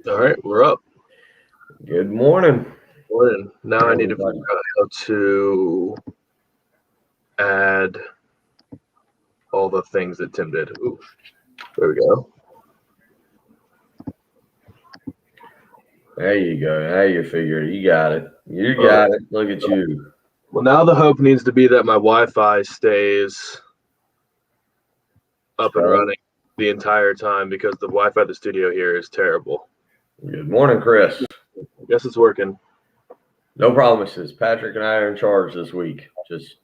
All right, we're up. Good morning. Morning. Now I need to figure Everybody. out how to add all the things that Tim did. Ooh, there we go. There you go. Now you figured it. You got it. You All right. got it. Look at you. Well, now the hope needs to be that my Wi-Fi stays up and Strong. running the entire time because the Wi-Fi at the studio here is terrible. Good morning, Chris. I guess it's working. No promises. Patrick and I are in charge this week. Just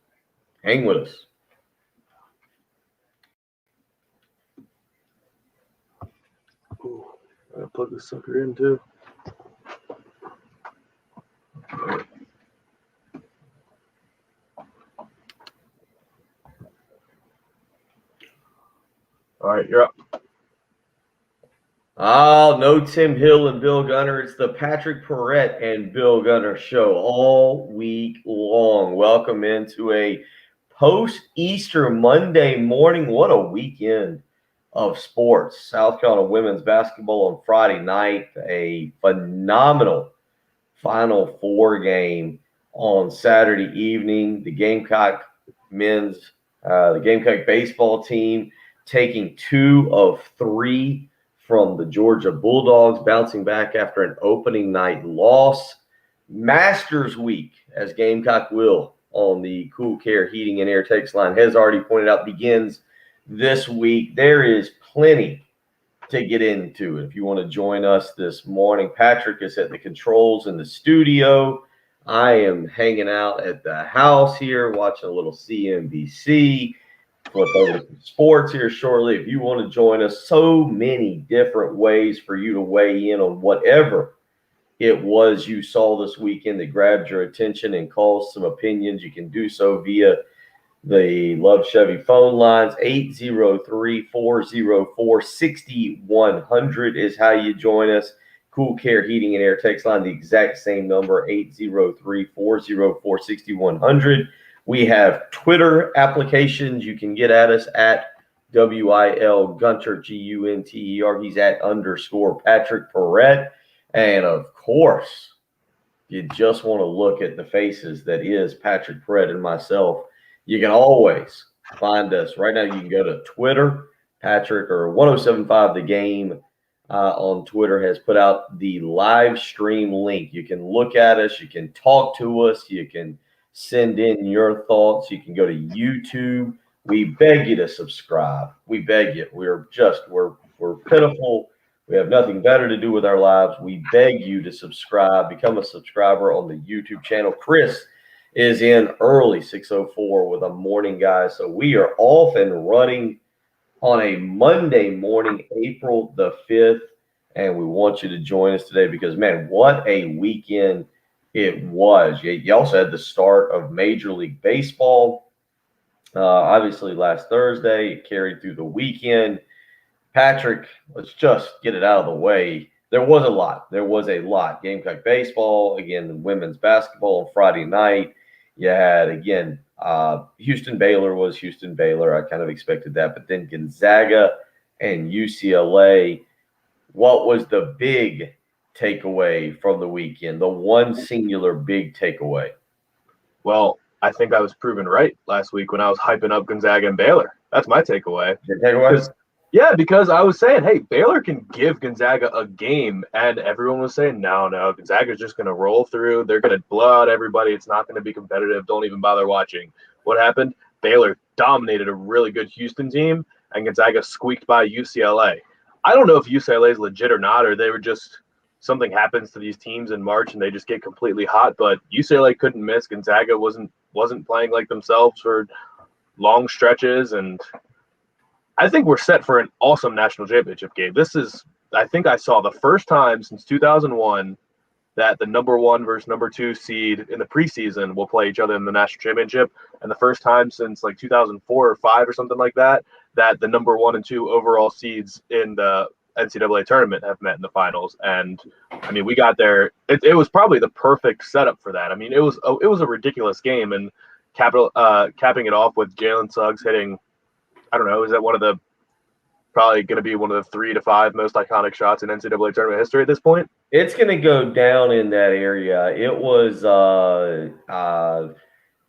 hang with us. Ooh, I'm gonna plug this sucker in too. All right, you're up. Oh, no Tim Hill and Bill Gunter. It's the Patrick Perret and Bill Gunter show all week long. Welcome into a post-Easter Monday morning. What a weekend of sports. South Carolina women's basketball on Friday night. A phenomenal Final Four game on Saturday evening. The Gamecock the Gamecock baseball team taking 2 of 3 from the Georgia Bulldogs, bouncing back after an opening night loss. Masters Week, as Gamecock will on the Cool Care Heating and Air text line has already pointed out, begins this week. There is plenty to get into. If you want to join us this morning, Patrick is at the controls in the studio. I am hanging out at the house here watching a little CNBC. Flip over to some sports here shortly. If you want to join us, so many different ways for you to weigh in on whatever it was you saw this weekend that grabbed your attention and caused some opinions. You can do so via the Love Chevy phone lines. 803-404-6100 is how you join us. Cool Care Heating and Air text line, the exact same number, 803-404-6100. We have Twitter applications. You can get at us at WIL Gunter, Gunter. He's at _ Patrick Perret. And of course, you just want to look at the faces that is Patrick Perret and myself. You can always find us. Right now, you can go to Twitter. Patrick or 1075 The Game on Twitter has put out the live stream link. You can look at us. You can talk to us. You can send in your thoughts. You can go to YouTube. We beg you to subscribe. We beg you. We're pitiful. We have nothing better to do with our lives. We beg you to subscribe. Become a subscriber on the YouTube channel. Chris is in early 6:04 with a morning guy. So we are off and running on a Monday morning, April the 5th. And we want you to join us today because, man, what a weekend it was. You also had the start of Major League Baseball. Obviously, last Thursday, it carried through the weekend. Patrick, let's just get it out of the way. There was a lot. Gamecock baseball, again, the women's basketball on Friday night. You had, again, Houston Baylor was Houston Baylor. I kind of expected that. But then Gonzaga and UCLA. What was the big takeaway from the weekend? The one singular big takeaway. Well, I think I was proven right last week when I was hyping up Gonzaga and Baylor. That's my takeaway. The takeaway? Yeah, because I was saying, hey, Baylor can give Gonzaga a game, and everyone was saying, no, Gonzaga's just going to roll through. They're going to blow out everybody. It's not going to be competitive. Don't even bother watching. What happened? Baylor dominated a really good Houston team, and Gonzaga squeaked by UCLA. I don't know if UCLA is legit or not, or they were just something happens to these teams in March and they just get completely hot. But UCLA couldn't miss. Gonzaga wasn't playing like themselves for long stretches, and I think we're set for an awesome national championship game. I think I saw the first time since 2001 that the number 1 versus number 2 seed in the preseason will play each other in the national championship, and the first time since like 2004 or 5 or something like that the number 1 and 2 overall seeds in the NCAA tournament have met in the finals. And I mean, we got there. It was probably the perfect setup for that. I mean, it was a ridiculous game, and capping it off with Jalen Suggs hitting, I don't know, is that one of the probably going to be one of the 3 to 5 most iconic shots in NCAA tournament history at this point. It's going to go down in that area. It was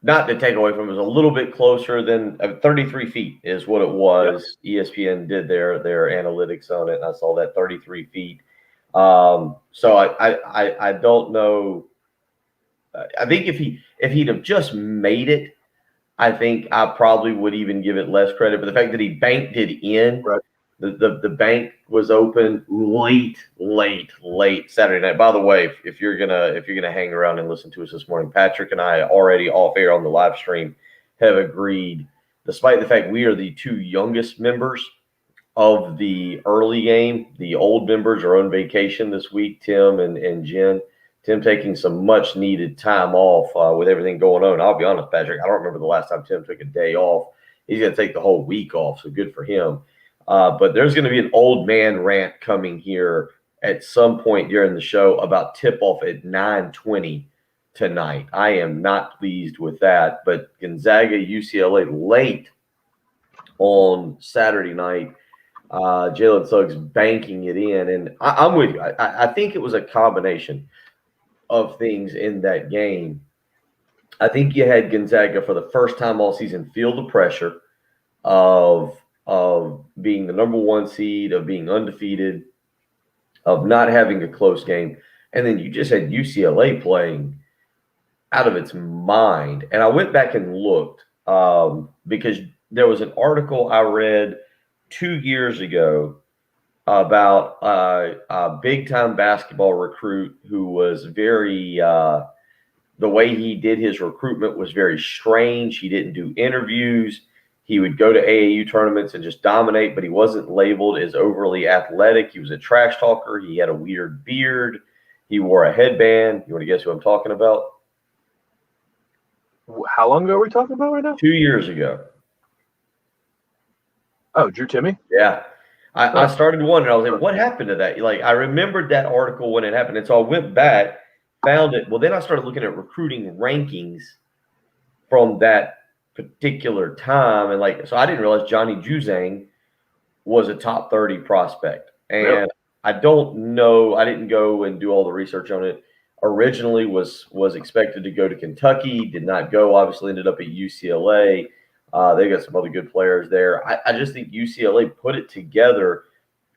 not to take away from it, was a little bit closer than 33 feet is what it was. Yep. ESPN did their analytics on it, and I saw that 33 feet. So I don't know. I think if he'd have just made it, I think I probably would even give it less credit. But the fact that he banked it in, right. The bank was open late Saturday night. By the way, if you're gonna hang around and listen to us this morning, Patrick and I already off air on the live stream have agreed, despite the fact we are the 2 youngest members of the early game, the old members are on vacation this week, Tim and Jen. Tim taking some much needed time off with everything going on. I'll be honest, Patrick, I don't remember the last time Tim took a day off. He's going to take the whole week off, so good for him. But there's going to be an old man rant coming here at some point during the show about tip-off at 9:20 tonight. I am not pleased with that. But Gonzaga, UCLA late on Saturday night. Jalen Suggs banking it in. And I'm with you. I think it was a combination of things in that game. I think you had Gonzaga for the first time all season feel the pressure of being the number 1 seed, of being undefeated, of not having a close game. And then you just had UCLA playing out of its mind. And I went back and looked because there was an article I read 2 years ago about a big-time basketball recruit who was very the way he did his recruitment was very strange. He didn't do interviews. He would go to AAU tournaments and just dominate, but he wasn't labeled as overly athletic. He was a trash talker. He had a weird beard. He wore a headband. You want to guess who I'm talking about? How long ago are we talking about right now? 2 years ago. Oh, Drew Timme? Yeah. I started wondering. I was like, what happened to that? Like, I remembered that article when it happened. And so I went back, found it. Well, then I started looking at recruiting rankings from that particular time. And so I didn't realize Johnny Juzang was a top 30 prospect. And really? I don't know. I didn't go and do all the research on it. Originally was expected to go to Kentucky, did not go, obviously ended up at UCLA. They got some other good players there. I just think UCLA put it together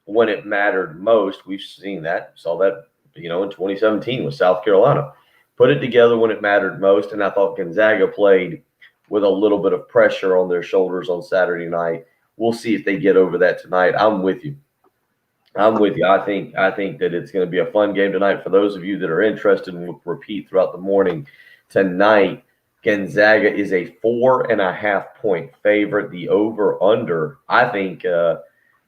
when it mattered most. We've seen that, saw that, in 2017 with South Carolina. Put it together when it mattered most, and I thought Gonzaga played with a little bit of pressure on their shoulders on Saturday night. We'll see if they get over that tonight. I'm with you. I think that it's going to be a fun game tonight. For those of you that are interested, and we'll repeat throughout the morning, tonight, Gonzaga is a 4.5 point favorite. The over/under, I think,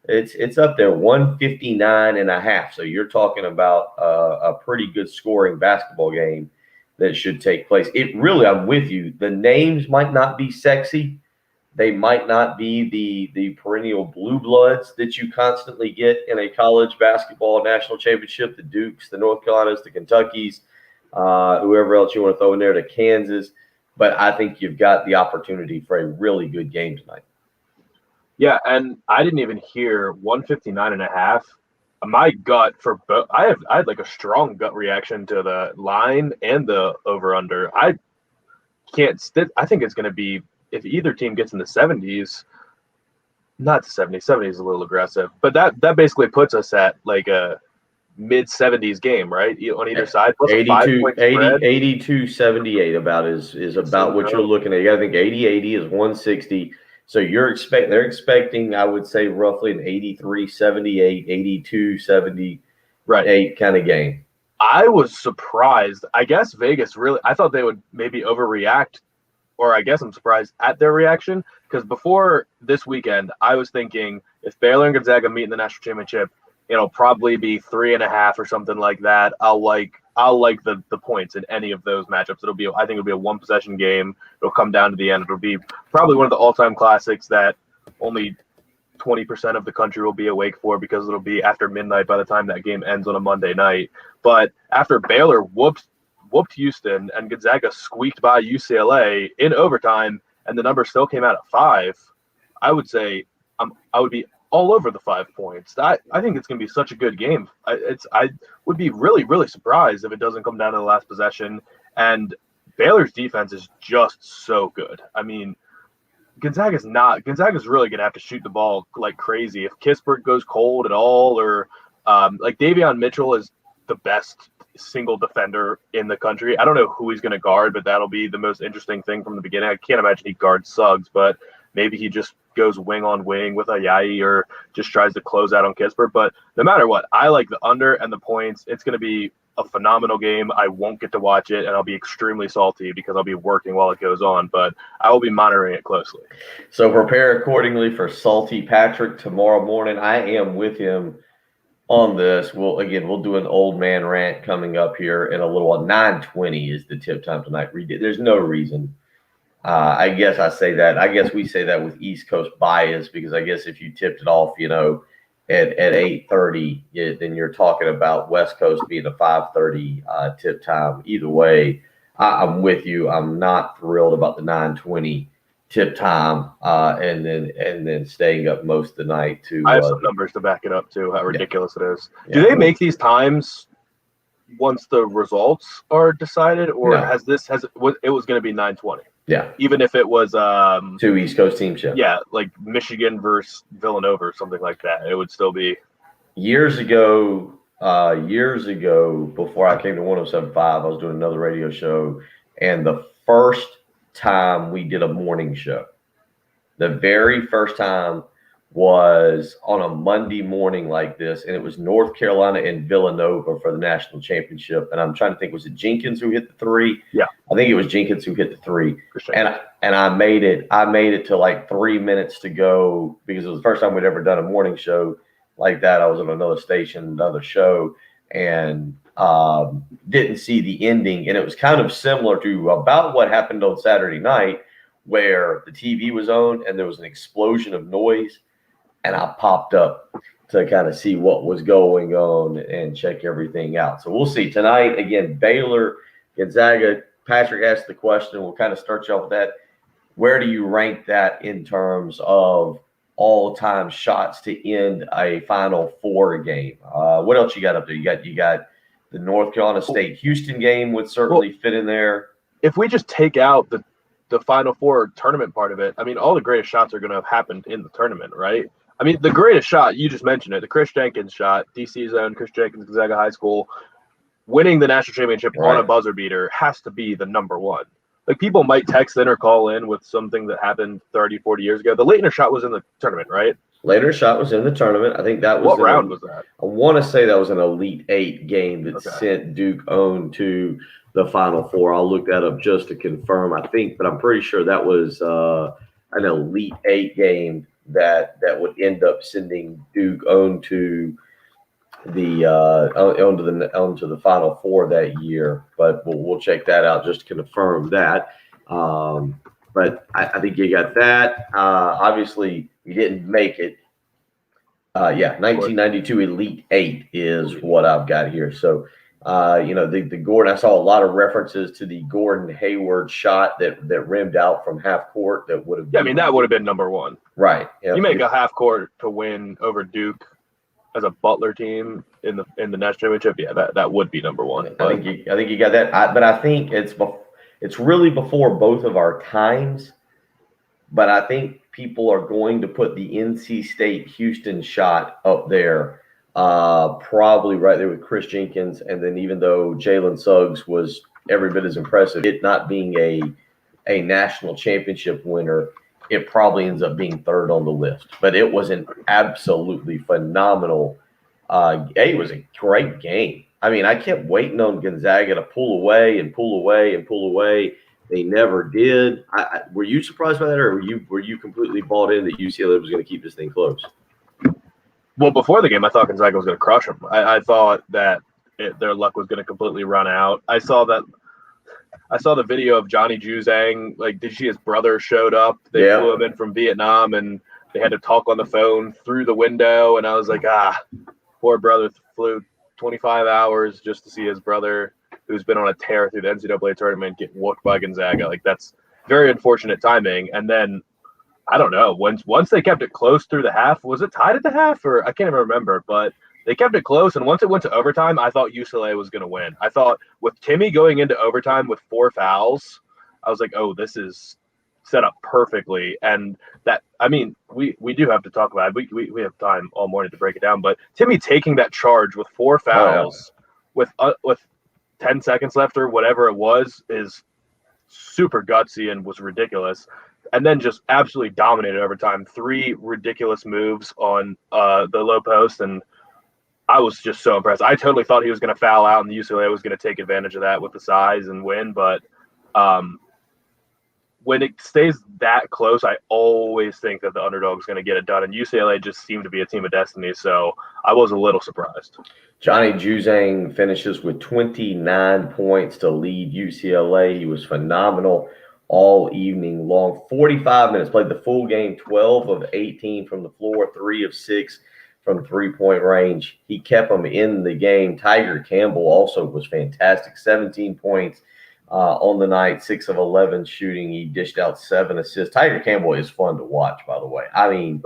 it's up there, 159.5. So you're talking about a pretty good scoring basketball game that should take place. I'm with you. The names might not be sexy. They might not be the perennial blue bloods that you constantly get in a college basketball national championship, the Dukes, the North Carolinas, the Kentuckys, whoever else you want to throw in there, to Kansas. But I think you've got the opportunity for a really good game tonight. Yeah, and I didn't even hear 159.5. My gut for both, I had like a strong gut reaction to the line and the over/under. I think it's going to be, if either team gets in the 70s, not the 70s. 70s is a little aggressive, but that basically puts us at like a mid-70s game, right? On either side. 82-78 about is about what you're looking at. You got to think 80-80 is 160. So they're expecting, I would say, roughly an 83-78, 82-78 kind of game. I was surprised. I guess Vegas I thought they would maybe overreact, or I guess I'm surprised at their reaction, because before this weekend, I was thinking if Baylor and Gonzaga meet in the national championship, it'll probably be 3.5 or something like that. I'll like the points in any of those matchups. I think it'll be a 1-possession game. It'll come down to the end. It'll be probably one of the all-time classics that only 20% of the country will be awake for, because it'll be after midnight by the time that game ends on a Monday night. But after Baylor whooped Houston and Gonzaga squeaked by UCLA in overtime, and the number still came out at 5, I would say I would be all over the 5 points. I think it's going to be such a good game. I would be really, really surprised if it doesn't come down to the last possession. And Baylor's defense is just so good. I mean, Gonzaga's really going to have to shoot the ball like crazy. If Kispert goes cold at all, or like Davion Mitchell is the best single defender in the country. I don't know who he's going to guard, but that'll be the most interesting thing from the beginning. I can't imagine he guards Suggs, but maybe he just goes wing on wing with Ayayi or just tries to close out on Kispert. But no matter what, I like the under and the points. It's going to be a phenomenal game. I won't get to watch it, and I'll be extremely salty because I'll be working while it goes on, but I will be monitoring it closely. So prepare accordingly for Salty Patrick tomorrow morning. I am with him on this. We'll do an old man rant coming up here in a little while. 9:20 is the tip time tonight. There's no reason. I guess I say that. I guess we say that with East Coast bias because I guess if you tipped it off, at 8:30, then you're talking about West Coast being a 5:30 tip time. Either way, I'm with you. I'm not thrilled about the 9:20 tip time, and then staying up most of the night to. I have some numbers to back it up too. How ridiculous it is. Yeah. Do they make these times once the results are decided, or No. it was going to be 9:20? Yeah. Even if it was 2 East Coast teams. Yeah, like Michigan versus Villanova or something like that, it would still be. Years ago, before I came to 107.5, I was doing another radio show, and the first time we did a morning show, the very first time was on a Monday morning like this, and it was North Carolina and Villanova for the national championship. And I'm trying to think, was it Jenkins who hit the three? Yeah, I think it was Jenkins who hit the three. And I made it to like 3 minutes to go because it was the first time we'd ever done a morning show like that. I was on another station, another show, and didn't see the ending. And it was kind of similar to about what happened on Saturday night, where the TV was on and there was an explosion of noise. And I popped up to kind of see what was going on and check everything out. So we'll see tonight. Again, Baylor, Gonzaga. Patrick asked the question. We'll kind of start you off with that. Where do you rank that in terms of all-time shots to end a Final Four game? What else you got up there? You got the North Carolina State Houston game would certainly fit in there. If we just take out the Final Four tournament part of it, I mean, all the greatest shots are going to have happened in the tournament, right? I mean, the greatest shot, you just mentioned it, the Chris Jenkins shot, DC zone, Chris Jenkins, Gonzaga High School, winning the national championship on a buzzer beater has to be the number one. Like, people might text in or call in with something that happened 30, 40 years ago. The Leitner shot was in the tournament, right? Leitner shot was in the tournament. I think that was. What round was that? I want to say that was an Elite Eight game that sent Duke on to the Final Four. I'll look that up just to confirm, I think, but I'm pretty sure that was an Elite Eight game that would end up sending Duke on to the onto the Final Four that year. But we'll check that out just to confirm that. But I think you got that. Obviously, you didn't make it. 1992 Elite Eight is what I've got here. So, the Gordon, I saw a lot of references to the Gordon Hayward shot that rimmed out from half court. That would have. Yeah, I mean, that would have been number one. Right. Yeah. You make a half court to win over Duke as a Butler team in the national championship. Yeah, that would be number one. I think you got that. But I think it's really before both of our times. But I think people are going to put the NC State Houston shot up there, probably right there with Chris Jenkins. And then even though Jalen Suggs was every bit as impressive, it not being a national championship winner, it probably ends up being third on the list. But it was an absolutely phenomenal it was a great game. I mean, I kept waiting on Gonzaga to pull away and pull away and pull away. They never did. Were you surprised by that, or were you completely bought in that UCLA was going to keep this thing close? Well, before the game, I thought Gonzaga was going to crush them. I thought that their luck was going to completely run out. I saw the video of Johnny Juzang. Like, did you see his brother showed up? They flew him in from Vietnam, and they had to talk on the phone through the window. And I was like, poor brother flew 25 hours just to see his brother, who's been on a tear through the NCAA tournament, get whooped by Gonzaga. Like, that's very unfortunate timing. And then I don't know. Once they kept it close through the half, was it tied at the half or I can't even remember, but they kept it close. And once it went to overtime, I thought UCLA was going to win. I thought with Timmy going into overtime with 4 fouls, I was like, oh, this is set up perfectly. And that, I mean, we do have to talk about it. We have time all morning to break it down. But Timmy taking that charge with 4 fouls with 10 seconds left or whatever it was is super gutsy and was ridiculous. And then just absolutely dominated over time. 3 ridiculous moves on the low post, and I was just so impressed. I totally thought he was going to foul out, and the UCLA was going to take advantage of that with the size and win. But when it stays that close, I always think that the underdog is going to get it done. And UCLA just seemed to be a team of destiny, so I was a little surprised. Johnny Juzang finishes with 29 points to lead UCLA. He was phenomenal all evening long. 45 minutes, played the full game, 12 of 18 from the floor, 3 of 6 from three-point range. He kept them in the game. Tiger Campbell also was fantastic, 17 points on the night, 6 of 11 shooting. He dished out 7 assists. Tiger Campbell is fun to watch, by the way. I mean,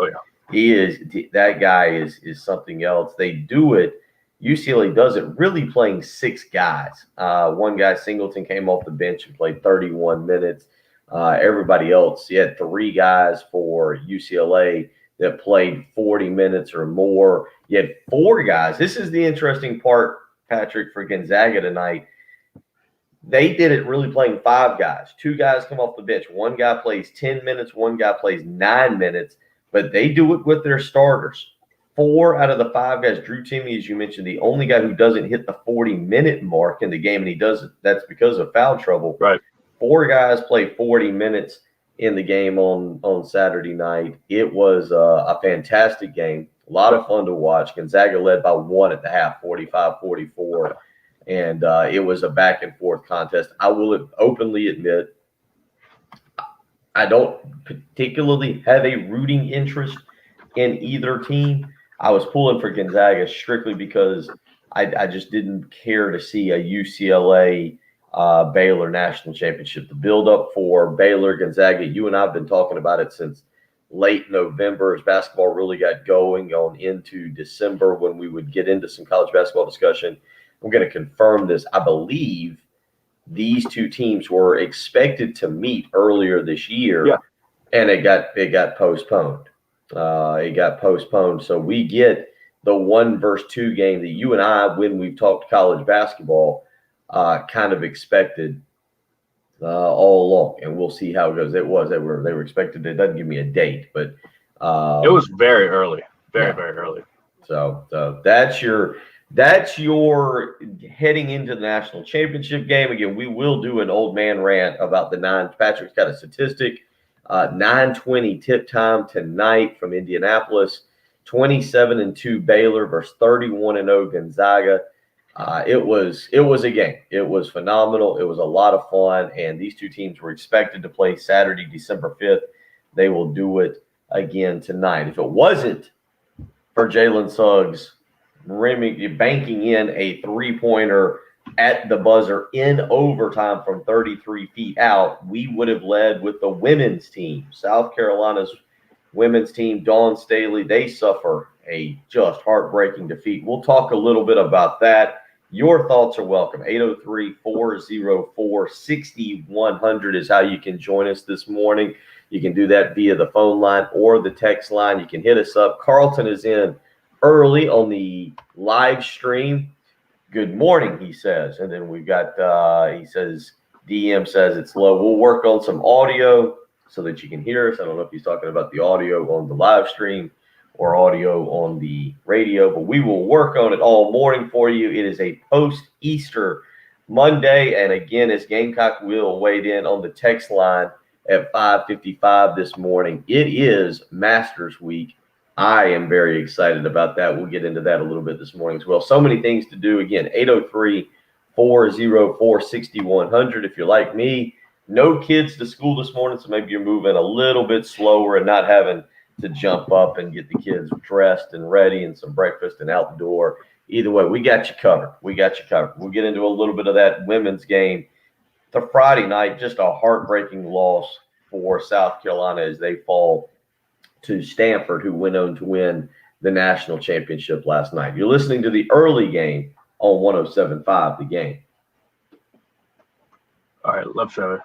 that guy is something else. They do it. UCLA does it really playing 6 guys. One guy, Singleton, came off the bench and played 31 minutes. Everybody else, you had 3 guys for UCLA that played 40 minutes or more. You had 4 guys. This is the interesting part, Patrick, for Gonzaga tonight. They did it really playing 5 guys. 2 guys come off the bench. 1 guy plays 10 minutes. 1 guy plays 9 minutes. But they do it with their starters. 4 out of the 5 guys, Drew Timme, as you mentioned, the only guy who doesn't hit the 40-minute mark in the game, and he does it. That's because of foul trouble. Right. 4 guys play 40 minutes in the game on Saturday night. It was a fantastic game, a lot of fun to watch. Gonzaga led by 1 at the half, 45-44, and it was a back-and-forth contest. I will openly admit I don't particularly have a rooting interest in either team. I was pulling for Gonzaga strictly because I just didn't care to see a UCLA Baylor national championship. The build-up for Baylor Gonzaga, you and I have been talking about it since late November as basketball really got going on into December when we would get into some college basketball discussion. I'm going to confirm this. I believe these 2 teams were expected to meet earlier this year, and it got postponed. It got postponed. So we get the 1 versus 2 game that you and I, when we've talked college basketball, kind of expected all along, and we'll see how it goes. They were expected. It doesn't give me a date, but it was very early, very early. So that's your heading into the national championship game. Again, we will do an old man rant about the 9. Patrick's got a statistic. 9:20 tip time tonight from Indianapolis. 27-2 Baylor versus 31-0 Gonzaga. It was a game. It was phenomenal. It was a lot of fun, and these 2 teams were expected to play Saturday, December 5th. They will do it again tonight. If it wasn't for Jalen Suggs banking in a 3-pointer at the buzzer in overtime from 33 feet out, we would have led with the women's team. South Carolina's women's team, Dawn Staley, they suffer a just heartbreaking defeat. We'll talk a little bit about that. Your thoughts are welcome. 803-404-6100 is how you can join us this morning. You can do that via the phone line or the text line. You can hit us up. Carlton is in early on the live stream. Good morning, he says. And then we've got, he says, DM says it's low. We'll work on some audio so that you can hear us. I don't know if he's talking about the audio on the live stream or audio on the radio, but we will work on it all morning for you. It is a post-Easter Monday. And again, as Gamecock will weighed in on the text line at 5:55 this morning. It is Masters Week. I am very excited about that. We'll get into that a little bit this morning as well. So many things to do. Again, 803-404-6100. If you're like me, no kids to school this morning, so maybe you're moving a little bit slower and not having to jump up and get the kids dressed and ready and some breakfast and out the door. Either way, we got you covered. We got you covered. We'll get into a little bit of that women's game. The Friday night, just a heartbreaking loss for South Carolina as they fall to Stanford, who went on to win the national championship last night. You're listening to the early game on 107.5 The Game. All right, love Chevy.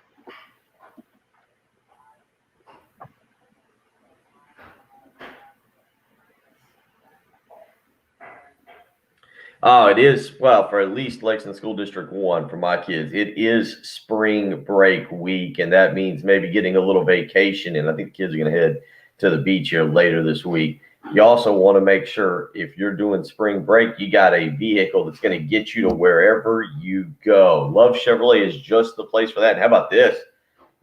Oh, it is. Well, for at least Lexington School District 1, for my kids, it is spring break week, and that means maybe getting a little vacation. And I think the kids are going to head to the beach here later this week. You also want to make sure if you're doing spring break, you got a vehicle that's going to get you to wherever you go. Love Chevrolet is just the place for that. And how about this?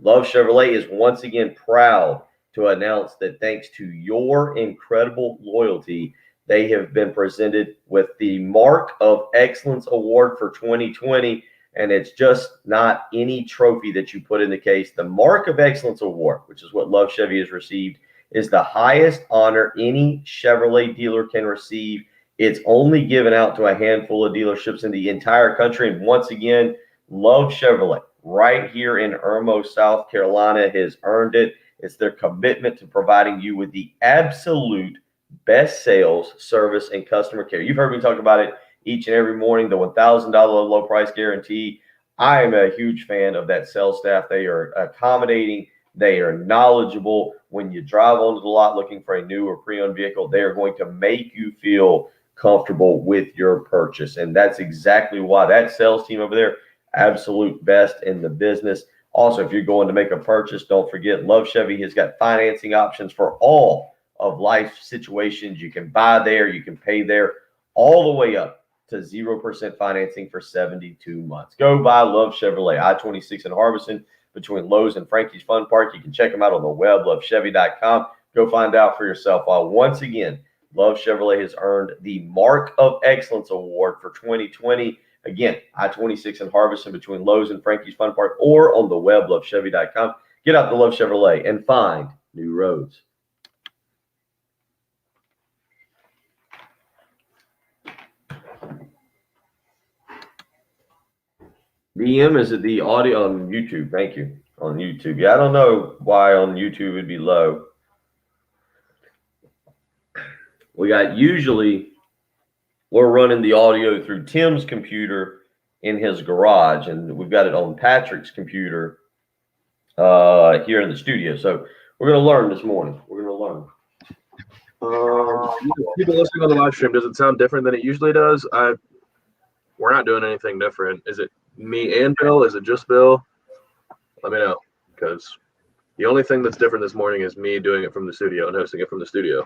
Love Chevrolet is once again proud to announce that thanks to your incredible loyalty, they have been presented with the Mark of Excellence Award for 2020. And it's just not any trophy that you put in the case. The Mark of Excellence Award, which is what Love Chevy has received, is the highest honor any Chevrolet dealer can receive. It's only given out to a handful of dealerships in the entire country. And once again, Love Chevrolet right here in Irmo, South Carolina has earned it. It's their commitment to providing you with the absolute best sales, service, and customer care. You've heard me talk about it each and every morning, the $1,000 low price guarantee. I am a huge fan of that sales staff. They are accommodating. They are knowledgeable. When you drive onto the lot looking for a new or pre-owned vehicle, they are going to make you feel comfortable with your purchase. And that's exactly why that sales team over there, absolute best in the business. Also, if you're going to make a purchase, don't forget Love Chevy has got financing options for all of life situations. You can buy there, you can pay there, all the way up to 0% financing for 72 months. Go buy Love Chevrolet, I-26 in Harbison between Lowe's and Frankie's Fun Park. You can check them out on the web, lovechevy.com. Go find out for yourself. Once again, Love Chevrolet has earned the Mark of Excellence Award for 2020. Again, I-26 in Harbison between Lowe's and Frankie's Fun Park, or on the web, lovechevy.com. Get out to Love Chevrolet and find new roads. DM, is it the audio on YouTube? Thank you. On YouTube. Yeah, I don't know why on YouTube it'd be low. We got usually we're running the audio through Tim's computer in his garage, and we've got it on Patrick's computer here in the studio. So we're going to learn this morning. We're going to learn. People listening on the live stream, does it sound different than it usually does? We're not doing anything different. Is it me and Bill? Is it just Bill? Let me know, because the only thing that's different this morning is me doing it from the studio and hosting it from the studio.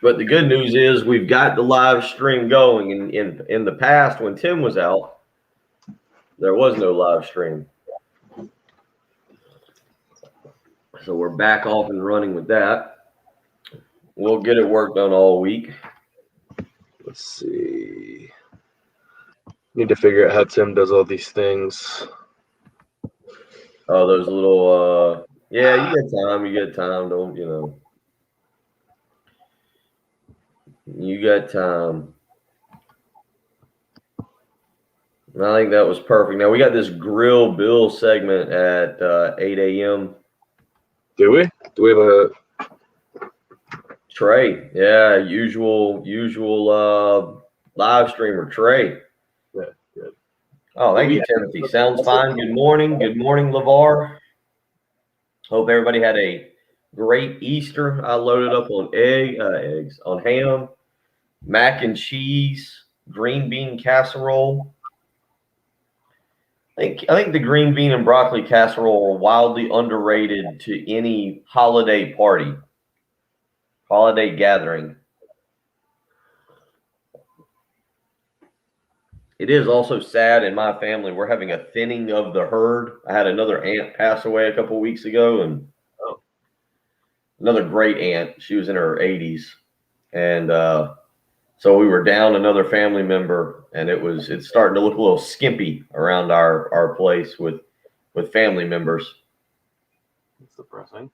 But the good news is we've got the live stream going. In the past, when Tim was out, there was no live stream. So we're back off and running with that. We'll get it worked on all week. Let's see. Need to figure out how Tim does all these things. Oh, those little yeah, you got time. You got time. Don't, you know. You got time. I think that was perfect. Now we got this Grill Bill segment at 8 a.m. Do we? Do we have a Trey? Yeah, usual live streamer Trey. Yeah, good. Oh, thank you, Timothy. Sounds fine. Good morning. Good morning, LeVar. Hope everybody had a great Easter. I loaded up on eggs, on ham, mac and cheese, green bean casserole. I think the green bean and broccoli casserole are wildly underrated to any holiday party, holiday gathering. It is also sad in my family. We're having a thinning of the herd. I had another aunt pass away a couple weeks ago, and another great aunt. She was in her 80s, and so we were down another family member, and it's starting to look a little skimpy around our place with family members. It's depressing.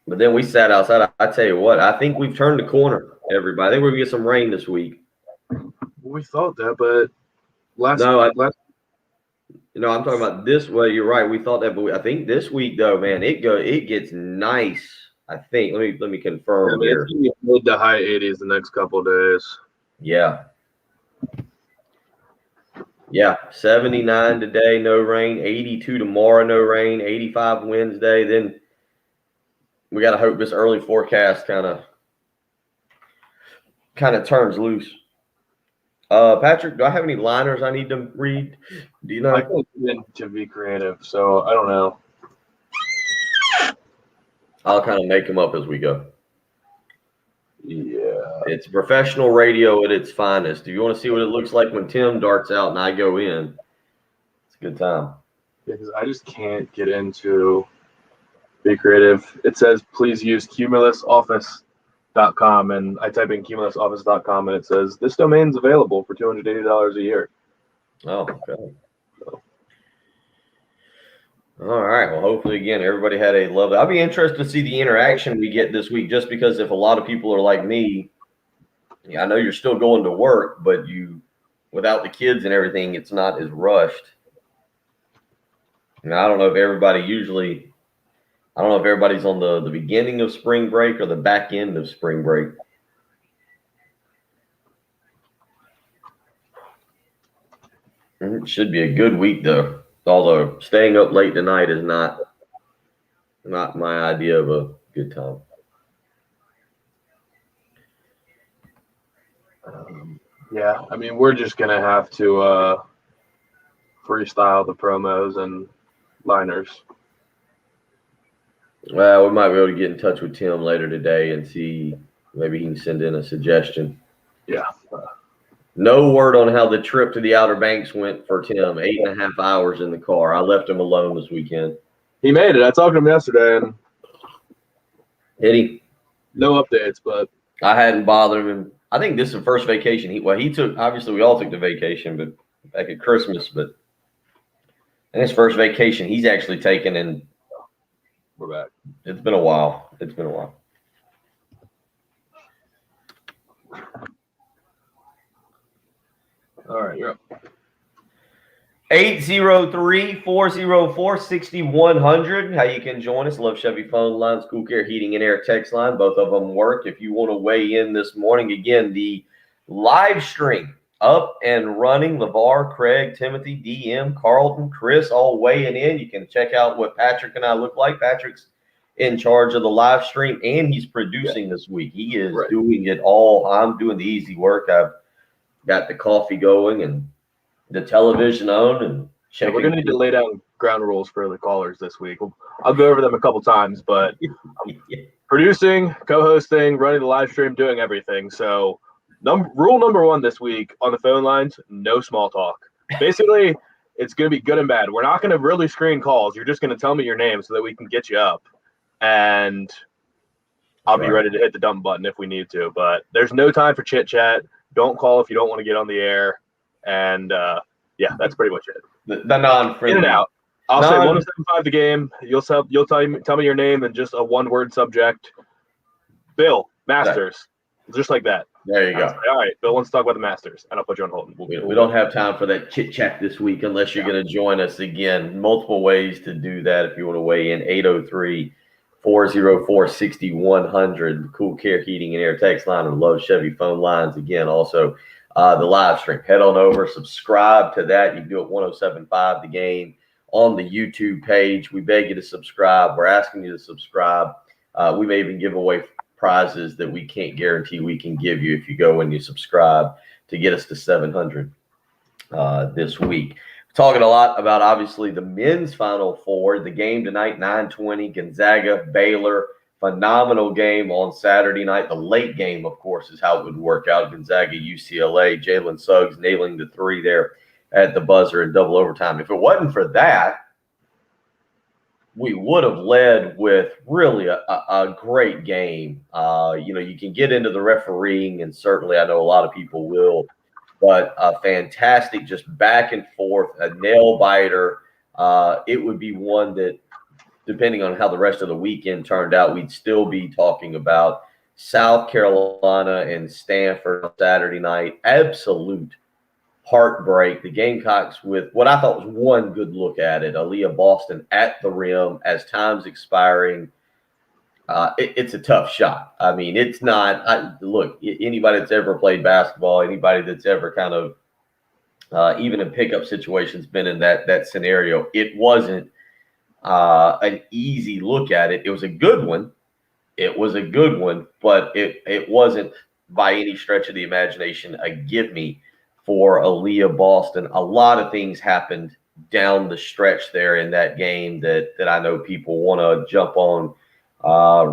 But then we sat outside. I tell you what, I think we've turned the corner, everybody. I think we're gonna get some rain this week. We thought that, but last I'm talking about this. Well, you're right. We thought that, but I think this week though, man, it gets nice. I think. Let me confirm I mean, here. it's gonna be mid to high 80s the next couple of days. Yeah. Yeah, 79 today, no rain. 82 tomorrow, no rain. 85 Wednesday. Then we got to hope this early forecast kind of turns loose. Patrick, do I have any liners I need to read? Do you know? I can't get into be creative, so I don't know. I'll kind of make them up as we go. Yeah. It's professional radio at its finest. If you want to see what it looks like when Tim darts out and I go in, it's a good time. Because I just can't get into be creative. It says please use cumulusoffice.com, and I type in cumulusoffice.com and it says this domain's available for $280 a year. Oh, okay. All right. Well, hopefully, again, everybody had a lovely. I'll be interested to see the interaction we get this week, just because if a lot of people are like me, I know you're still going to work, but without the kids and everything, it's not as rushed. And I don't know if everybody's on the beginning of spring break or the back end of spring break. It should be a good week, though. Although staying up late tonight is not my idea of a good time. Yeah, I mean, we're just going to have to freestyle the promos and liners. Well, we might be able to get in touch with Tim later today and see maybe he can send in a suggestion. Yeah. No word on how the trip to the Outer Banks went for Tim. 8.5 hours in the car. I left him alone this weekend. He made it. I talked to him yesterday, and Did he? no updates, but I hadn't bothered him. I think this is the first vacation he took. Obviously, we all took the vacation, but back at Christmas. But and his first vacation he's actually taken, and we're back. It's been a while. All right, you're up. 803-404-6100. How you can join us. Love Chevy phone lines, Cool Care Heating and Air text line. Both of them work. If you want to weigh in this morning, again, the live stream up and running. LeVar, Craig, Timothy, DM, Carlton, Chris, all weighing in. You can check out what Patrick and I look like. Patrick's in charge of the live stream, and he's producing this week. He is doing it all. I'm doing the easy work. I've got the coffee going and the television on, and yeah, we're going to need to lay down ground rules for the callers this week. I'll go over them a couple times, but I'm producing, co-hosting, running the live stream, doing everything. So rule number one this week on the phone lines, no small talk. Basically, it's going to be good and bad. We're not going to really screen calls. You're just going to tell me your name so that we can get you up, and I'll be ready to hit the dump button if we need to. But there's no time for chit-chat. Don't call if you don't want to get on the air. And, yeah, that's pretty much it. The non-friendly. In and out. I'll say 175 the game. You'll tell me your name and just a one-word subject. Bill, Masters. Just like that. There you go. All right, Bill wants to talk about the Masters, and I'll put you on hold. We don't have time for that chit-chat this week unless you're going to join us again. Multiple ways to do that if you want to weigh in. 803-404-6100. Cool Care Heating and Air text line and Love Chevy phone lines. Again, also the live stream. Head on over, subscribe to that. You can do it 107.5 The Game on the YouTube page. We beg you to subscribe. We're asking you to subscribe. We may even give away prizes that we can't guarantee we can give you if you go and you subscribe to get us to 700 this week. We're talking a lot about, obviously, the men's Final Four. The game tonight, 9:20, Gonzaga, Baylor. Phenomenal game on Saturday night. The late game, of course, is how it would work out. Gonzaga, UCLA, Jalen Suggs nailing the three there at the buzzer in double overtime. If it wasn't for that, we would have led with really a great game. You can get into the refereeing, and certainly I know a lot of people will, but a fantastic just back and forth, a nail biter. It would be one that, depending on how the rest of the weekend turned out, we'd still be talking about. South Carolina and Stanford on Saturday night. Absolute heartbreak. The Gamecocks with what I thought was one good look at it. Aaliyah Boston at the rim as time's expiring. It's a tough shot. I mean, it's not. Look, anybody that's ever played basketball, anybody that's ever kind of even in pickup situations been in that scenario, it wasn't an easy look at it. It was a good one. It was a good one, but it wasn't by any stretch of the imagination a give me for Aaliyah Boston. A lot of things happened down the stretch there in that game that I know people want to jump on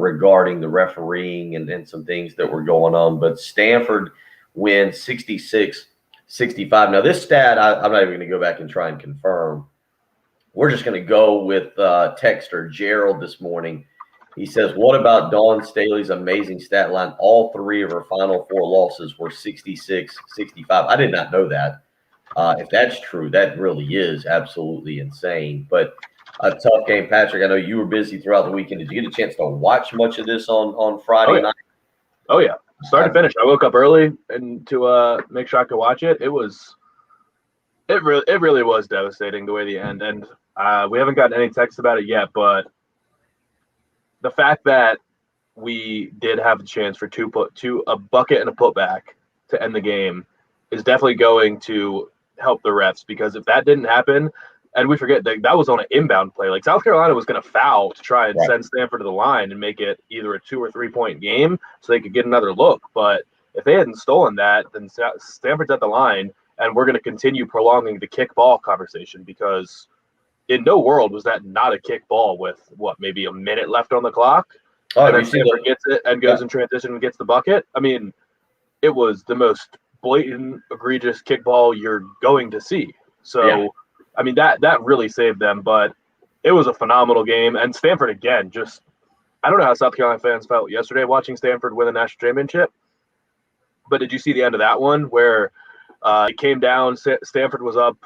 regarding the refereeing and some things that were going on. But Stanford wins 66-65. Now, this stat, I'm not even going to go back and try and confirm. We're just going to go with texter Gerald this morning. He says, what about Dawn Staley's amazing stat line? All three of her final four losses were 66-65. I did not know that. If that's true, that really is absolutely insane. But a tough game. Patrick, I know you were busy throughout the weekend. Did you get a chance to watch much of this on Friday night? Oh, yeah. Start to finish. I woke up early and to make sure I could watch it. It really was devastating the way the end. And we haven't gotten any text about it yet, but the fact that we did have the chance for a bucket and a putback to end the game is definitely going to help the refs, because if that didn't happen, and we forget that was on an inbound play, like South Carolina was going to foul to try and send Stanford to the line and make it either a 2 or 3 point game so they could get another look. But if they hadn't stolen that, then Stanford's at the line, and we're going to continue prolonging the kick ball conversation, because in no world was that not a kick ball with maybe a minute left on the clock. Oh, and then Stanford gets it and goes in transition and gets the bucket. I mean, it was the most blatant, egregious kickball you're going to see. So, I mean, that really saved them. But it was a phenomenal game. And Stanford, again, I don't know how South Carolina fans felt yesterday watching Stanford win the national championship. But did you see the end of that one where it came down, Stanford was up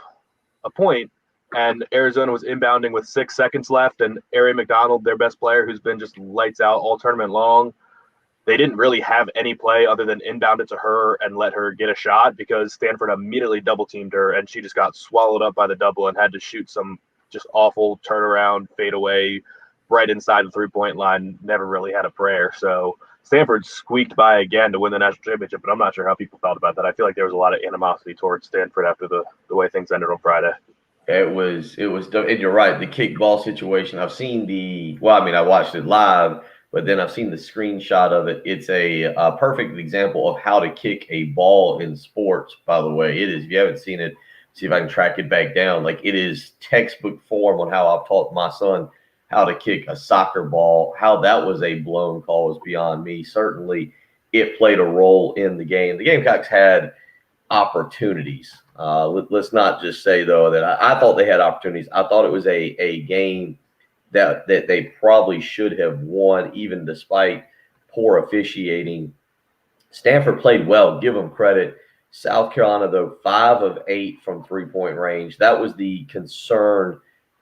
a point, and Arizona was inbounding with 6 seconds left, and Ari McDonald, their best player, who's been just lights out all tournament long, they didn't really have any play other than inbound it to her and let her get a shot, because Stanford immediately double-teamed her, and she just got swallowed up by the double and had to shoot some just awful turnaround, fadeaway, right inside the three-point line, never really had a prayer. So Stanford squeaked by again to win the national championship, but I'm not sure how people felt about that. I feel like there was a lot of animosity towards Stanford after the way things ended on Friday. It was, and you're right, the kickball situation. I've seen I watched it live, but then I've seen the screenshot of it. It's a perfect example of how to kick a ball in sports, by the way. It is, if you haven't seen it, see if I can track it back down. Like, it is textbook form on how I've taught my son how to kick a soccer ball. How that was a blown call is beyond me. Certainly, it played a role in the game. The Gamecocks had opportunities. Let's not just say, though, that I thought they had opportunities. I thought it was a game that they probably should have won, even despite poor officiating. Stanford played well, give them credit. South Carolina, though, 5 of 8 from three-point range. That was the concern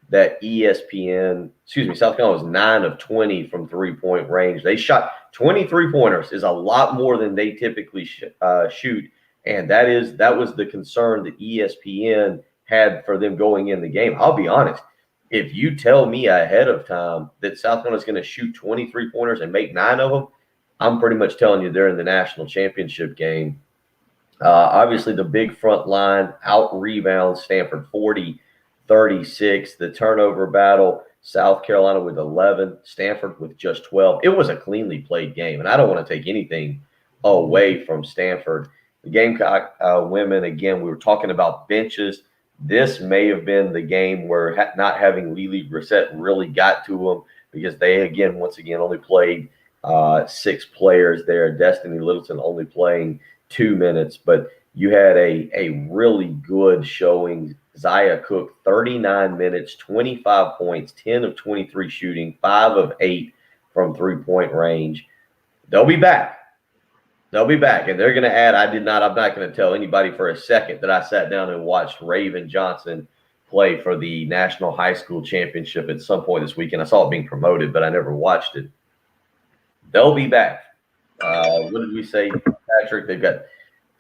that South Carolina was 9 of 20 from three-point range. They shot 23 pointers, is a lot more than they typically shoot. And that was the concern that ESPN had for them going in the game. I'll be honest. If you tell me ahead of time that South Carolina is going to shoot 23 pointers and make 9 of them, I'm pretty much telling you they're in the national championship game. Obviously, the big front line out-rebounds Stanford 40-36. The turnover battle, South Carolina with 11, Stanford with just 12. It was a cleanly played game, and I don't want to take anything away from Stanford. The Gamecock women, again, we were talking about benches. This may have been the game where not having Lily Grissett really got to them, because they, once again, only played 6 players there. Destiny Littleton only playing 2 minutes, but you had a really good showing. Zaya Cook, 39 minutes, 25 points, 10 of 23 shooting, 5 of 8 from three-point range. They'll be back. They'll be back, and they're going to add. I'm not going to tell anybody for a second that I sat down and watched Raven Johnson play for the National High School Championship at some point this weekend. I saw it being promoted, but I never watched it. They'll be back. What did we say, Patrick? They've got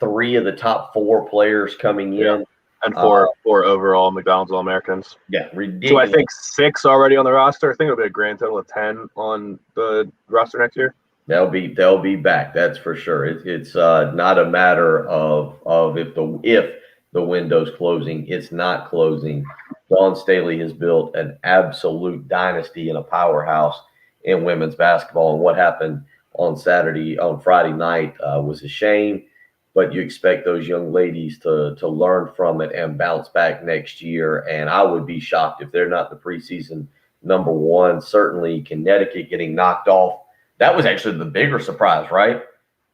3 of the top 4 players coming in. And four overall McDonald's All-Americans. Yeah, ridiculous. So I think 6 already on the roster. I think it'll be a grand total of 10 on the roster next year. They'll be back. That's for sure. It's not a matter of if the window's closing. It's not closing. Dawn Staley has built an absolute dynasty and a powerhouse in women's basketball. And what happened on Friday night was a shame. But you expect those young ladies to learn from it and bounce back next year. And I would be shocked if they're not the preseason number 1. Certainly Connecticut getting knocked off. That was actually the bigger surprise, right?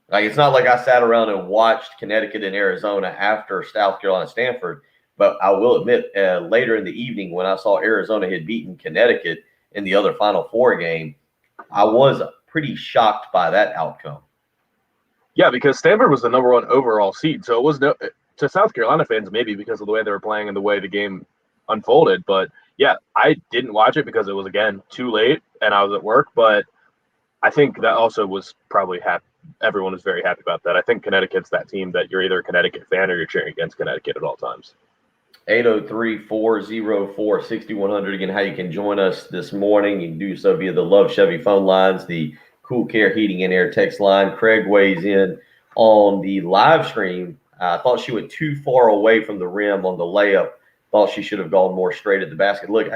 Like, it's not like I sat around and watched Connecticut and Arizona after South Carolina, Stanford. But I will admit, later in the evening when I saw Arizona had beaten Connecticut in the other Final Four game, I was pretty shocked by that outcome. Yeah, because Stanford was the number 1 overall seed. So it was to South Carolina fans, maybe because of the way they were playing and the way the game unfolded. But yeah, I didn't watch it because it was, again, too late and I was at work. But I think that also was probably happy. Everyone was very happy about that. I think Connecticut's that team that you're either a Connecticut fan or you're cheering against Connecticut at all times. 803-404-6100. Again, how you can join us this morning. You can do so via the Love Chevy phone lines, the Cool Care Heating and Air text line. Craig weighs in on the live stream. I thought she went too far away from the rim on the layup. Thought she should have gone more straight at the basket. Look,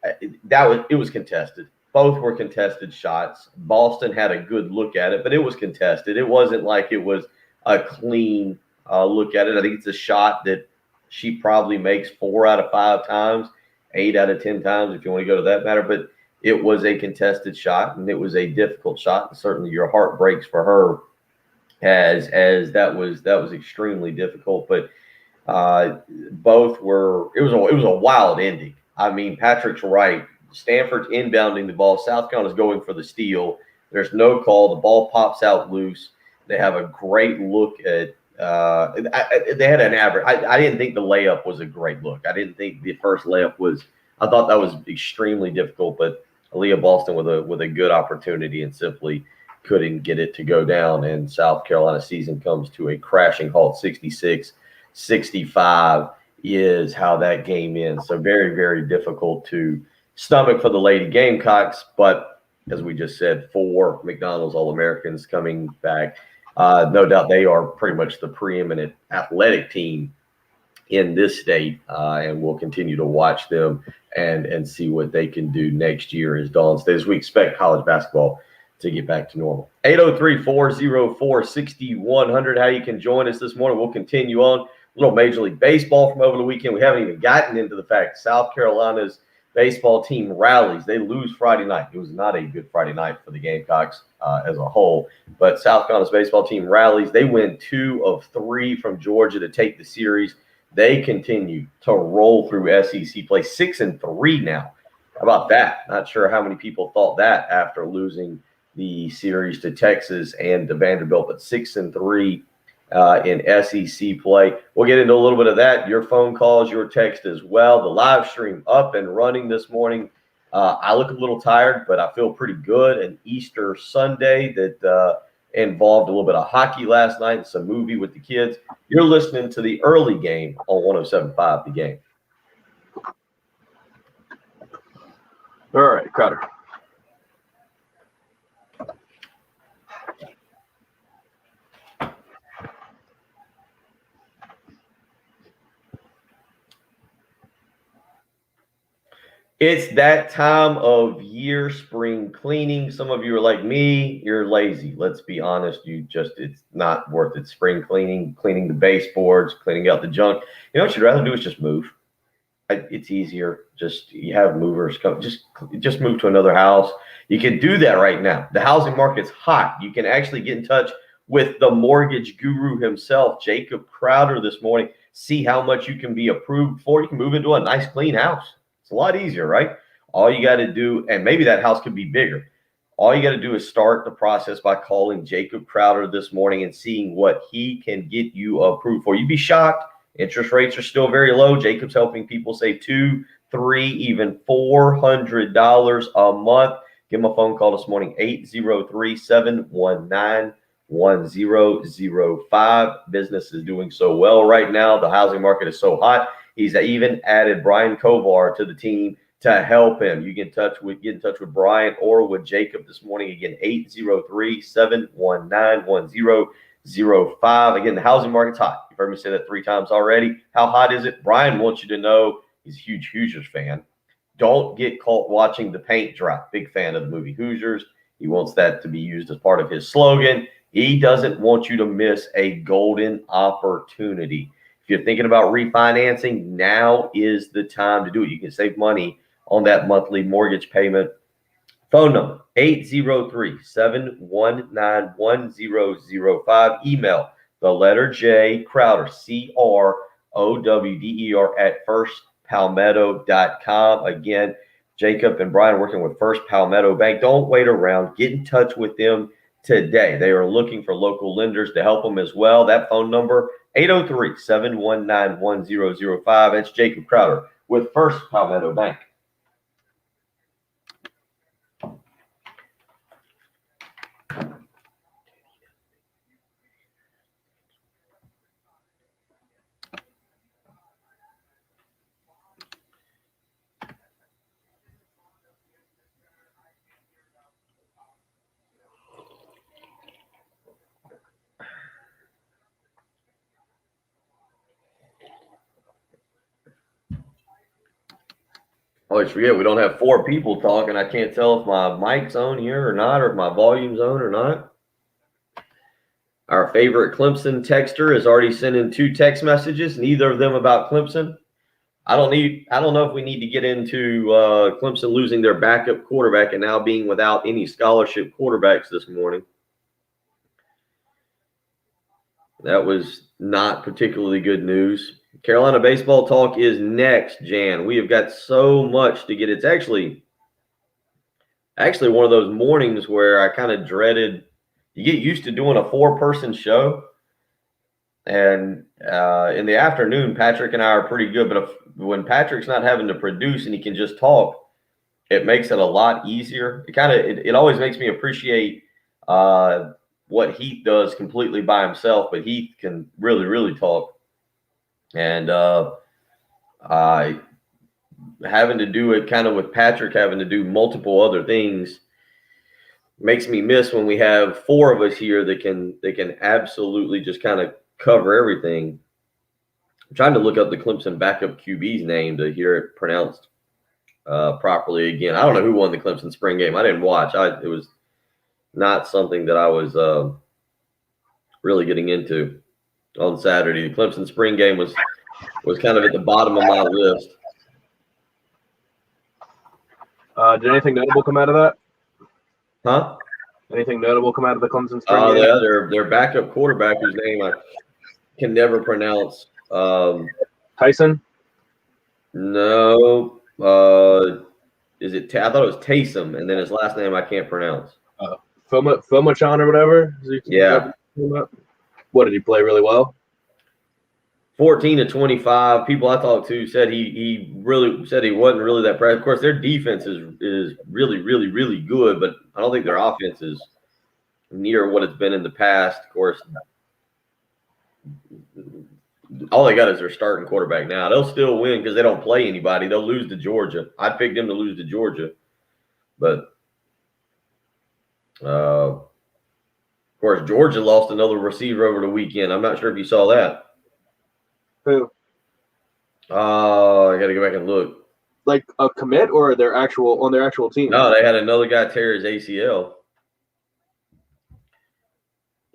it was contested. Both were contested shots. Boston had a good look at it, but it was contested. It wasn't like it was a clean look at it. I think it's a shot that she probably makes 4 out of 5 times, 8 out of 10 times, if you want to go to that matter. But it was a contested shot, and it was a difficult shot. And certainly your heart breaks for her as that was extremely difficult. But both were – it was a wild ending. I mean, Patrick's right. Stanford's inbounding the ball. South Carolina's going for the steal. There's no call. The ball pops out loose. They have a great look at they had an average. I didn't think the layup was a great look. I didn't think the first layup was – I thought that was extremely difficult. But Aaliyah Boston with a good opportunity and simply couldn't get it to go down. And South Carolina's season comes to a crashing halt. 66-65 is how that game ends. So very, very difficult to stomach for the Lady Gamecocks, but as we just said, 4 McDonald's All-Americans coming back. No doubt they are pretty much the preeminent athletic team in this state, and we'll continue to watch them and see what they can do next year as Dawn stays. We expect college basketball to get back to normal. 803-404-6100, how you can join us this morning. We'll continue on. A little Major League Baseball from over the weekend. We haven't even gotten into the fact South Carolina's baseball team rallies. They lose Friday night. It was not a good Friday night for the Gamecocks as a whole. But South Carolina's baseball team rallies. They win 2 of 3 from Georgia to take the series. They continue to roll through SEC play. 6-3 now. How about that? Not sure how many people thought that after losing the series to Texas and to Vanderbilt, but 6-3 in SEC play. We'll get into a little bit of that. Your phone calls, your text as well. The live stream up and running this morning. I look a little tired, but I feel pretty good. An Easter Sunday that involved a little bit of hockey last night and some movie with the kids. You're listening to the early game on 107.5 The Game. All right, Crowder. It's that time of year, spring cleaning. Some of you are like me, you're lazy. Let's be honest. It's not worth it. Spring cleaning the baseboards, cleaning out the junk. You know what you'd rather do is just move. It's easier. You have movers come, just move to another house. You can do that right now. The housing market's hot. You can actually get in touch with the mortgage guru himself, Jacob Crowder, this morning. See how much you can be approved for. You can move into a nice, clean house. It's a lot easier, right? All you got to do, and maybe that house could be bigger. All you got to do is start the process by calling Jacob Crowder this morning and seeing what he can get you approved for. You'd be shocked. Interest rates are still very low. Jacob's helping people save $200, $300, even $400 a month. Give him a phone call this morning, 803-719-1037. 1005. Business is doing so well right now. The housing market is so hot. He's even added Brian Kovar to the team to help him. You get in touch with Brian or with Jacob this morning. Again, 803-719-1005. Again, the housing market's hot. You've heard me say that 3 times already. How hot is it? Brian wants you to know he's a huge Hoosiers fan. Don't get caught watching the paint dry. Big fan of the movie Hoosiers. He wants that to be used as part of his slogan. He doesn't want you to miss a golden opportunity. If you're thinking about refinancing, now is the time to do it. You can save money on that monthly mortgage payment. Phone number, 803-719-1005. Email, the letter J, Crowder, CROWDER, at firstpalmetto.com. Again, Jacob and Brian working with First Palmetto Bank. Don't wait around. Get in touch with them today. They are looking for local lenders to help them as well. That phone number, 803-719-1005. That's Jacob Crowder with First Palmetto Bank. I always forget we don't have 4 people talking. I can't tell if my mic's on here or not, or if my volume's on or not. Our favorite Clemson texter has already sent in 2 text messages, neither of them about Clemson. I don't know if we need to get into Clemson losing their backup quarterback and now being without any scholarship quarterbacks this morning. That was not particularly good news. Carolina baseball talk is next, Jan. We have got so much to get. It's actually one of those mornings where I kind of dreaded. You get used to doing a 4-person show, and in the afternoon, Patrick and I are pretty good. But when Patrick's not having to produce and he can just talk, it makes it a lot easier. It always makes me appreciate what Heath does completely by himself, but Heath can really, really talk. And having to do it kind of with Patrick having to do multiple other things makes me miss when we have 4 of us here that can absolutely just kind of cover everything. I'm trying to look up the Clemson backup QB's name to hear it pronounced properly again. I don't know who won the Clemson spring game. I didn't watch. It was not something that I was really getting into on Saturday. The Clemson spring game was kind of at the bottom of my list. Did anything notable come out of that? Huh? Anything notable come out of the Clemson spring game? Yeah, their backup quarterback, whose name I can never pronounce. Tyson? No. Is it? I thought it was Taysom, and then his last name I can't pronounce. Filmachan or whatever? Yeah. What, did he play really well? 14 to 25. People I talked to said he really said he wasn't really that bad. Of course, their defense is really, really, really good, but I don't think their offense is near what it's been in the past. Of course, all they got is their starting quarterback now. They'll still win because they don't play anybody. They'll lose to Georgia. I'd pick them to lose to Georgia. But, of course, Georgia lost another receiver over the weekend. I'm not sure if you saw that. Who? I got to go back and look. Like a commit or on their actual team? No, they had another guy tear his ACL.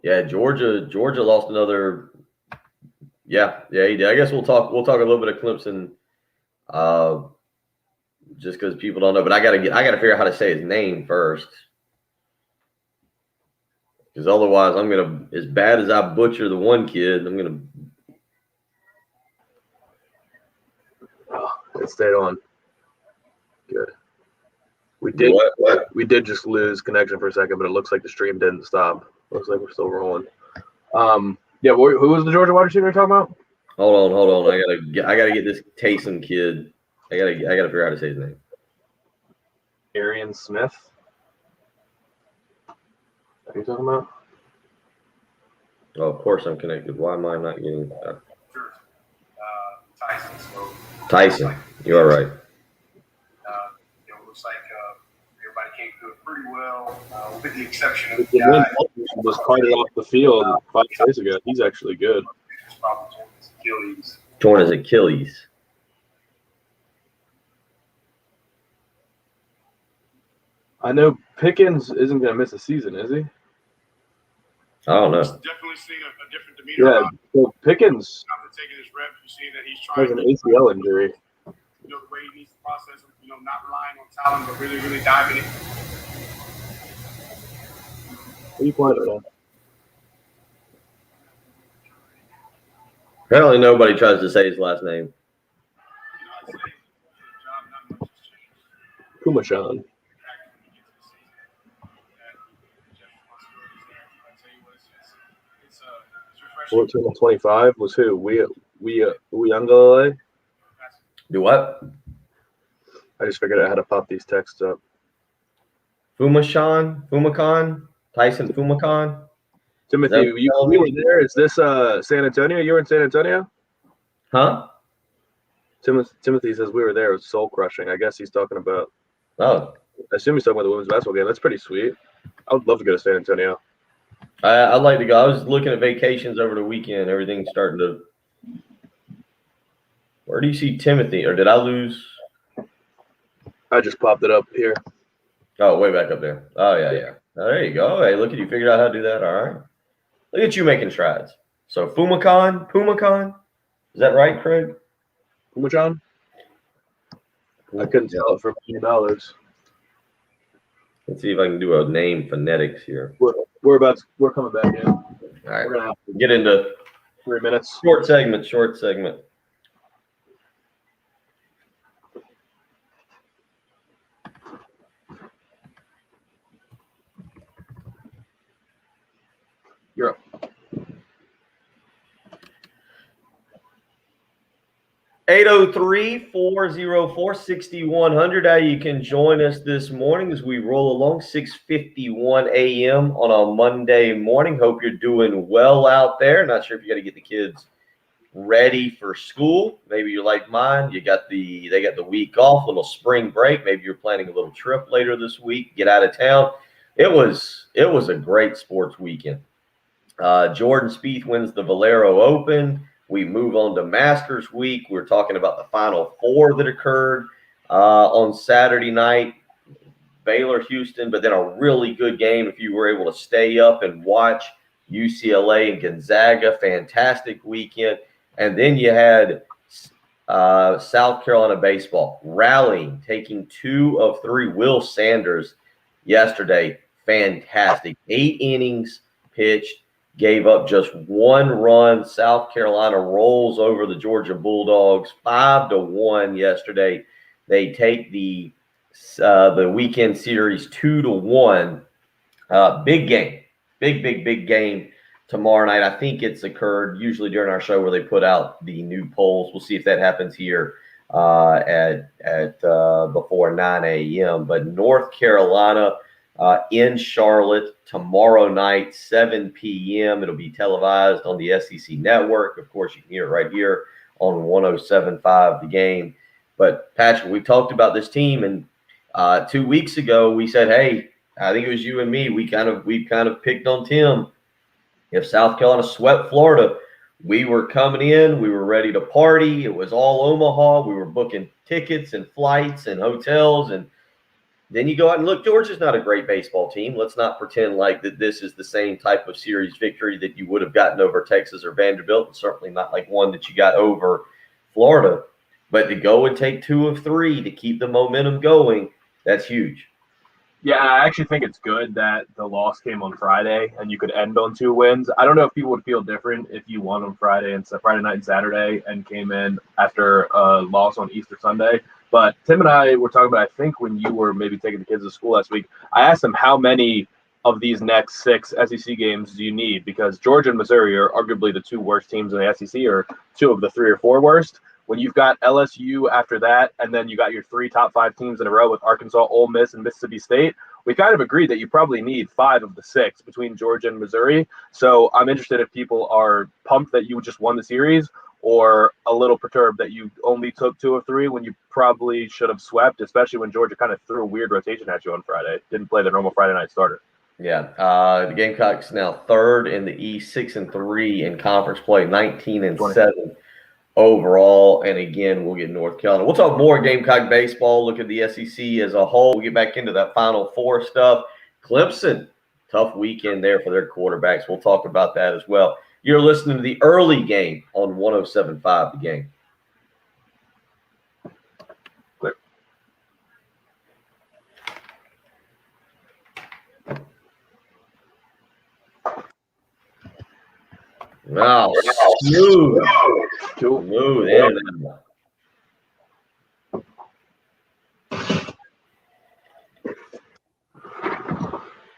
Yeah, Georgia lost another. Yeah, he did. I guess we'll talk a little bit of Clemson, just because people don't know. But I gotta figure out how to say his name first, because otherwise I'm gonna, as bad as I butcher the one kid, I'm gonna. It stayed on. Good. We did. What? We did just lose connection for a second, but it looks like the stream didn't stop. Looks like we're still rolling. Yeah. Who was the Georgia wide receiver you're talking about? Hold on. I gotta get this Taysom kid. I gotta figure out how to say his name. Arian Smith. What are you talking about? Oh, of course I'm connected. Why am I not getting Sure. Tyson. So Tyson? You are right. it looks like everybody came through it pretty well, with the exception of The the wind guy was carted off the field 5 days ago. He's actually good. who's probably torn his Achilles. Torn his Achilles. I know Pickens isn't going to miss a season, is he? I don't know. Definitely seeing a different demeanor. Yeah, so Pickens After taking his reps, you see that he's has trying an ACL injury. the way he needs to process them, not relying on talent, but really, really diving in. What are you playing right now? Apparently nobody tries to say his last name. I'd say the job not much has changed. Kumachan. It's refreshing. 14 and 25 was who? Uyunglele? Do what? I just figured out how to pop these texts up. Fumacan? Tyson Fumacan? Timothy, you were there. Is this San Antonio? You were in San Antonio? Huh? Timothy says we were there. It was soul crushing. I guess he's talking about. Oh, I assume he's talking about the women's basketball game. That's pretty sweet. I would love to go to San Antonio. I'd like to go. I was looking at vacations over the weekend. Everything's starting to. Where do you see Timothy? Or did I lose? I just popped it up here. Oh, way back up there. Oh, yeah. Oh, there you go. Hey, look at you. Figured out how to do that. All right. Look at you making strides. So Pumacan. Is that right, Craig? Kumachan? I couldn't tell it for $1 million. Let's see if I can do a name phonetics here. We're coming back in. All right. We're gonna have to Get into 3 minutes. short segment. You're up. 803-404-6100. How you can join us this morning as we roll along 6:51 a.m. on a Monday morning. Hope you're doing well out there. Not sure if you got to get the kids ready for school. Maybe you're like mine. They got the week off, little spring break. Maybe you're planning a little trip later this week. Get out of town. It was a great sports weekend. Jordan Spieth wins the Valero Open. We move on to Masters Week. We're talking about the Final Four that occurred on Saturday night, Baylor, Houston, but then a really good game if you were able to stay up and watch UCLA and Gonzaga. Fantastic weekend. And then you had South Carolina baseball rallying, taking 2 of 3. Will Sanders yesterday, fantastic. 8 innings pitched. Gave up just 1 run. South Carolina rolls over the Georgia Bulldogs 5-1 yesterday. They take the weekend series 2-1. Big game, big game tomorrow night. I think it's occurred usually during our show where they put out the new polls. We'll see if that happens here at before 9 a.m. But North Carolina. In Charlotte tomorrow night, 7 p.m. It'll be televised on the SEC network. Of course, you can hear it right here on 107.5 The Game. But Patrick, we talked about this team, and 2 weeks ago we said, hey, I think it was you and me. We kind of picked on Tim. If South Carolina swept Florida, we were coming in. We were ready to party. It was all Omaha. We were booking tickets and flights and hotels, and then you go out and look. Georgia's not a great baseball team. Let's not pretend like that this is the same type of series victory that you would have gotten over Texas or Vanderbilt, and certainly not like one that you got over Florida. But to go and take 2 of 3 to keep the momentum going, that's huge. Yeah, I actually think it's good that the loss came on Friday and you could end on 2 wins. I don't know if people would feel different if you won on Friday night and Saturday and came in after a loss on Easter Sunday. But Tim and I were talking about, I think when you were maybe taking the kids to school last week, I asked him how many of these next 6 SEC games do you need? Because Georgia and Missouri are arguably the 2 worst teams in the SEC, or 2 of the 3 or 4 worst. When you've got LSU after that, and then you got your 3 top 5 teams in a row with Arkansas, Ole Miss, and Mississippi State, we kind of agreed that you probably need 5 of the 6 between Georgia and Missouri. So I'm interested if people are pumped that you just won the series or a little perturbed that you only took 2 of 3 when you probably should have swept, especially when Georgia kind of threw a weird rotation at you on Friday. Didn't play the normal Friday night starter. Yeah, the Gamecocks now 3rd in the East, 6-3 in conference play, 19-7 overall. And again, we'll get North Carolina. We'll talk more Gamecock baseball, look at the SEC as a whole. We'll get back into that Final Four stuff. Clemson, tough weekend there for their quarterbacks. We'll talk about that as well. You're listening to the early game on 107.5 The Game. Wow, smooth. Smooth.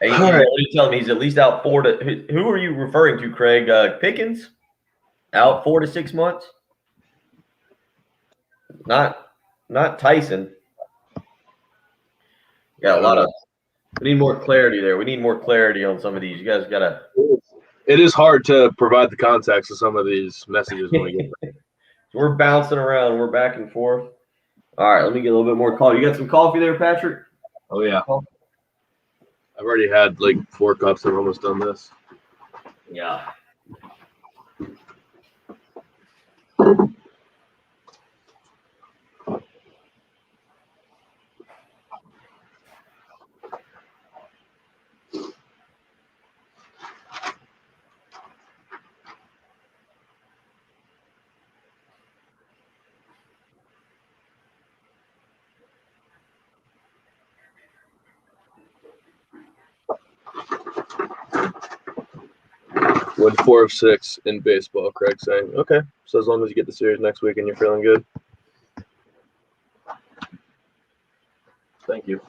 Hey, what are you telling me? He's at least out 4 to – who are you referring to, Craig? Pickens? Out 4 to 6 months? Not Tyson. Got a lot of – we need more clarity there. We need more clarity on some of these. You guys got to – It is hard to provide the context of some of these messages when we get back. We're bouncing around. We're back and forth. All right, let me get a little bit more coffee. You got some coffee there, Patrick? Oh, yeah. I've already had like 4 cups. I've almost done this. Yeah. Win 4 of 6 in baseball, Craig saying. Okay, so as long as you get the series next week and you're feeling good. Thank you.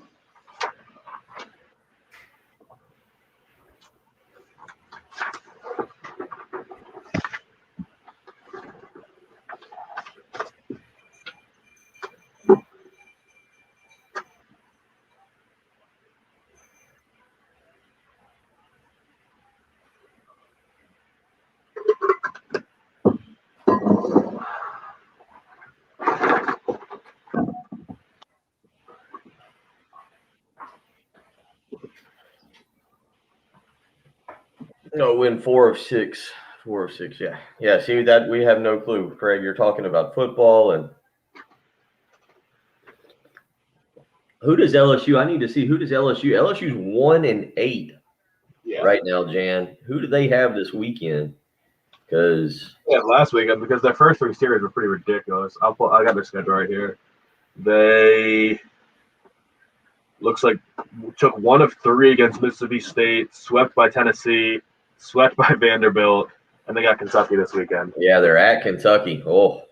No, win 4 of 6. 4 of 6, yeah. Yeah, see that we have no clue, Craig. You're talking about football and who does LSU? I need to see who does LSU. LSU's 1-8 right now, Jan. Who do they have this weekend? Because last weekend because their first 3 series were pretty ridiculous. I got their schedule right here. They looks like took 1 of 3 against Mississippi State, swept by Tennessee, swept by Vanderbilt, and they got Kentucky this weekend. Yeah, they're at Kentucky. Oh.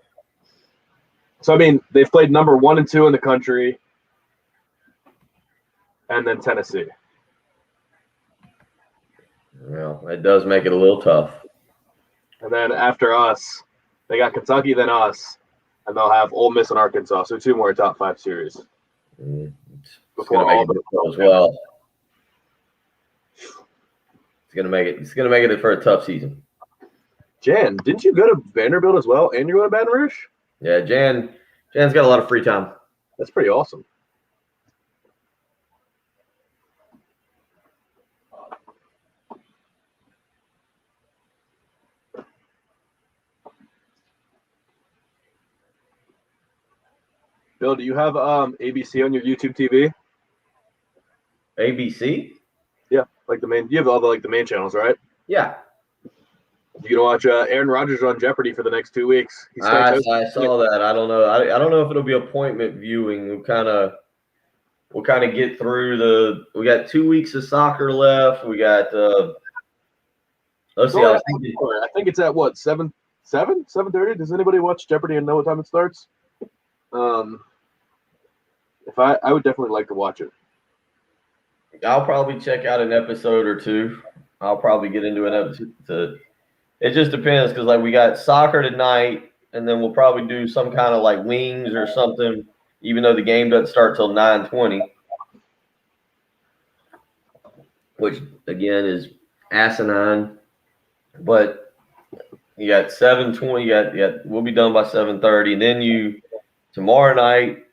So, I mean, they've played number 1 and 2 in the country, and then Tennessee. Well, it does make it a little tough. And then after us, they got Kentucky, then us, and they'll have Ole Miss and Arkansas. So 2 more top 5 series. It's going to make it as well. It's going to make it. It's going to make it for a tough season. Jan, didn't you go to Vanderbilt as well, and you're going to Baton Rouge? Yeah, Jan's got a lot of free time. That's pretty awesome. Bill, do you have ABC on your YouTube TV? ABC? Yeah, like the main. You have all the main channels, right? Yeah. You gonna watch Aaron Rodgers on Jeopardy for the next 2 weeks? I saw that. I don't know. I don't know if it'll be appointment viewing. We'll kind of get through we got 2 weeks of soccer left. We got let's see. I think it's at what 7:30. Does anybody watch Jeopardy and know what time it starts? If I would definitely like to watch it. I'll probably check out an episode or 2. I'll probably get into an episode. It just depends because we got soccer tonight, and then we'll probably do some kind of wings or something, even though the game doesn't start till 9:20. which again is asinine. But you got 7:20. We'll be done by 7:30, and then tomorrow night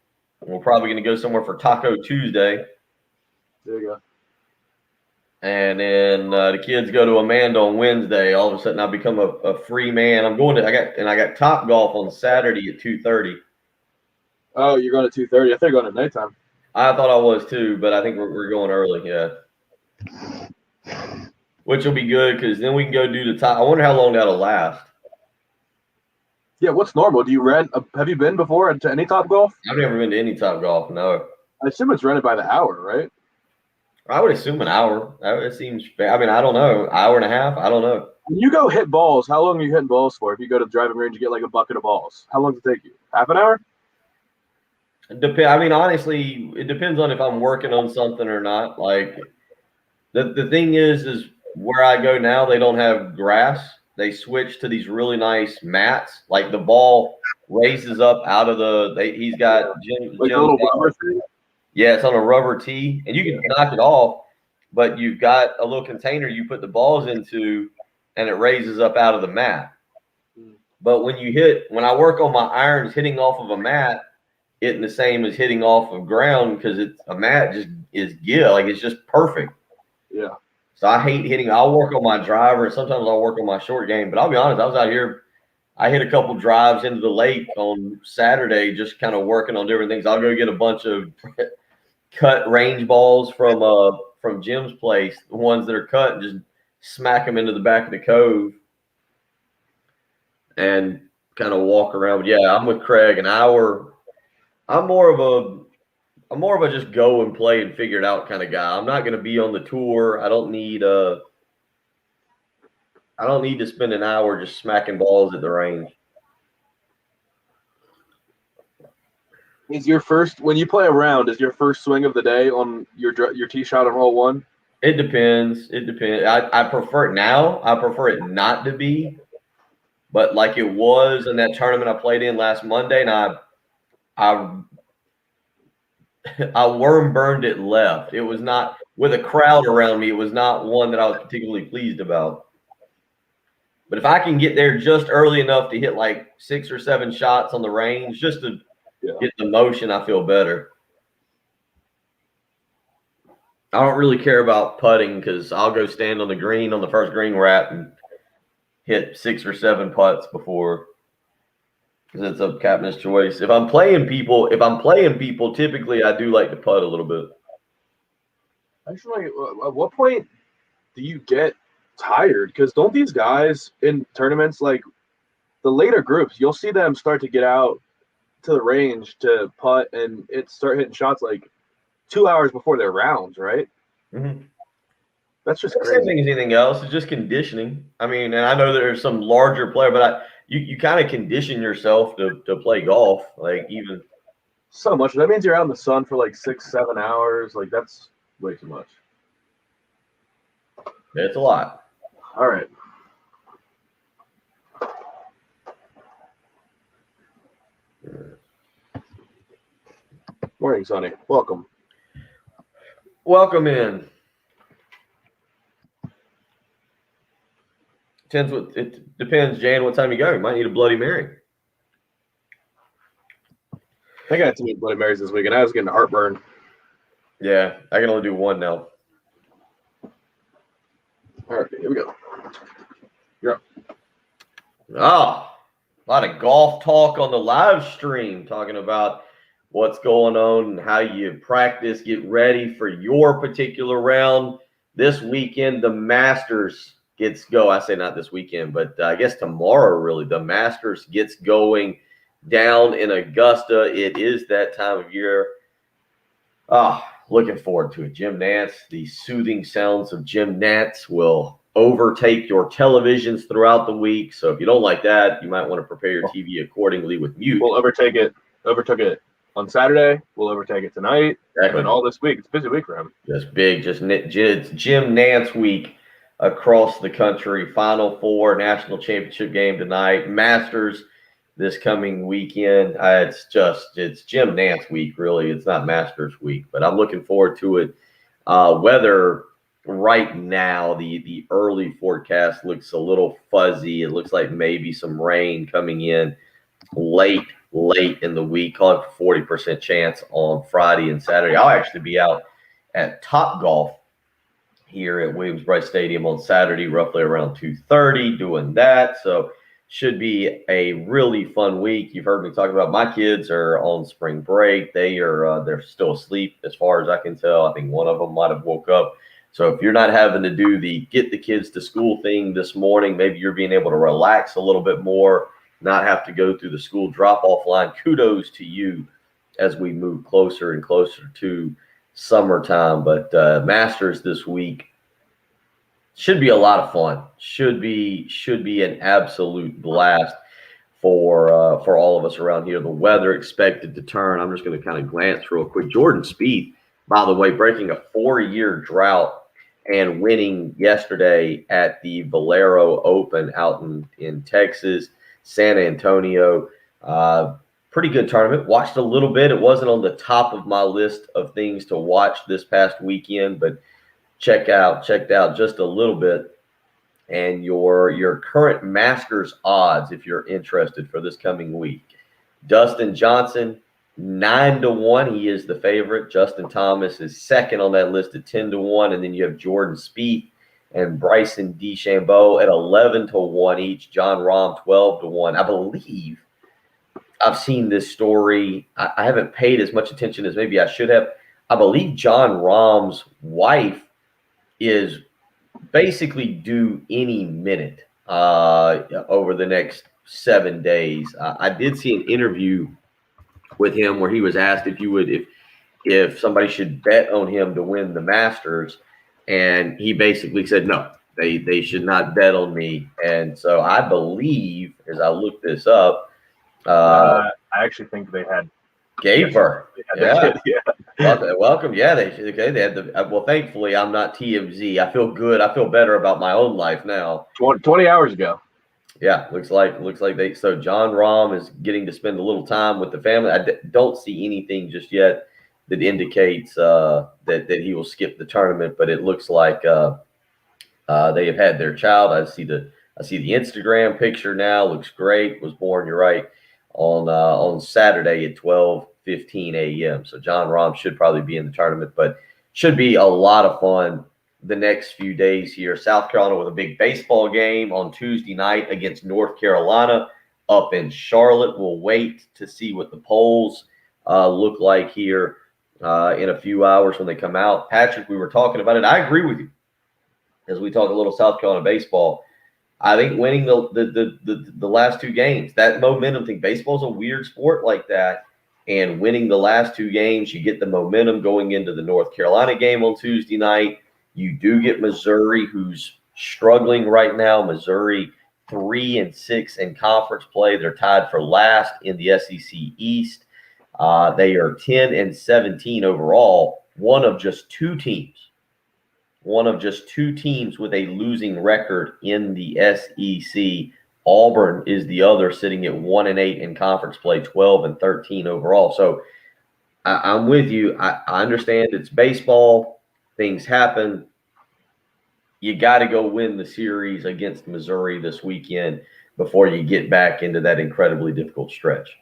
we're probably going to go somewhere for Taco Tuesday. There you go. And then the kids go to Amanda on Wednesday. All of a sudden, I become a free man. I got Top Golf on Saturday at 2:30. Oh, you're going at 2:30. I think you're going at nighttime. I thought I was too, but I think we're going early. Yeah, which will be good because then we can go do the top. I wonder how long that'll last. Yeah, what's normal? Do you rent? Have you been before to any Top Golf? I've never been to any Top Golf. No, I assume it's rented by the hour, right? I would assume an hour. It seems. I mean, I don't know. Hour and a half. I don't know. When you go hit balls, how long are you hitting balls for? If you go to the driving range, you get like a bucket of balls. How long does it take you? Half an hour? I mean, honestly, it depends on if I'm working on something or not. Like the thing is where I go now, they don't have grass. They switch to these really nice mats. Like the ball raises up out of he's got Like a little rubber thing? Yeah, it's on a rubber tee, and you can knock it off, but you've got a little container you put the balls into, and it raises up out of the mat. But when I work on my irons hitting off of a mat, isn't the same as hitting off of ground because a mat just is like it's just perfect. Yeah. So I hate hitting. I'll work on my driver, and sometimes I'll work on my short game. But I'll be honest, I was out here. I hit a couple drives into the lake on Saturday, just kind of working on different things. I'll go get a bunch of cut range balls from Jim's place, the ones that are cut, and just smack them into the back of the cove and kind of walk around. But yeah, I'm with Craig. An hour. I'm more of a just go and play and figure it out kind of guy. I'm not going to be on the tour. I don't need to spend an hour just smacking balls at the range. Is your first when you play a round? Is your first swing of the day on your tee shot on hole one? It depends. I prefer it now. I prefer it not to be, but like it was in that tournament I played in last Monday, and I worm burned it left. It was not with a crowd around me. It was not one that I was particularly pleased about. But if I can get there just early enough to hit like 6 or 7 shots on the range, just to get the motion, I feel better. I don't really care about putting because I'll go stand on the green on the first green wrap and hit 6 or 7 putts before. Because it's a captain's choice. If I'm playing people, typically I do like to putt a little bit. Actually, at what point do you get tired? Because don't these guys in tournaments, like the later groups, you'll see them start to get out to the range to putt and start hitting shots like 2 hours before their rounds, right? Mm-hmm. That's just crazy. Same thing as anything else. It's just conditioning. I mean, and I know there's some larger player, but you kind of condition yourself to play golf, like even so much. That means you're out in the sun for like 6-7 hours. Like that's way too much. It's a lot. All right. Morning, Sonny. Welcome. Welcome in. It depends, Jan, what time you go. You might need a Bloody Mary. I got too many Bloody Marys this week, and I was getting heartburn. Yeah, I can only do one now. All right, here we go. You're up. A lot of golf talk on the live stream, talking about what's going on and how you practice, get ready for your particular round. This weekend, the Masters gets go. I say not this weekend, but I guess tomorrow, really, the Masters gets going down in Augusta. It is that time of year. Looking forward to it. Jim Nantz, the soothing sounds of Jim Nantz will overtake your televisions throughout the week. So if you don't like that, you might want to prepare your TV accordingly with mute. We'll overtook it on Saturday. We'll overtake it tonight. Exactly. And all this week. It's a busy week for him. Just big. It's Jim Nantz week across the country. Final Four, national championship game tonight. Masters this coming weekend. It's Jim Nantz week, really. It's not Masters week, but I'm looking forward to it. Weather right now, the early forecast looks a little fuzzy. It looks like maybe some rain coming in late in the week. Call it 40% chance on Friday and Saturday. I'll actually be out at Top Golf here at Williams-Brice Stadium on Saturday, roughly around 2:30, doing that. So should be a really fun week. You've heard me talk about my kids are on spring break. They're still asleep as far as I can tell. I think one of them might have woke up. So if you're not having to do the get the kids to school thing this morning, maybe you're being able to relax a little bit more, not have to go through the school drop-off line. Kudos to you as we move closer and closer to summertime. But Masters this week should be a lot of fun. Should be an absolute blast for all of us around here. The weather expected to turn. I'm just going to kind of glance real quick. Jordan Spieth, by the way, breaking a 4-year drought and winning yesterday at the Valero Open out in Texas, San Antonio. Pretty good tournament. Watched a little bit. It wasn't on the top of my list of things to watch this past weekend, but checked out just a little bit. And your current Masters odds, if you're interested for this coming week. Dustin Johnson, 9-1. He is the favorite. Justin Thomas is second on that list at 10-1. And then you have Jordan Spieth and Bryson DeChambeau at 11-1 each. John Rahm, 12-1. I believe I've seen this story. I haven't paid as much attention as maybe I should have. I believe John Rahm's wife is basically due any minute over the next 7 days. I did see an interview with him where he was asked if somebody should bet on him to win the Masters, and he basically said no, they should not bet on me. And so I believe, as I look this up, I actually think they had gave her. Yeah. Welcome. Yeah, they had the. Well, thankfully, I'm not TMZ. I feel good. I feel better about my own life now. 20 hours ago. Yeah, looks like they. So John Rahm is getting to spend a little time with the family. I don't see anything just yet that indicates that he will skip the tournament, but it looks like they have had their child. I see the Instagram picture now. Looks great. Was born. You're right. On Saturday at 12:15 a.m. So John Rahm should probably be in the tournament, but should be a lot of fun the next few days here. South Carolina with a big baseball game on Tuesday night against North Carolina up in Charlotte. We'll wait to see what the polls look like here in a few hours when they come out. Patrick, we were talking about it. I agree with you as we talk a little South Carolina baseball. I think winning the last two games, that momentum thing, baseball's a weird sport like that. And winning the last two games, you get the momentum going into the North Carolina game on Tuesday night. You do get Missouri, who's struggling right now. Missouri 3-6 in conference play. They're tied for last in the SEC East. They are 10-17 overall. One of just two teams with a losing record in the SEC. Auburn is the other, sitting at 1-8 in conference play, 12-13 overall. So I'm with you. I understand it's baseball. Things happen. You got to go win the series against Missouri this weekend before you get back into that incredibly difficult stretch.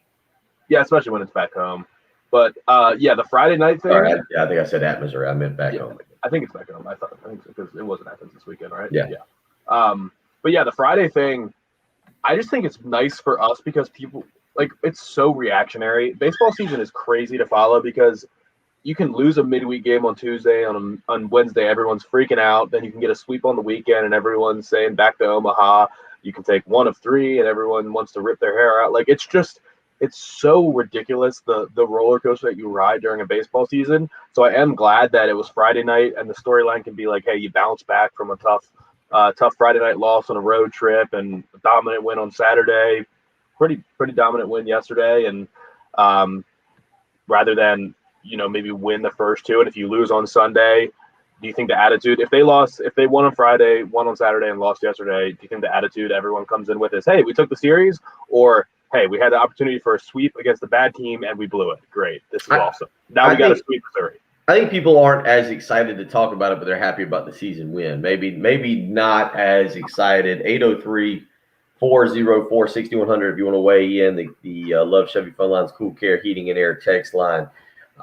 Yeah, especially when it's back home. But the Friday night thing. Right, I think I said at Missouri. I meant back home. I think it's back home. I think so, because it wasn't Athens this weekend, right? Yeah. But yeah, the Friday thing, I just think it's nice for us because people it's so reactionary. Baseball season is crazy to follow because you can lose a midweek game on Tuesday. On Wednesday, everyone's freaking out. Then you can get a sweep on the weekend, and everyone's saying back to Omaha. You can take 1 of 3, and everyone wants to rip their hair out. It's so ridiculous, the roller coaster that you ride during a baseball season. So I am glad that it was Friday night, and the storyline can be like, hey, you bounce back from a tough Friday night loss on a road trip and a dominant win on Saturday. Pretty dominant win yesterday, and rather than maybe win the first two, and if you lose on Sunday, do you think the attitude, if they won on Friday, won on Saturday, and lost yesterday, do you think the attitude everyone comes in with is, hey, we took the series, or hey, we had the opportunity for a sweep against a bad team and we blew it? Great, this is awesome. Now we got to sweep Missouri. I think people aren't as excited to talk about it, but they're happy about the season win. Maybe not as excited. 803-404-6100 if you want to weigh in. The Love Chevy Phone Line's Cool Care Heating and Air text line.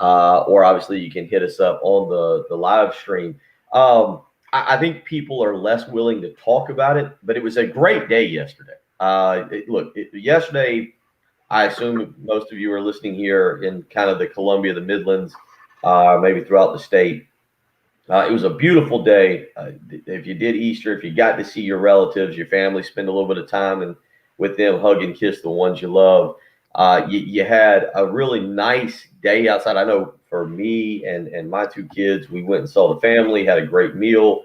Or obviously you can hit us up on the live stream. I think people are less willing to talk about it, but it was a great day yesterday. Yesterday, I assume most of you are listening here in kind of the Columbia, the Midlands, maybe throughout the state. It was a beautiful day. If you did Easter, if you got to see your relatives, your family, spend a little bit of time and with them, hug and kiss the ones you love. You had a really nice day outside. I know for me and my two kids, we went and saw the family, had a great meal.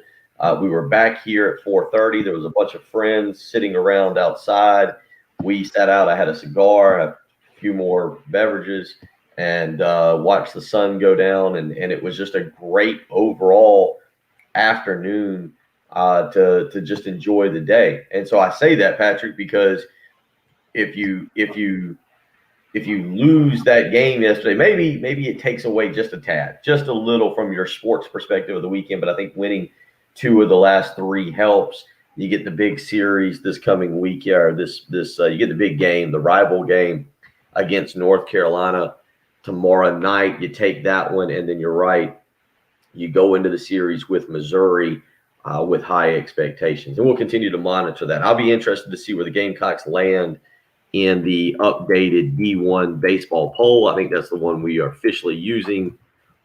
We were back here at 4:30. There was a bunch of friends sitting around outside. We sat out. I had a cigar, a few more beverages, and watched the sun go down. And it was just a great overall afternoon to just enjoy the day. And so I say that, Patrick, because if you lose that game yesterday, maybe it takes away just a tad, just a little from your sports perspective of the weekend. But I think winning 2 of the last 3 helps. You get the big series this coming week, or you get the big game, the rival game against North Carolina tomorrow night. You take that one, and then you're right. You go into the series with Missouri with high expectations, and we'll continue to monitor that. I'll be interested to see where the Gamecocks land in the updated D1 baseball poll. I think that's the one we are officially using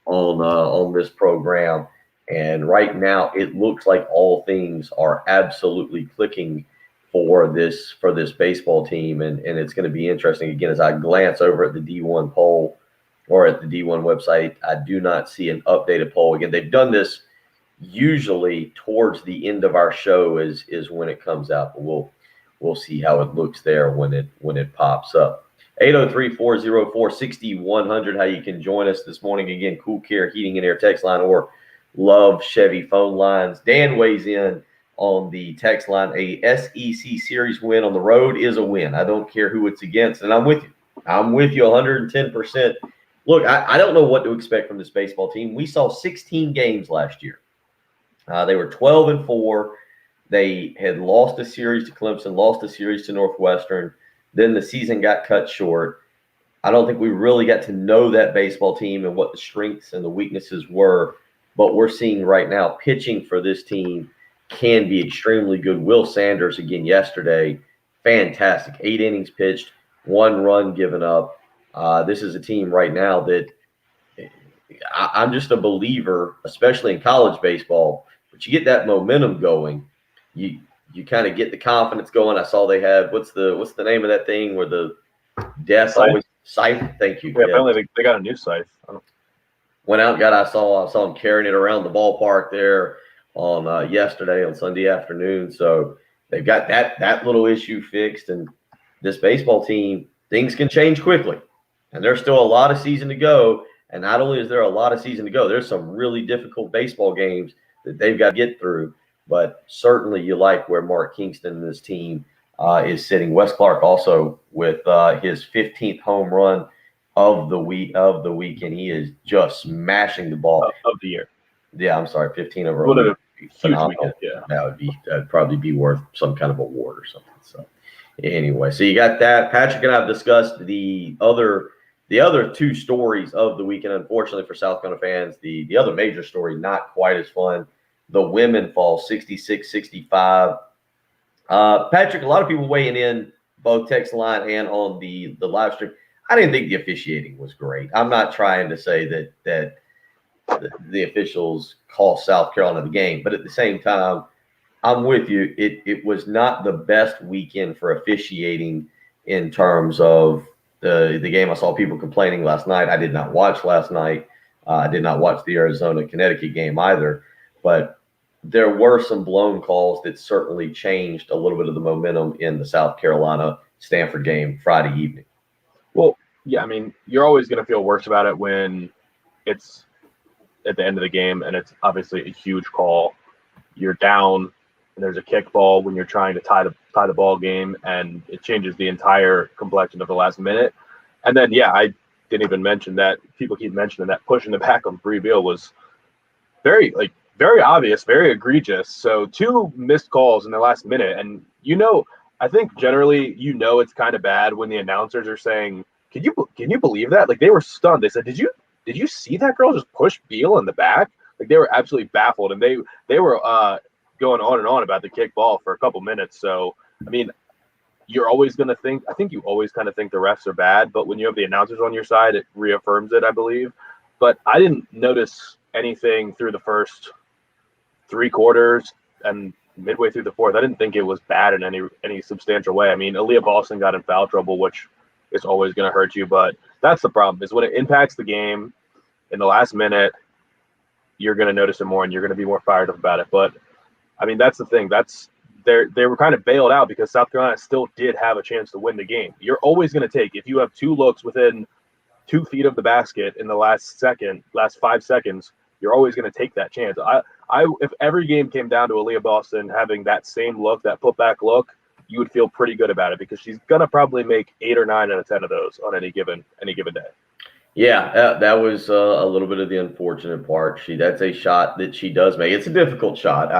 on this program. And right now, it looks like all things are absolutely clicking for this baseball team, and it's going to be interesting. Again, as I glance over at the D1 poll or at the D1 website, I do not see an updated poll. Again, they've done this usually towards the end of our show is when it comes out, but we'll see how it looks there when it pops up. 803-404-6100, how you can join us this morning. Again, Cool Care Heating and Air text line or Love Chevy phone lines. Dan weighs in on the text line. A SEC series win on the road is a win. I don't care who it's against, and I'm with you. I'm with you 110%. Look, I don't know what to expect from this baseball team. We saw 16 games last year. They were 12-4. They had lost a series to Clemson, lost a series to Northwestern. Then the season got cut short. I don't think we really got to know that baseball team and what the strengths and the weaknesses were. But we're seeing right now pitching for this team can be extremely good. Will Sanders, again, yesterday, fantastic. 8 innings pitched, 1 run given up. This is a team right now that I'm just a believer, especially in college baseball, but you get that momentum going. You kind of get the confidence going. I saw they had what's the name of that thing where the death always scythe? Thank you. Yeah, apparently they got a new scythe. Went out and I saw him carrying it around the ballpark there on yesterday on Sunday afternoon. So they've got that little issue fixed, and this baseball team, things can change quickly, and there's still a lot of season to go. And not only is there a lot of season to go, there's some really difficult baseball games that they've got to get through. But certainly you like where Mark Kingston and his team is sitting. Wes Clark also with his 15th home run of the week, and he is just smashing the ball of the year. Yeah, I'm sorry, 15 overall. What a huge weekend, yeah. That'd probably be worth some kind of award or something. So anyway, so you got that. Patrick and I have discussed the other 2 stories of the weekend. Unfortunately for South Carolina fans, the other major story, not quite as fun. The women fall 66-65. Patrick, a lot of people weighing in both text line and on the live stream. I didn't think the officiating was great. I'm not trying to say that the officials cost South Carolina the game, but at the same time, I'm with you. It was not the best weekend for officiating in terms of the game. I saw people complaining last night. I did not watch last night. I did not watch the Arizona-Connecticut game either, but there were some blown calls that certainly changed a little bit of the momentum in the South Carolina-Stanford game Friday evening. Well, yeah, I mean, you're always going to feel worse about it when it's at the end of the game and it's obviously a huge call. You're down and there's a kickball when you're trying to tie the ball game, and it changes the entire complexion of the last minute. And then, yeah, didn't even mention that people keep mentioning that pushing the back on Bree Beal was very obvious, very egregious. So 2 missed calls in the last minute, and I think generally it's kind of bad when the announcers are saying, "Can you believe that?" Like they were stunned. They said, "Did you see that girl just push Beal in the back?" Like they were absolutely baffled, and they were going on and on about the kick ball for a couple minutes. So I mean, you're always going to think. I think you always kind of think the refs are bad, but when you have the announcers on your side, it reaffirms it, I believe. But I didn't notice anything through the first 3 quarters and midway through the fourth. I didn't think it was bad in any substantial way. I mean, Aaliyah Boston got in foul trouble, which is always going to hurt you, but that's the problem is when it impacts the game in the last minute, you're going to notice it more and you're going to be more fired up about it. But I mean, that's the thing. They were kind of bailed out because South Carolina still did have a chance to win the game. You're always going to take, if you have 2 looks within 2 feet of the basket in the last 5 seconds, you're always going to take that chance. If every game came down to Aaliyah Boston having that same look, that putback look, you would feel pretty good about it because she's going to probably make 8 or 9 out of 10 of those on any given day. Yeah, that was a little bit of the unfortunate part. That's a shot that she does make. It's a difficult shot.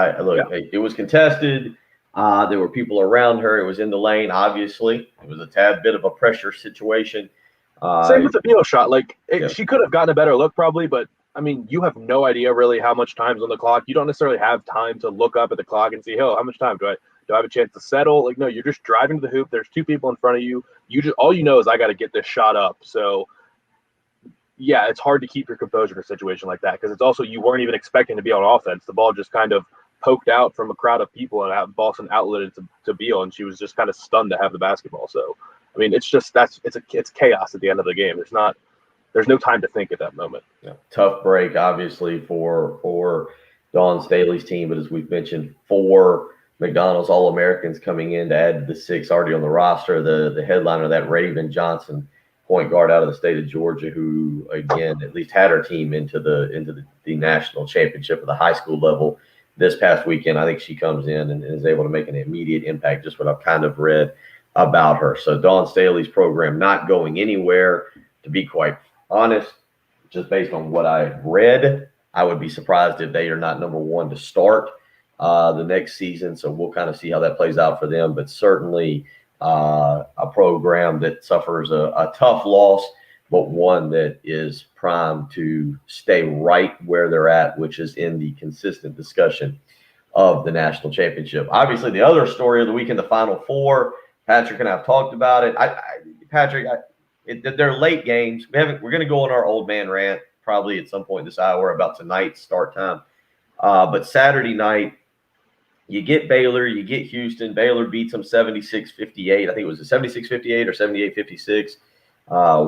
It was contested. There were people around her. It was in the lane. Obviously, it was a tad bit of a pressure situation. Same with the Beal shot. She could have gotten a better look probably, but I mean, you have no idea really how much time's on the clock. You don't necessarily have time to look up at the clock and see, oh, how much time do I have a chance to settle? Like, no, you're just driving to the hoop. There's 2 people in front of you. All you know is I got to get this shot up. So, yeah, it's hard to keep your composure in a situation like that because it's also you weren't even expecting to be on offense. The ball just kind of poked out from a crowd of people and Boston outletted to Beal, and she was just kind of stunned to have the basketball. So, I mean, it's just it's chaos at the end of the game. There's no time to think at that moment. Yeah. Tough break, obviously, for Dawn Staley's team, but as we've mentioned, 4 McDonald's All-Americans coming in to add the 6 already on the roster. The headliner of that, Raven Johnson, point guard out of the state of Georgia, who again at least had her team into the national championship at the high school level this past weekend. I think she comes in and is able to make an immediate impact. Just what I've kind of read about her. So Dawn Staley's program not going anywhere. To be quite honest, just based on what I've read, I would be surprised if they are not number 1 to start the next season. So we'll kind of see how that plays out for them. But certainly a program that suffers a tough loss, but one that is primed to stay right where they're at, which is in the consistent discussion of the national championship. Obviously, the other story of the week in the Final Four, Patrick and I have talked about it. They're late games. We're going to go on our old man rant probably at some point this hour about tonight's start time. But Saturday night, you get Baylor, you get Houston. Baylor beats them 76-58. I think it was a 76-58 or 78-56.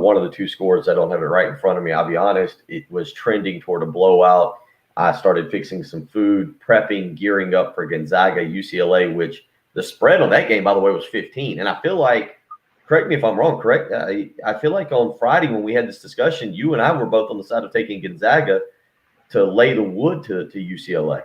One of the 2 scores. I don't have it right in front of me. I'll be honest. It was trending toward a blowout. I started fixing some food, prepping, gearing up for Gonzaga, UCLA, which the spread on that game, by the way, was 15. And I feel like, correct me if I'm wrong, correct? I feel like on Friday when we had this discussion, you and I were both on the side of taking Gonzaga to lay the wood to UCLA.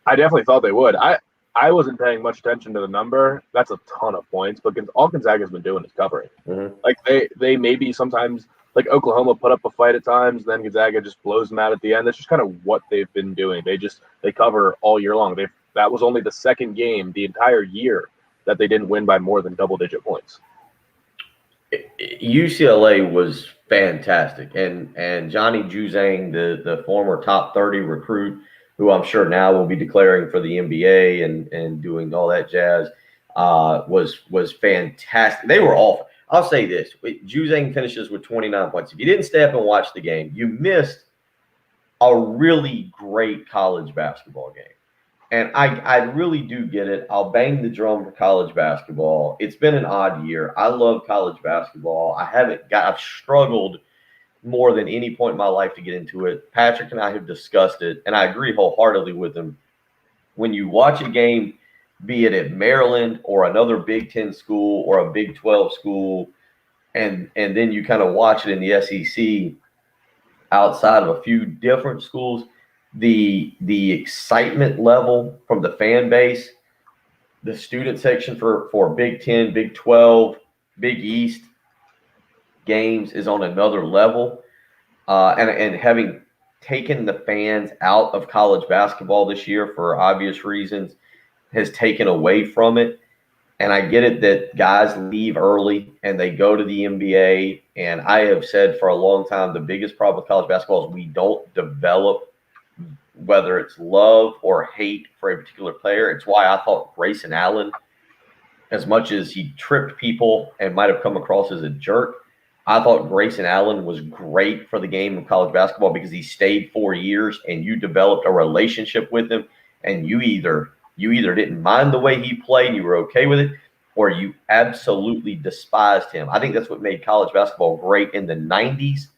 I definitely thought they would. I wasn't paying much attention to the number. That's a ton of points, but all Gonzaga's been doing is covering. Mm-hmm. Like they maybe sometimes, like Oklahoma put up a fight at times, then Gonzaga just blows them out at the end. That's just kind of what they've been doing. They cover all year long. That was only the second game the entire year that they didn't win by more than double-digit points. UCLA was fantastic, and Johnny Juzang, the former top 30 recruit, who I'm sure now will be declaring for the NBA and doing all that jazz, was fantastic. They were awful. I'll say this: Juzang finishes with 29 points. If you didn't stay up and watch the game, you missed a really great college basketball game. And I really do get it. I'll bang the drum for college basketball. It's been an odd year. I love college basketball. I've struggled more than any point in my life to get into it. Patrick and I have discussed it, and I agree wholeheartedly with him. When you watch a game, be it at Maryland or another Big Ten school or a Big 12 school, and then you kind of watch it in the SEC outside of a few different schools, the excitement level from the fan base, the student section for Big 10, Big 12, Big East, games is on another level. And having taken the fans out of college basketball this year for obvious reasons has taken away from it. And I get it that guys leave early and they go to the NBA. And I have said for a long time, the biggest problem with college basketball is we don't develop, whether it's love or hate for a particular player. It's why I thought Grayson Allen, as much as he tripped people and might have come across as a jerk, I thought Grayson Allen was great for the game of college basketball because he stayed 4 years and you developed a relationship with him, and you either didn't mind the way he played, you were okay with it, or you absolutely despised him. I think that's what made college basketball great in the 90s,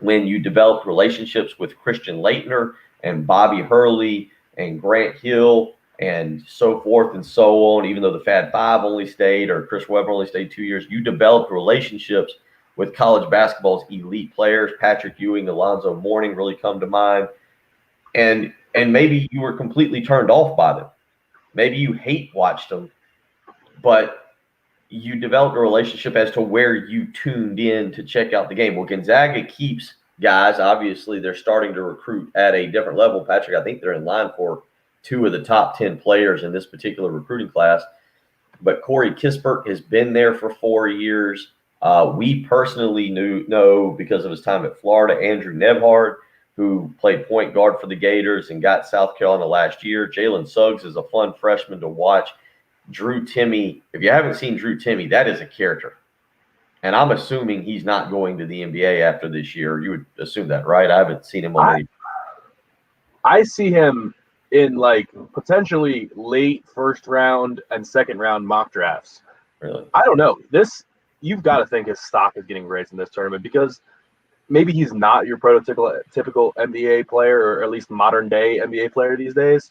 when you developed relationships with Christian Laettner and Bobby Hurley and Grant Hill and so forth and so on. Even though the Fab Five only stayed, or Chris Webber only stayed 2 years, you developed relationships with college basketball's elite players. Patrick Ewing, Alonzo Mourning really come to mind. And maybe you were completely turned off by them. Maybe you hate watched them, but you developed a relationship as to where you tuned in to check out the game. Well, Gonzaga keeps guys. Obviously, they're starting to recruit at a different level. Patrick, I think they're in line for 2 of the top 10 players in this particular recruiting class. But Corey Kispert has been there for 4 years. We personally know because of his time at Florida, Andrew Nebhard, who played point guard for the Gators and got South Carolina last year. Jalen Suggs is a fun freshman to watch. Drew Timme, if you haven't seen Drew Timme, that is a character. And I'm assuming he's not going to the NBA after this year. You would assume that, right? I haven't seen him on any. I see him in like potentially late first round and second round mock drafts. Really? I don't know. You've got to think his stock is getting raised in this tournament because maybe he's not your prototypical NBA player, or at least modern day NBA player these days.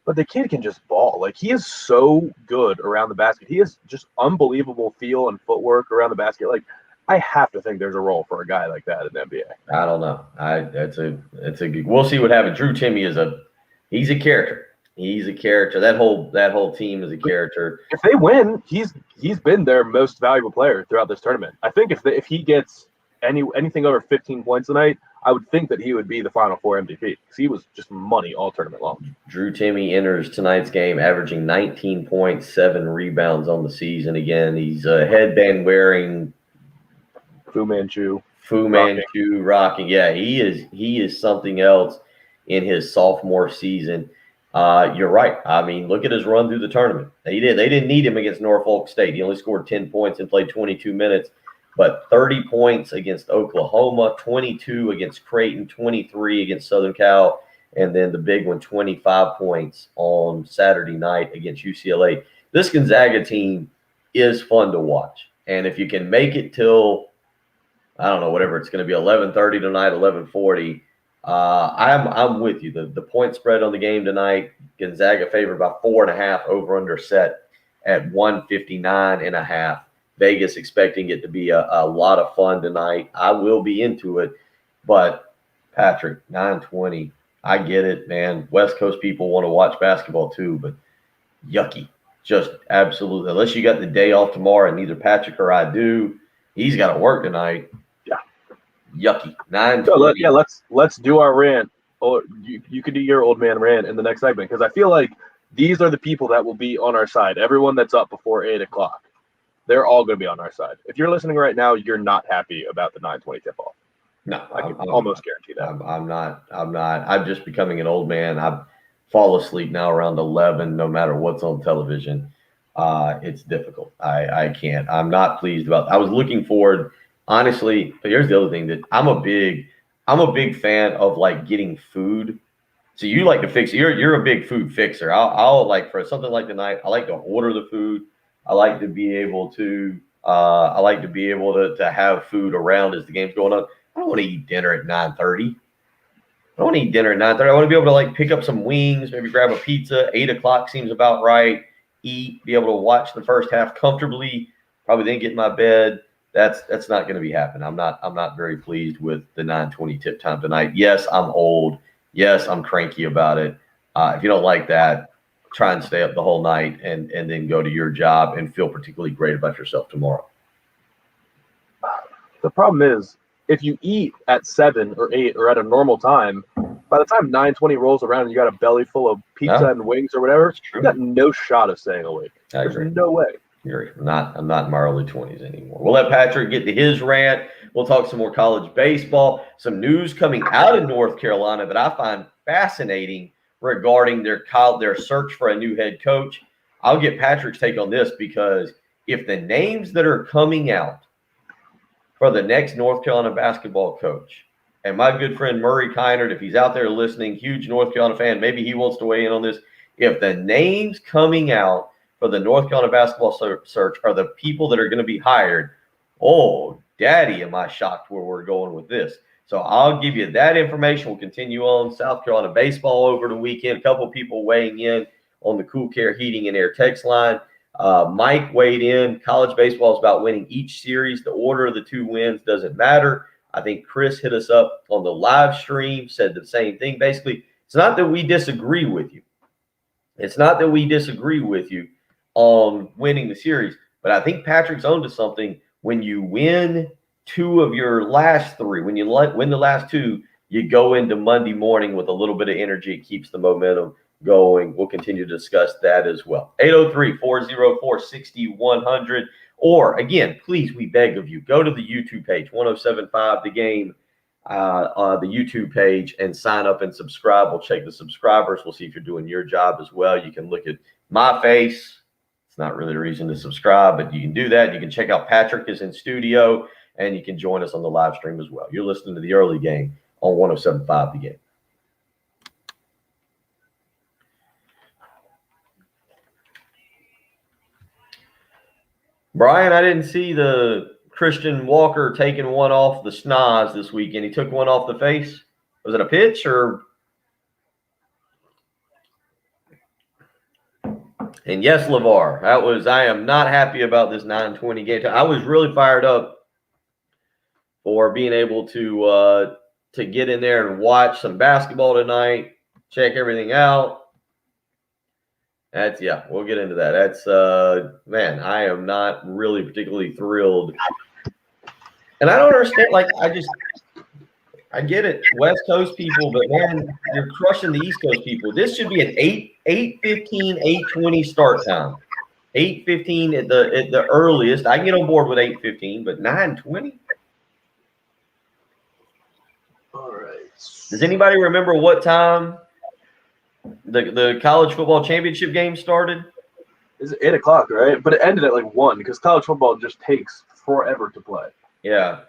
But the kid can just ball. Like, he is so good around the basket. He has just unbelievable feel and footwork around the basket. Like, I have to think there's a role for a guy like that in the NBA. I don't know. It's a good. We'll see what happens. Drew Timme he's a character. He's a character. That whole team is a character. If they win, he's been their most valuable player throughout this tournament. I think if he gets anything over 15 points tonight, I would think that he would be the Final Four MVP because he was just money all tournament long. Drew Timme enters tonight's game averaging 19.7 rebounds on the season. Again, he's a headband wearing Fu Manchu rocking. Yeah, he is something else in his sophomore season. You're right. I mean, look at his run through the tournament. They didn't need him against Norfolk State. He only scored 10 points and played 22 minutes. But 30 points against Oklahoma, 22 against Creighton, 23 against Southern Cal, and then the big one, 25 points on Saturday night against UCLA. This Gonzaga team is fun to watch. And if you can make it till, I don't know, whatever it's going to be, 11:30 tonight, 11:40, I'm with you. The point spread on the game tonight, Gonzaga favored by 4.5, over under set at 159.5. Vegas expecting it to be a lot of fun tonight. I will be into it, but Patrick, 9:20. I get it, man. West Coast people want to watch basketball too, but yucky. Just absolutely. Unless you got the day off tomorrow, and neither Patrick or I do, he's got to work tonight. Yeah, yucky. 9:20. Let's do our rant, or you could do your old man rant in the next segment, because I feel like these are the people that will be on our side. Everyone that's up before 8 o'clock. They're all going to be on our side. If you're listening right now, you're not happy about the 9:20 tip-off. No, I can almost guarantee that. I'm not. I'm just becoming an old man. I fall asleep now around 11, no matter what's on television. It's difficult. I can't. I'm not pleased about. I was looking forward, honestly. But here's the other thing, that I'm a big fan of like getting food. So you like to fix. You're a big food fixer. I'll like, for something like tonight, I like to order the food. I like to be able to have food around as the game's going on. I don't want to eat dinner at 9:30. I want to be able to like pick up some wings, maybe grab a pizza. 8 o'clock seems about right. Eat, be able to watch the first half comfortably, probably then get in my bed. That's not going to be happening. I'm not very pleased with the 9:20 tip time tonight. Yes, I'm old. Yes, I'm cranky about it. If you don't like that, try and stay up the whole night and then go to your job and feel particularly great about yourself tomorrow. The problem is, if you eat at 7 or 8 or at a normal time, by the time 9:20 rolls around and you got a belly full of pizza and wings or whatever, you got no shot of staying awake. There's no way. I'm not in my early 20s anymore. We'll let Patrick get to his rant. We'll talk some more college baseball, some news coming out of North Carolina that I find fascinating regarding their search for a new head coach. I'll get Patrick's take on this because if the names that are coming out for the next North Carolina basketball coach, and my good friend Murray Kynard, if he's out there listening, huge North Carolina fan, maybe he wants to weigh in on this. If the names coming out for the North Carolina basketball search are the people that are going to be hired, oh, daddy, am I shocked where we're going with this. So I'll give you that information. We'll continue on South Carolina baseball over the weekend. A couple people weighing in on the Cool Care Heating and Air text line. Mike weighed in. College baseball is about winning each series. The order of the 2 wins doesn't matter. I think Chris hit us up on the live stream, said the same thing. Basically, it's not that we disagree with you. It's not that we disagree with you on winning the series, but I think Patrick's onto something. When you win 2 of your last 3, when you win the last 2, you go into Monday morning with a little bit of energy. It keeps the momentum going. We'll continue to discuss that as well. 803-404-6100. Or, again, please, we beg of you, go to the YouTube page, 1075 The Game, on the YouTube page, and sign up and subscribe. We'll check the subscribers. We'll see if you're doing your job as well. You can look at my face. It's not really a reason to subscribe, but you can do that. You can check out Patrick is in studio, and you can join us on the live stream as well. You're listening to the early game on 1075 The Game. Brian, I didn't see the Christian Walker taking one off the schnoz this weekend. He took one off the face. Was it a pitch or? And yes, LeVar, I am not happy about this 9:20 game. I was really fired up for being able to get in there and watch some basketball tonight, check everything out. We'll get into that. That's man, I am not really particularly thrilled. And I don't understand, I get it, West Coast people, but man, you're crushing the East Coast people. This should be an 8:15, 8:20 start time. 8:15 at the earliest. I can get on board with 8:15, but 9:20? All right. Does anybody remember what time the college football championship game started? It's 8 o'clock, right? But it ended at 1 because college football just takes forever to play. Yeah.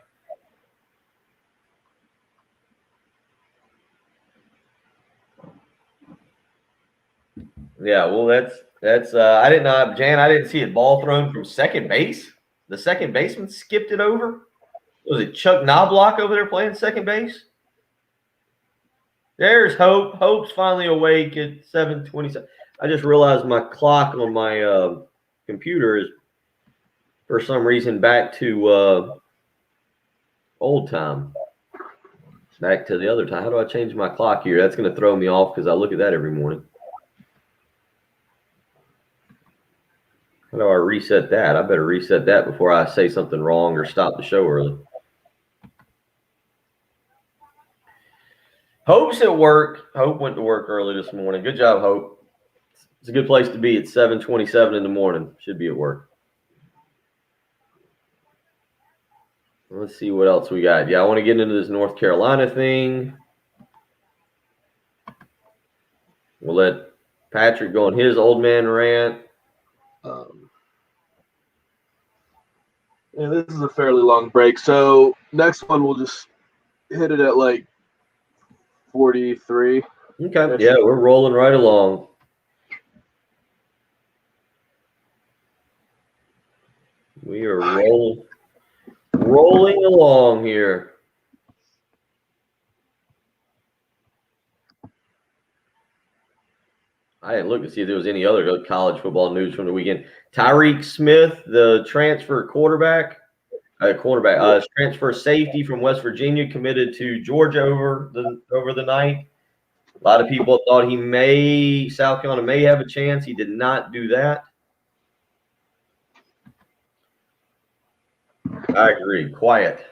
Yeah, well, that's I didn't know, Jan, I didn't see a ball thrown from second base. The second baseman skipped it over. Was it Chuck Knobloch over there playing second base? There's Hope. Hope's finally awake at 7:27. I just realized my clock on my computer is, for some reason, back to old time. Back to the other time. How do I change my clock here? That's going to throw me off because I look at that every morning. How do I reset that? I better reset that before I say something wrong or stop the show early. Hope's at work. Hope went to work early this morning. Good job, Hope. It's a good place to be at 7:27 in the morning. Should be at work. Let's see what else we got. Yeah, I want to get into this North Carolina thing. We'll let Patrick go on his old man rant. Yeah, this is a fairly long break. So next one, we'll just hit it at 43. Okay. Yeah, we're rolling right along. We are rolling along here. I didn't look to see if there was any other college football news from the weekend. Tyreek Smith, the transfer transfer safety from West Virginia, committed to Georgia over the night. A lot of people thought South Carolina may have a chance. He did not do that. I agree. Quiet.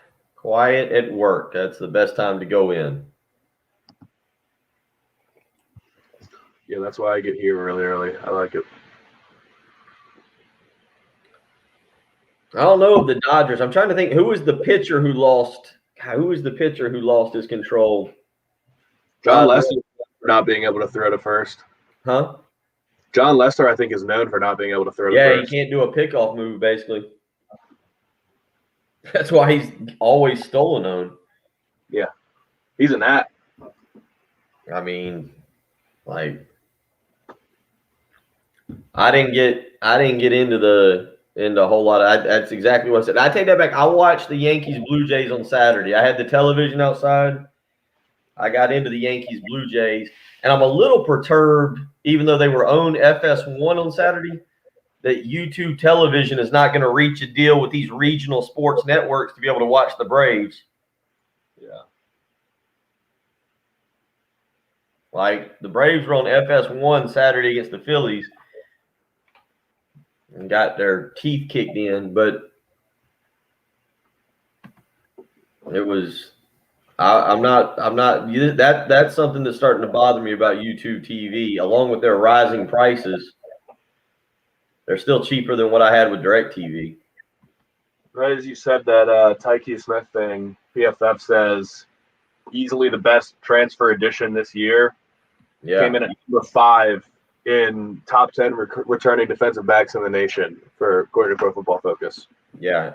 quiet at work. That's the best time to go in. Yeah, that's why I get here really early. I like it. I don't know if the Dodgers. I'm trying to think who was the pitcher who lost. Who was the pitcher who lost his control? John Lester for not being able to throw to first. Huh? John Lester, I think, is known for not being able to throw to Yeah, first. he can't do a pickoff move, basically. That's why he's always stolen on. Yeah, he's an at. I mean, like, I didn't get into a whole lot of. That's exactly what I said. I take that back. I watched the Yankees Blue Jays on Saturday. I had the television outside. I got into the Yankees Blue Jays, and I'm a little perturbed, even though they were owned FS1 on Saturday, that YouTube television is not going to reach a deal with these regional sports networks to be able to watch the Braves. Yeah. Like, the Braves were on FS1 Saturday against the Phillies and got their teeth kicked in, but it was I'm not that's something that's starting to bother me about YouTube TV, along with their rising prices. They're still cheaper than what I had with DirecTV. Right as you said that Tyke Smith thing, PFF says easily the best transfer addition this year. Yeah. Came in at number 5 in top 10 returning defensive backs in the nation for according to Pro Football Focus. Yeah.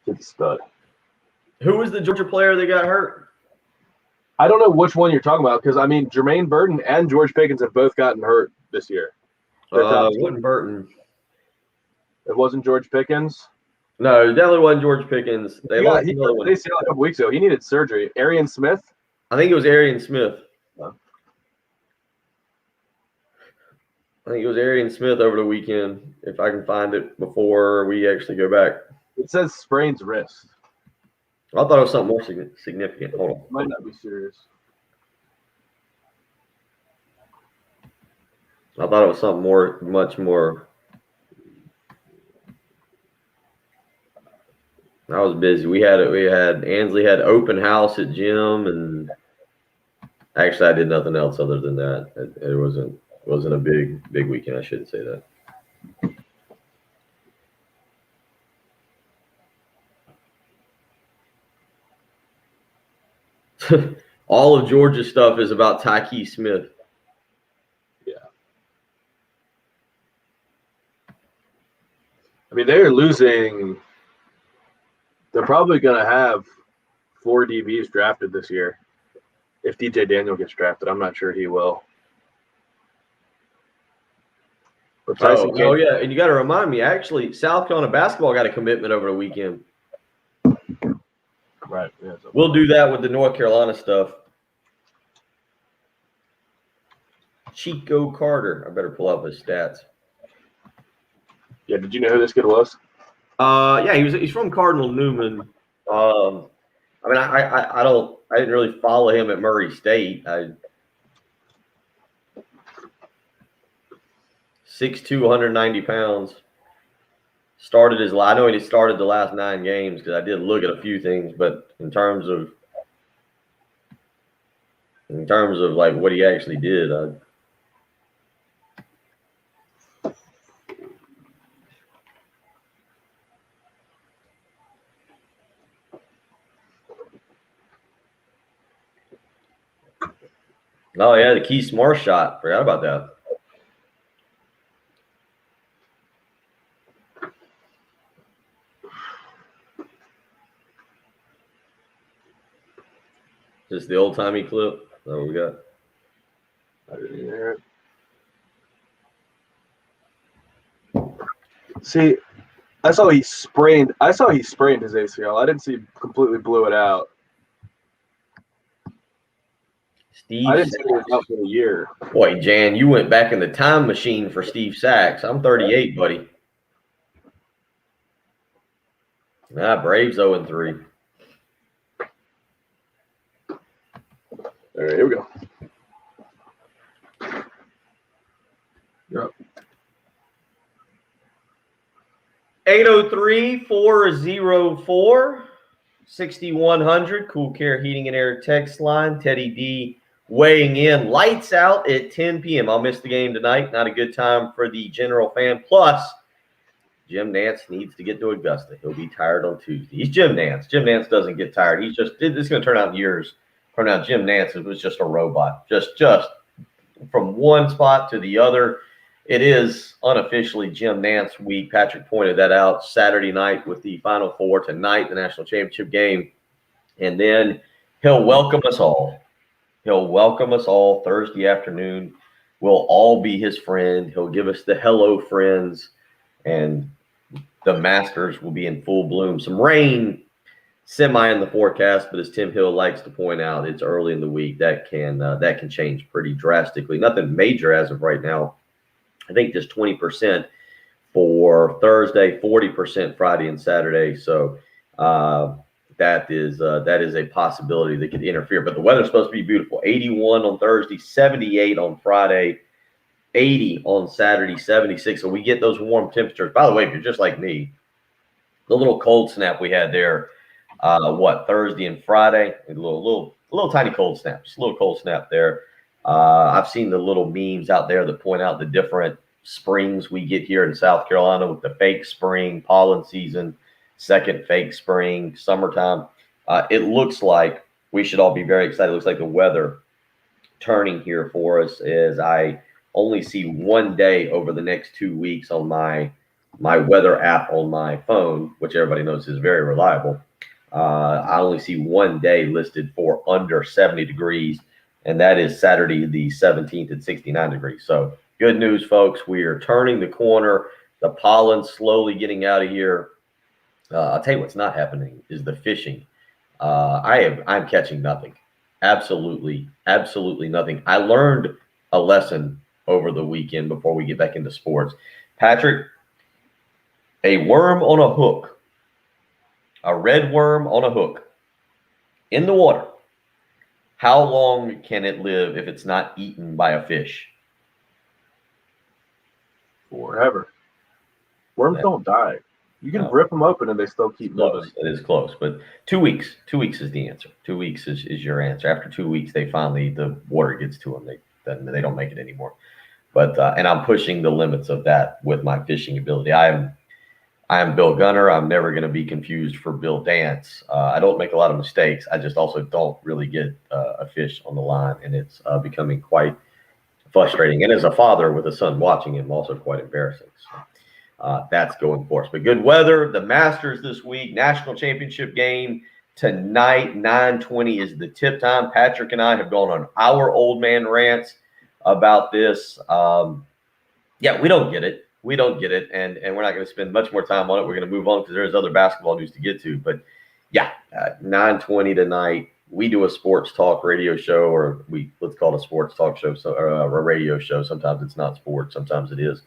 It's a stud. Who was the Georgia player that got hurt? I don't know which one you're talking about because, I mean, Jermaine Burton and George Pickens have both gotten hurt this year. Wasn't Burton. It wasn't George Pickens. No, it definitely wasn't George Pickens. He got a couple weeks ago. He needed surgery. Arian Smith? I think it was Arian Smith. Oh. I think it was Arian Smith over the weekend, if I can find it before we actually go back. It says sprains wrist. I thought it was something more significant. Hold on. Might not be serious. I thought it was something much more. I was busy. Ansley had open house at gym, and actually I did nothing else other than that. It wasn't a big weekend. I shouldn't say that. All of Georgia's stuff is about Tyke Smith. Yeah. I mean, they're losing. They're probably going to have 4 DBs drafted this year. If DJ Daniel gets drafted, I'm not sure he will. But Oh yeah, and you got to remind me. Actually, South Carolina basketball got a commitment over the weekend. Right. Yeah, we'll do that with the North Carolina stuff. Chico Carter. I better pull up his stats. Yeah. Did you know who this kid was? Yeah, he's from Cardinal Newman. I mean, I didn't really follow him at Murray State. 6'2", 190 pounds. I know he started the last 9 games because I did look at a few things, but in terms of like what he actually did, oh yeah, the Key Smart shot. Forgot about that. Just the old timey clip. That's what we got. I didn't hear it. See, I saw he sprained his ACL. I didn't see he completely blew it out. Steve I didn't Sachs. see it out for a year. Boy, Jan, you went back in the time machine for Steve Sachs. I'm 38, buddy. Braves 0-3. All right, here we go. You're up. 803-404-6100. Cool Care Heating and Air text line. Teddy D weighing in. Lights out at 10 p.m. I'll miss the game tonight. Not a good time for the general fan. Plus, Jim Nance needs to get to Augusta. He'll be tired on Tuesday. He's Jim Nance. Jim Nance doesn't get tired. He's just – it's going to turn out in years. Turn out Jim Nance was just a robot. Just from one spot to the other. It is unofficially Jim Nance week. Patrick pointed that out Saturday night with the Final Four. Tonight, the national championship game. And then he'll welcome us all. He'll welcome us all Thursday afternoon. We'll all be his friend. He'll give us the hello friends. And the Masters will be in full bloom. Some rain semi in the forecast, but as Tim Hill likes to point out, it's early in the week. That can change pretty drastically. Nothing major as of right now. I think just 20% for Thursday, 40% Friday and Saturday. So that is a possibility that could interfere. But the weather's supposed to be beautiful. 81 on Thursday, 78 on Friday, 80 on Saturday, 76. So we get those warm temperatures. By the way, if you're just like me, the little cold snap we had there, Thursday and Friday, a little tiny cold snap, just a little cold snap there. I've seen the little memes out there that point out the different springs we get here in South Carolina with the fake spring, pollen season, second fake spring, summertime. It looks like we should all be very excited. It looks like the weather turning here for us as I only see one day over the next 2 weeks on my weather app on my phone, which everybody knows is very reliable. I only see one day listed for under 70 degrees, and that is Saturday the 17th at 69 degrees. So good news, folks. We are turning the corner. The pollen's slowly getting out of here. I'll tell you what's not happening is the fishing. I'm catching nothing. Absolutely nothing. I learned a lesson over the weekend before we get back into sports. Patrick, a worm on a hook, a red worm on a hook in the water, how long can it live if it's not eaten by a fish? Forever. Worms don't die. You can rip them open and they still keep living. It is close, but 2 weeks. 2 weeks is the answer. 2 weeks is your answer. After 2 weeks, the water gets to them. They don't make it anymore. But and I'm pushing the limits of that with my fishing ability. I am Bill Gunter. I'm never going to be confused for Bill Dance. I don't make a lot of mistakes. I just also don't really get a fish on the line, and it's becoming quite frustrating. And as a father with a son watching him, also quite embarrassing. So that's going for us. But good weather. The Masters this week, national championship game tonight, 9:20 is the tip time. Patrick and I have gone on our old man rants about this. We don't get it. We don't get it, and we're not going to spend much more time on it. We're going to move on because there's other basketball news to get to. But 9:20 tonight. We do a sports talk radio show, or let's call it a sports talk show, a radio show. Sometimes it's not sports, sometimes it is.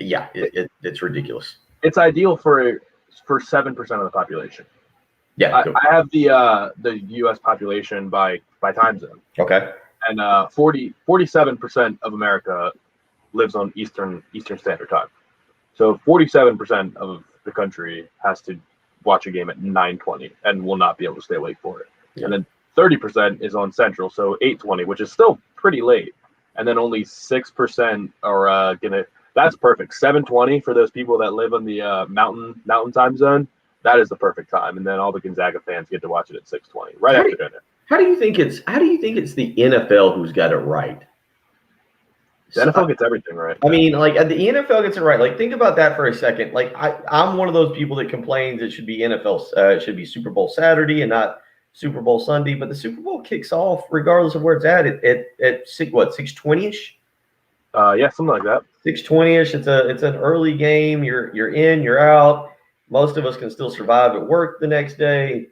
It's ridiculous. It's ideal for 7% of the population. Yeah, I have the U.S. population by time zone. Okay, and 47% of America lives on Eastern Standard Time. So 47% of the country has to watch a game at 9:20 and will not be able to stay awake for it. Yeah. And then 30% is on Central, so 8:20, which is still pretty late. And then only 6% are gonna. That's perfect. 7:20 for those people that live in the mountain time zone. That is the perfect time. And then all the Gonzaga fans get to watch it at 6:20 right after dinner. How do you think it's the NFL who's got it right? The NFL gets everything right. I mean, like the NFL gets it right. Like, think about that for a second. Like, I'm one of those people that complains it should be it should be Super Bowl Saturday and not Super Bowl Sunday. But the Super Bowl kicks off regardless of where it's at 6:20ish. Something like that. 6:20ish. It's an early game. You're in, you're out. Most of us can still survive at work the next day.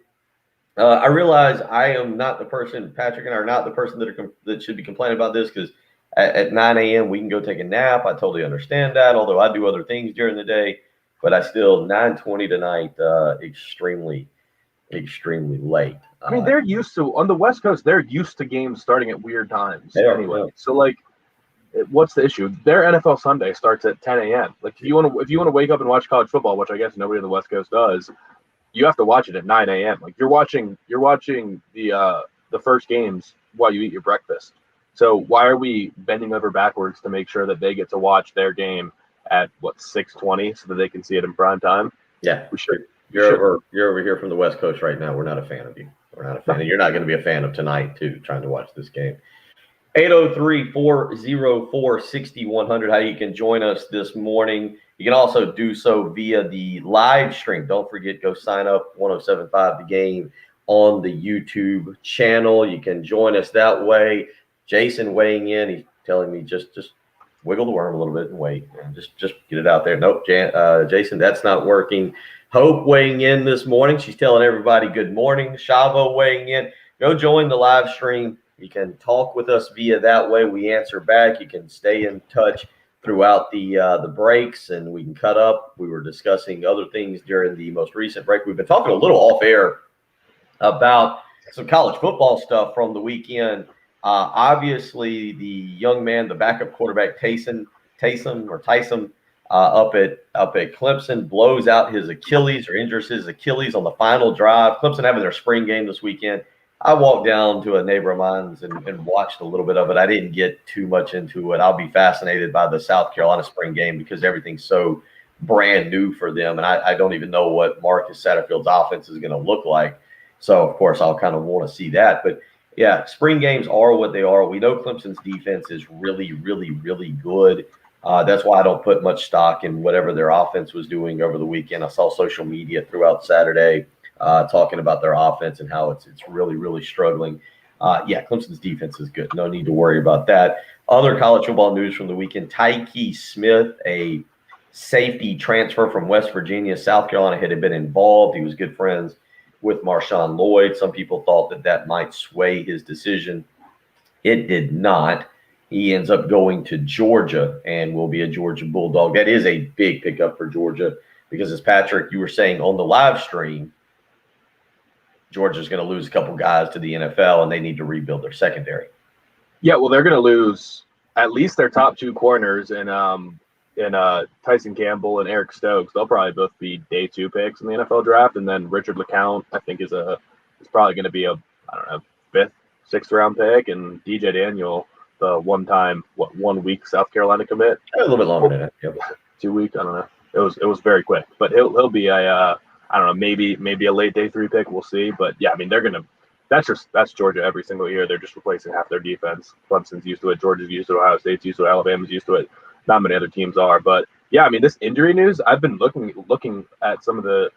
I realize I am not the person. Patrick and I are not the person that should be complaining about this because. At 9 a.m., we can go take a nap. I totally understand that, although I do other things during the day. But I still, 9:20 tonight, extremely, extremely late. I mean, they're used to, on the West Coast, they're used to games starting at weird times anyway. So, like, what's the issue? Their NFL Sunday starts at 10 a.m. Like if you want to wake up and watch college football, which I guess nobody on the West Coast does, you have to watch it at 9 a.m. Like you're watching the first games while you eat your breakfast. So why are we bending over backwards to make sure that they get to watch their game at 6:20 so that they can see it in prime time? Yeah, we should. You're over here from the West Coast right now. We're not a fan of you. We're not a fan. And you're not going to be a fan of tonight too. Trying to watch this game. 803-404-6100. How you can join us this morning. You can also do so via the live stream. Don't forget, go sign up 107.5 The Game on the YouTube channel. You can join us that way. Jason weighing in. He's telling me just wiggle the worm a little bit and wait. And just get it out there. Nope, Jason, that's not working. Hope weighing in this morning. She's telling everybody good morning. Shavo weighing in. Go join the live stream. You can talk with us via that way. We answer back. You can stay in touch throughout the breaks, and we can cut up. We were discussing other things during the most recent break. We've been talking a little off air about some college football stuff from the weekend. Obviously, the young man, the backup quarterback Taysom up at Clemson, blows out his Achilles or injures his Achilles on the final drive. Clemson having their spring game this weekend. I walked down to a neighbor of mine's and watched a little bit of it. I didn't get too much into it. I'll be fascinated by the South Carolina spring game because everything's so brand new for them. And I don't even know what Marcus Satterfield's offense is going to look like. So, of course, I'll kind of want to see that. But, yeah, spring games are what they are. We know Clemson's defense is really, really, really good. That's why I don't put much stock in whatever their offense was doing over the weekend. I saw social media throughout Saturday talking about their offense and how it's really, really struggling. Clemson's defense is good. No need to worry about that. Other college football news from the weekend, Tyke Smith, a safety transfer from West Virginia. South Carolina had been involved. He was good friends with Marshawn Lloyd. Some people thought that might sway his decision. It did not. He ends up going to Georgia and will be a Georgia Bulldog. That is a big pickup for Georgia because, as Patrick, you were saying on the live stream, Georgia's going to lose a couple guys to the NFL, and they need to rebuild their secondary. Yeah, well, they're going to lose at least their top two corners in Tyson Campbell and Eric Stokes. They'll probably both be day 2 picks in the NFL draft, and then Richard LeCount, I think, is probably going to be a 5th, 6th round pick, and DJ Daniel, the one-time 1 week South Carolina commit, a little bit longer than that. Yep. 2 weeks, I don't know. It was very quick, but he'll be a I don't know, maybe a late day 3 pick. We'll see. But yeah, I mean, that's Georgia every single year. They're just replacing half their defense. Clemson's used to it. Georgia's used to it. Ohio State's used to it. Alabama's used to it. Not many other teams are. But yeah, I mean, this injury news, I've been looking at some of the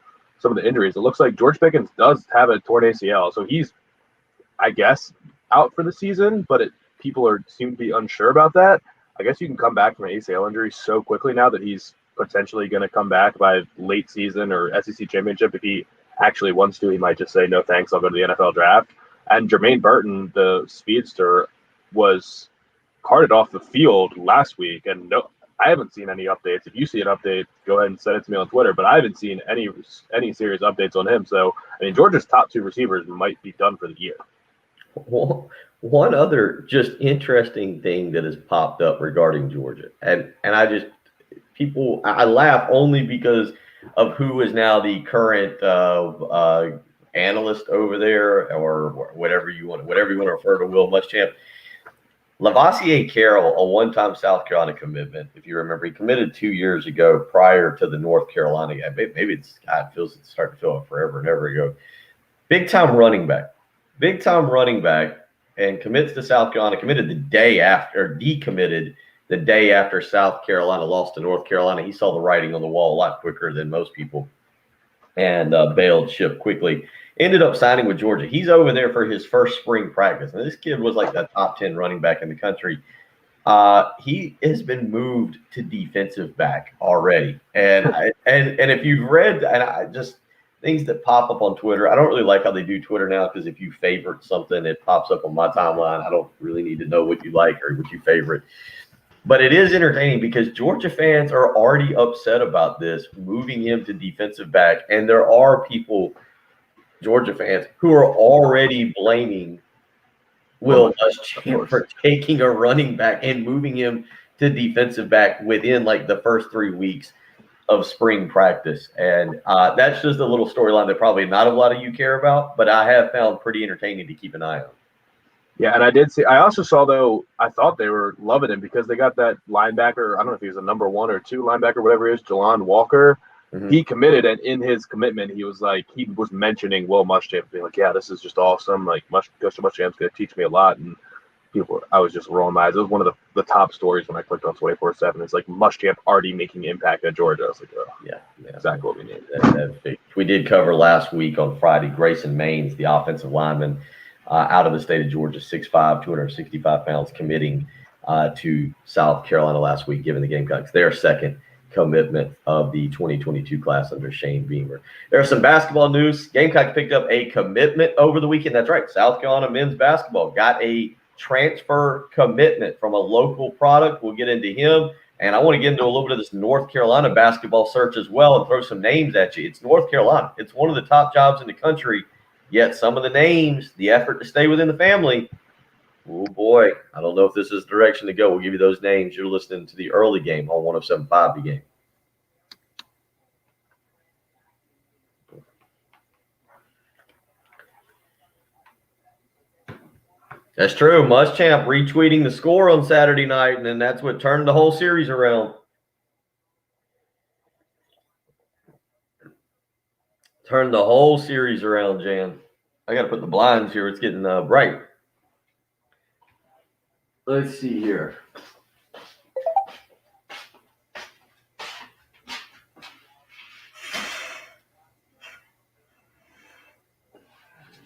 injuries. It looks like George Pickens does have a torn ACL. So he's, I guess, out for the season, but people seem to be unsure about that. I guess you can come back from an ACL injury so quickly now that he's potentially going to come back by late season or SEC championship. If he actually wants to, he might just say, no, thanks, I'll go to the NFL draft. And Jermaine Burton, the speedster, was carted off the field last week. And no, I haven't seen any updates. If you see an update, go ahead and send it to me on Twitter, but I haven't seen any serious updates on him. So, I mean, Georgia's top 2 receivers might be done for the year. Well, one other just interesting thing that has popped up regarding Georgia, and I laugh only because of who is now the current analyst over there, or whatever you want to refer to Will Muschamp. Lavassier Carroll, a one-time South Carolina commitment, if you remember, he committed 2 years ago prior to the North Carolina game. Maybe it's starting to feel like forever and ever ago. Big-time running back, and commits to South Carolina, decommitted the day after South Carolina lost to North Carolina. He saw the writing on the wall a lot quicker than most people and bailed ship quickly. Ended up signing with Georgia. He's over there for his first spring practice. And this kid was like the top 10 running back in the country. He has been moved to defensive back already. And if you've read, things that pop up on Twitter, I don't really like how they do Twitter now, because if you favorite something, it pops up on my timeline. I don't really need to know what you like or what you favorite. But it is entertaining because Georgia fans are already upset about this, moving him to defensive back. And there are people, Georgia fans, who are already blaming Will Muschamp for taking a running back and moving him to defensive back within like the first 3 weeks of spring practice. And that's just a little storyline that probably not a lot of you care about, but I have found pretty entertaining to keep an eye on. Yeah, and I also saw, though, I thought they were loving him because they got that linebacker. I don't know if he was a number 1 or 2 linebacker, whatever it is, Jalon Walker. Mm-hmm. He committed, and in his commitment, he was mentioning Will Muschamp, being like, yeah, this is just awesome. Like, Coach Muschamp's going to teach me a lot. And I was just rolling my eyes. It was one of the top stories when I clicked on 24/7. It's like Muschamp already making impact at Georgia. I was like, oh, yeah, exactly what we need. We did cover last week on Friday, Grayson Maines, the offensive lineman out of the state of Georgia, 6'5", 265 pounds, committing to South Carolina last week, giving the Gamecocks their second commitment of the 2022 class under Shane Beamer. There's some basketball news. Gamecocks picked up a commitment over the weekend. That's right. South Carolina men's basketball got a transfer commitment from a local product. We'll get into him. And I want to get into a little bit of this North Carolina basketball search as well and throw some names at you. It's North Carolina. It's one of the top jobs in the country. Yet some of the names, the effort to stay within the family, oh boy, I don't know if this is the direction to go. We'll give you those names. You're listening to the early game on 107.5 The Game. That's true. Muschamp retweeting the score on Saturday night, and then that's what turned the whole series around. Turned the whole series around, Jan. I got to put the blinds here. It's getting bright. Let's see here.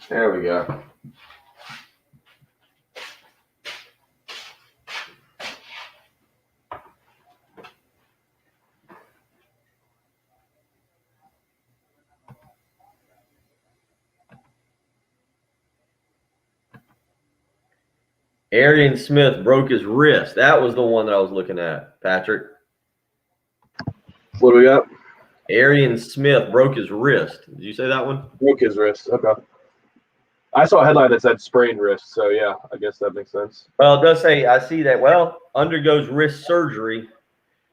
There we go. Arian Smith broke his wrist. That was the one that I was looking at, Patrick. What do we got? Arian Smith broke his wrist. Did you say that one? Broke his wrist. Okay. I saw a headline that said sprained wrist, so yeah, I guess that makes sense. Well, it does say, I see that, undergoes wrist surgery.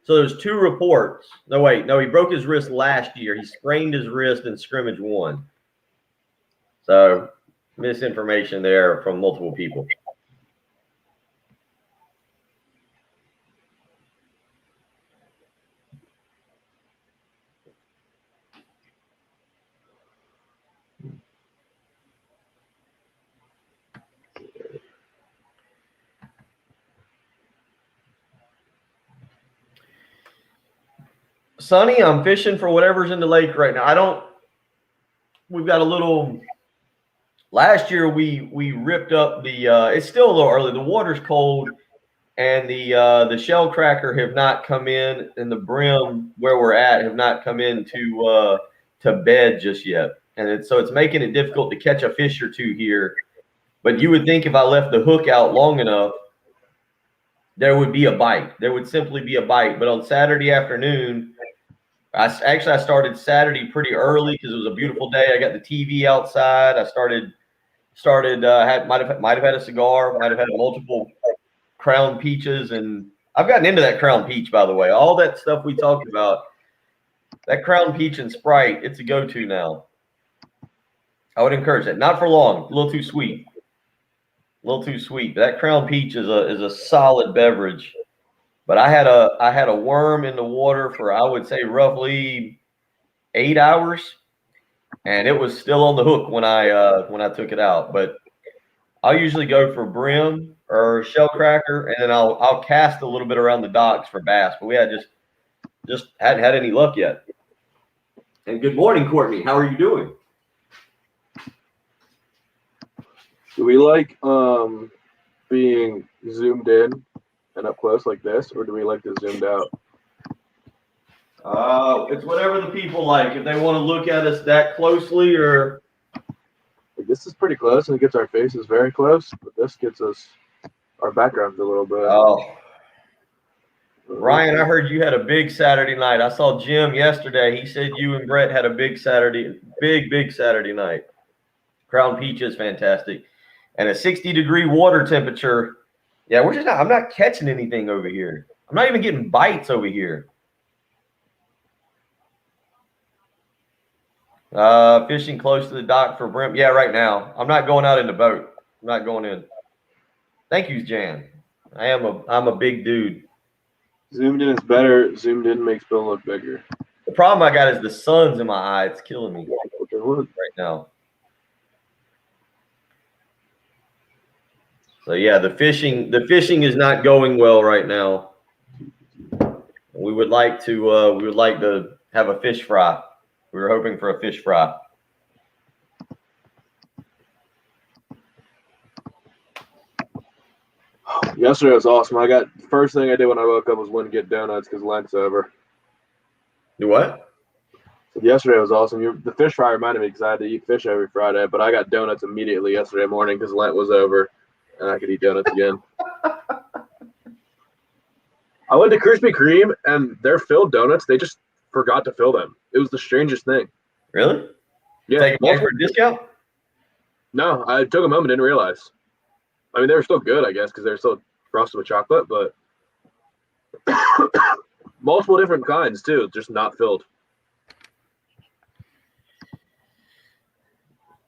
So there's 2 reports. No, he broke his wrist last year. He sprained his wrist in scrimmage 1. So misinformation there from multiple people. Sonny, I'm fishing for whatever's in the lake right now. We've got a little, last year we ripped up the, it's still a little early. The water's cold and the shell cracker have not come in, and the brim where we're at have not come in to bed just yet. And so it's making it difficult to catch a fish or 2 here. But you would think if I left the hook out long enough, there would be a bite. There would simply be a bite. But on Saturday afternoon, I started Saturday pretty early because it was a beautiful day. I got the TV outside. I might have had a cigar, might have had multiple Crown Peaches, and I've gotten into that Crown Peach, by the way. All that stuff we talked about, that Crown Peach and Sprite, it's a go-to now. I would encourage that. Not for long. A little too sweet. But that Crown Peach is a solid beverage. But I had a worm in the water for, I would say, roughly 8 hours, and it was still on the hook when I took it out. But I'll usually go for brim or shell cracker, and then I'll cast a little bit around the docks for bass. But we had just hadn't had any luck yet. And good morning, Courtney. How are you doing? Do we like being zoomed in and up close like this, or do we like to zoomed out? It's whatever the people like. If they want to look at us that closely, or this is pretty close, and it gets our faces very close, but this gets us our backgrounds a little bit. Oh, Ryan, I heard you had a big Saturday night. I saw Jim yesterday. He said you and Brett had a big Saturday night. Crown Peach is fantastic. and a 60-degree water temperature. Yeah, I'm not catching anything over here. I'm not even getting bites over here. Fishing close to the dock for brimp. Yeah, right now. I'm not going out in the boat. I'm not going in. Thank you, Jan. I'm a big dude. Zoomed in is better. Zoomed in makes Bill look bigger. The problem I got is the sun's in my eye. It's killing me right now. So yeah, the fishing is not going well right now. We would like to have a fish fry. We were hoping for a fish fry. Yesterday was awesome. First thing I did when I woke up was went and get donuts because Lent's over. Do what? So yesterday was awesome. The fish fry reminded me because I had to eat fish every Friday, but I got donuts immediately yesterday morning because Lent was over, and I could eat donuts again. I went to Krispy Kreme, and their filled donuts, they just forgot to fill them. It was the strangest thing. Really? Yeah. Take them for a discount? No, I took them home and didn't realize. I mean, they were still good, I guess, because they're still frosted with chocolate, but multiple different kinds, too, just not filled.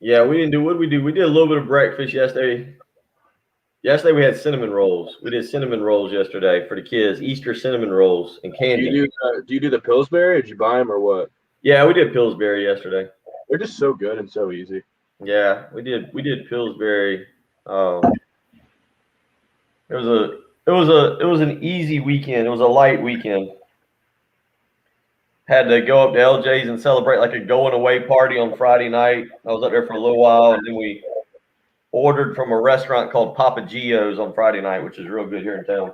Yeah, we didn't do what we do. We did a little bit of breakfast yesterday. Yesterday we had cinnamon rolls. We did cinnamon rolls yesterday for the kids. Easter cinnamon rolls and candy. Do you do the Pillsbury, or did you buy them, or what? Yeah, we did Pillsbury yesterday. They're just so good and so easy. Yeah, we did Pillsbury. It was an easy weekend. It was a light weekend. Had to go up to LJ's and celebrate like a going away party on Friday night. I was up there for a little while, and then we ordered from a restaurant called Papa Gio's on Friday night, which is real good here in town.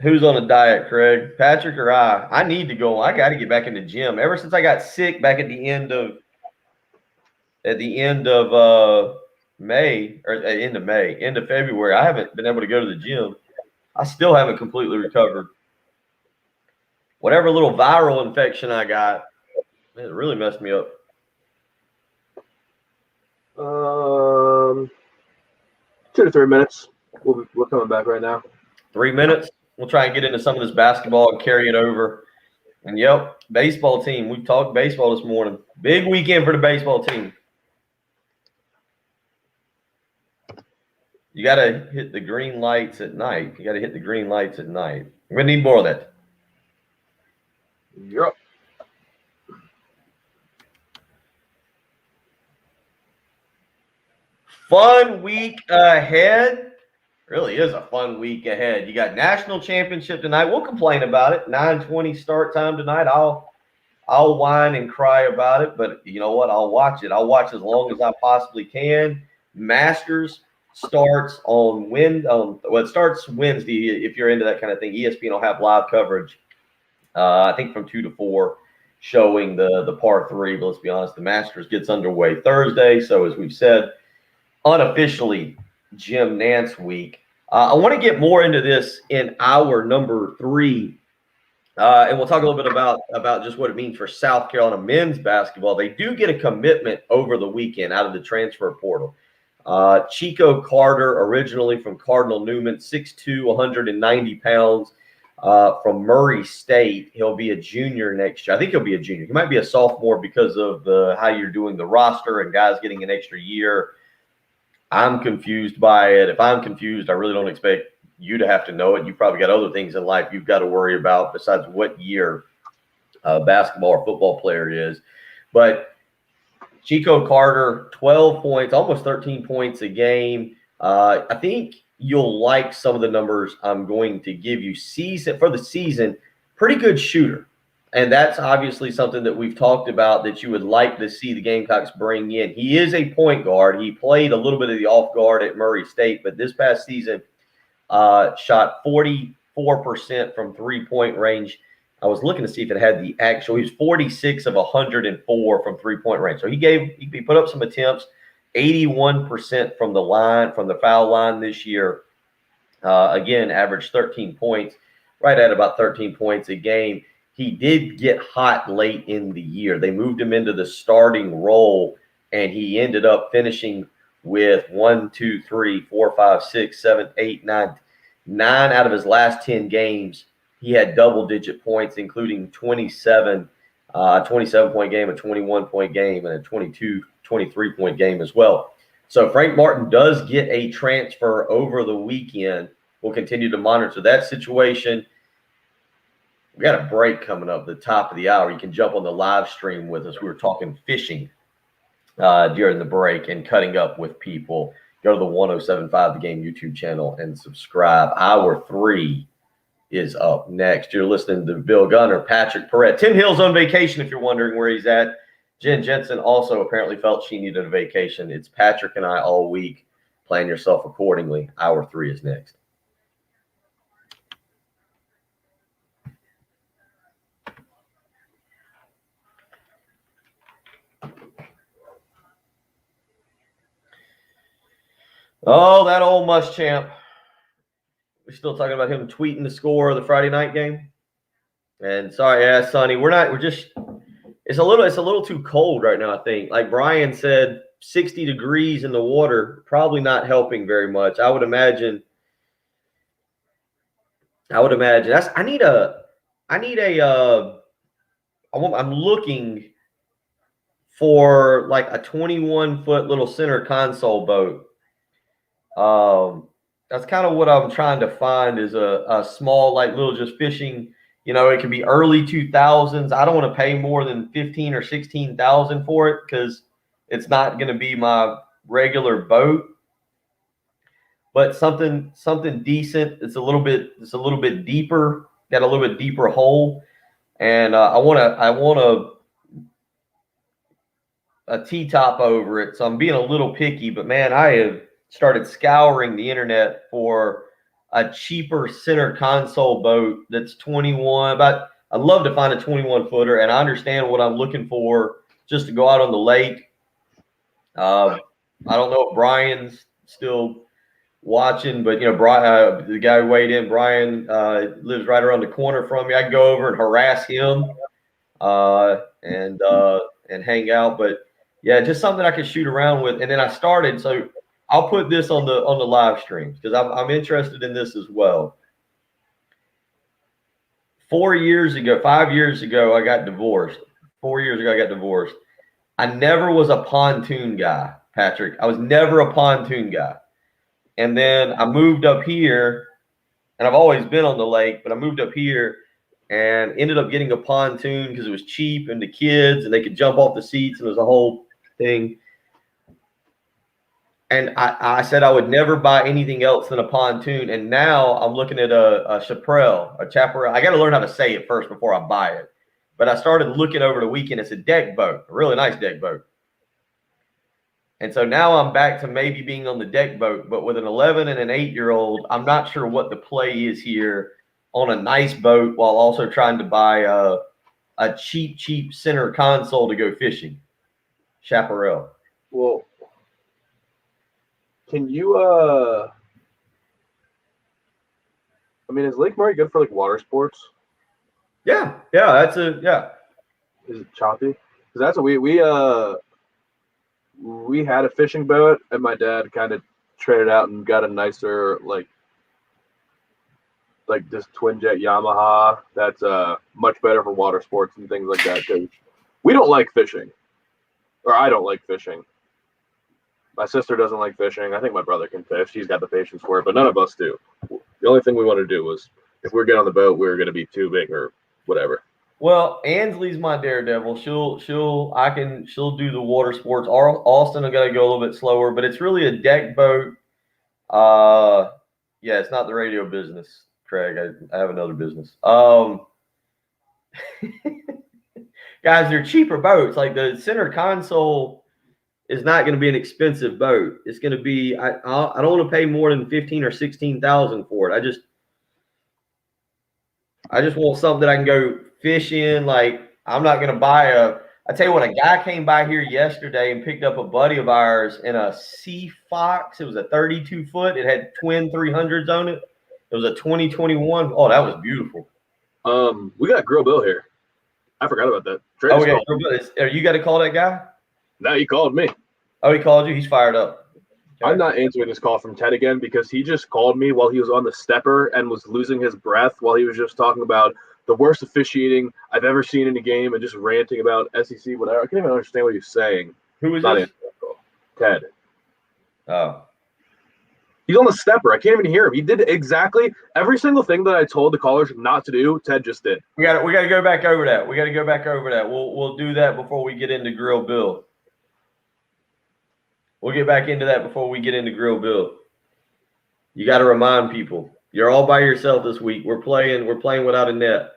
Who's on a diet, Craig? Patrick or I? I need to go. I got to get back in the gym. Ever since I got sick back at the end of May, or end of February, I haven't been able to go to the gym. I still haven't completely recovered. Whatever little viral infection I got, man, it really messed me up. 2 to 3 minutes. We're coming back right now. 3 minutes. We'll try and get into some of this basketball and carry it over. And yep, baseball team. We've talked baseball this morning. Big weekend for the baseball team. You got to hit the green lights at night. We're going to need more of that. Yep. Fun week ahead. Really is a fun week ahead. You got national championship tonight. We'll complain about it. 9:20 start time tonight. I'll whine and cry about it, but you know what? I'll watch it. I'll watch as long as I possibly can. Masters starts it starts Wednesday if you're into that kind of thing. ESPN will have live coverage. I think from 2 to 4, showing the par 3. But let's be honest, the Masters gets underway Thursday. So as we've said, unofficially Jim Nantz week. I want to get more into this in hour number 3. And we'll talk a little bit about just what it means for South Carolina men's basketball. They do get a commitment over the weekend out of the transfer portal. Chico Carter, originally from Cardinal Newman, 6'2", 190 pounds, from Murray State. He'll be a junior next year. I think he'll be a junior. He might be a sophomore because of how you're doing the roster and guys getting an extra year. I'm confused by it. If I'm confused, I really don't expect you to have to know it. You've probably got other things in life you've got to worry about besides what year a basketball or football player is. But Chico Carter, 12 points, almost 13 points a game. I think you'll like some of the numbers I'm going to give you. For the season, pretty good shooter. And that's obviously something that we've talked about that you would like to see the Gamecocks bring in. He is a point guard. He played a little bit of the off guard at Murray State, but this past season shot 44% from three-point range. I was looking to see if it had the actual. He was 46 of 104 from three-point range. So he put up some attempts, 81% from the foul line this year. Again, averaged 13 points, right at about 13 points a game. he did get hot late in the year. They moved him into the starting role, and he ended up finishing with 1, 2, 3, 4, 5, 6, 7, 8, 9 out of his last 10 games. He had double-digit points, including 27 point game, a 21-point game, and a 23-point game as well. So Frank Martin does get a transfer over the weekend. We'll continue to monitor that situation. We got a break coming up at the top of the hour. You can jump on the live stream with us. We were talking fishing during the break and cutting up with people. Go to the 107.5 The Game YouTube channel and subscribe. Hour 3 is up next. You're listening to Bill Gunter, Patrick Perret. Tim Hill's on vacation if you're wondering where he's at. Jen Jensen also apparently felt she needed a vacation. It's Patrick and I all week. Plan yourself accordingly. Hour 3 is next. Oh, that old Muschamp. We're still talking about him tweeting the score of the Friday night game. And sorry, yeah, Sonny, it's a little too cold right now, I think. Like Brian said, 60 degrees in the water, probably not helping very much. I'm looking for like a 21-foot little center console boat. That's kind of what I'm trying to find is a small, like little just fishing. It can be early 2000s. I don't want to pay more than 15 or 16,000 for it because it's not going to be my regular boat. But something decent. It's a little bit deeper. Got a little bit deeper hole, and I want a T-top over it. So I'm being a little picky. But man, I have started scouring the internet for a cheaper center console boat that's 21. But I'd love to find a 21-footer, and I understand what I'm looking for just to go out on the lake. I don't know if Brian's still watching, but Brian, the guy who weighed in, Brian lives right around the corner from me. I can go over and harass him and hang out. But yeah, just something I can shoot around with. And then I started, so I'll put this on the live streams because I'm interested in this as well. 5 years ago, I got divorced. 4 years ago, I got divorced. I never was a pontoon guy, Patrick. I was never a pontoon guy. And then I moved up here, and I've always been on the lake, but I moved up here and ended up getting a pontoon because it was cheap and the kids, and they could jump off the seats, and it was a whole thing. And I said I would never buy anything else than a pontoon. And now I'm looking at a chaparral. I got to learn how to say it first before I buy it. But I started looking over the weekend. It's a deck boat, a really nice deck boat. And so now I'm back to maybe being on the deck boat. But with an 11 and an 8-year-old, I'm not sure what the play is here on a nice boat while also trying to buy a cheap center console to go fishing. Chaparral. Well, can you is Lake Murray good for like water sports? Yeah. Is it choppy? Because that's what we had a fishing boat, and my dad kind of traded out and got a nicer like this twin jet Yamaha that's much better for water sports and things like that. Because we don't like fishing, or I don't like fishing. My sister doesn't like fishing. I think my brother can fish. He's got the patience for it, but none of us do. The only thing we want to do was if we're getting on the boat, we're going to be tubing or whatever. Well, Ansley's my daredevil. She'll do the water sports. Austin, I got to go a little bit slower, but it's really a deck boat. Yeah, it's not the radio business, Craig. I have another business. Guys, they're cheaper boats. Like the center console is not going to be an expensive boat. It's going to be. I don't want to pay more than 15 or 16,000 for it. I just want something I can go fish in. Like I'm not going to buy I tell you what, a guy came by here yesterday and picked up a buddy of ours in a Sea Fox. It was a 32-foot. It had twin 300s on it. It was a 2021. Oh, that was beautiful. We got Grill Bill here. I forgot about that. Trey Oh, just yeah. called. Are you got to call that guy? Now he called me. Oh, he called you? He's fired up. Okay. I'm not answering this call from Ted again because he just called me while he was on the stepper and was losing his breath while he was just talking about the worst officiating I've ever seen in a game and just ranting about SEC, whatever. I can't even understand what he was saying. Who was Not this? answering that call. Ted. Oh. He's on the stepper. I can't even hear him. He did exactly every single thing that I told the callers not to do. Ted just did. We got to go back over that. We'll do that before we get into Grill Bill. We'll get back into that before we get into Grill Bill. You got to remind people, you're all by yourself this week. We're playing without a net.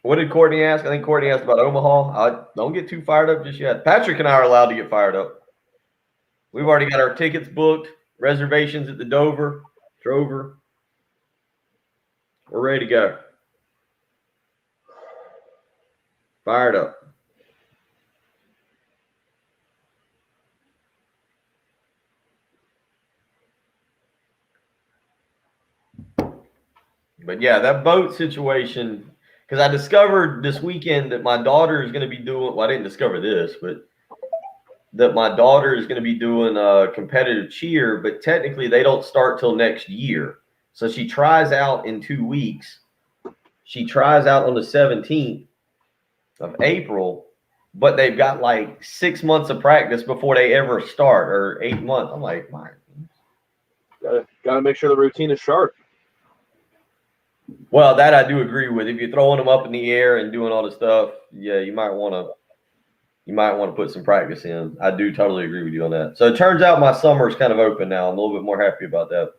What did Courtney ask? I think Courtney asked about Omaha. Don't get too fired up just yet. Patrick and I are allowed to get fired up. We've already got our tickets booked, reservations at the Drover. We're ready to go. Fired up. But yeah, that boat situation, because I discovered this weekend that my daughter is going to be doing, well, I didn't discover this, but that my daughter is going to be doing a competitive cheer, but technically they don't start till next year. So she tries out in 2 weeks. She tries out on the 17th of April, but they've got like 6 months of practice before they ever start, or 8 months. I'm like, my. Gotta make sure the routine is sharp. Well, that I do agree with. If you're throwing them up in the air and doing all the stuff, yeah, you might want to put some practice in. I do totally agree with you on that. So it turns out my summer is kind of open now. I'm a little bit more happy about that.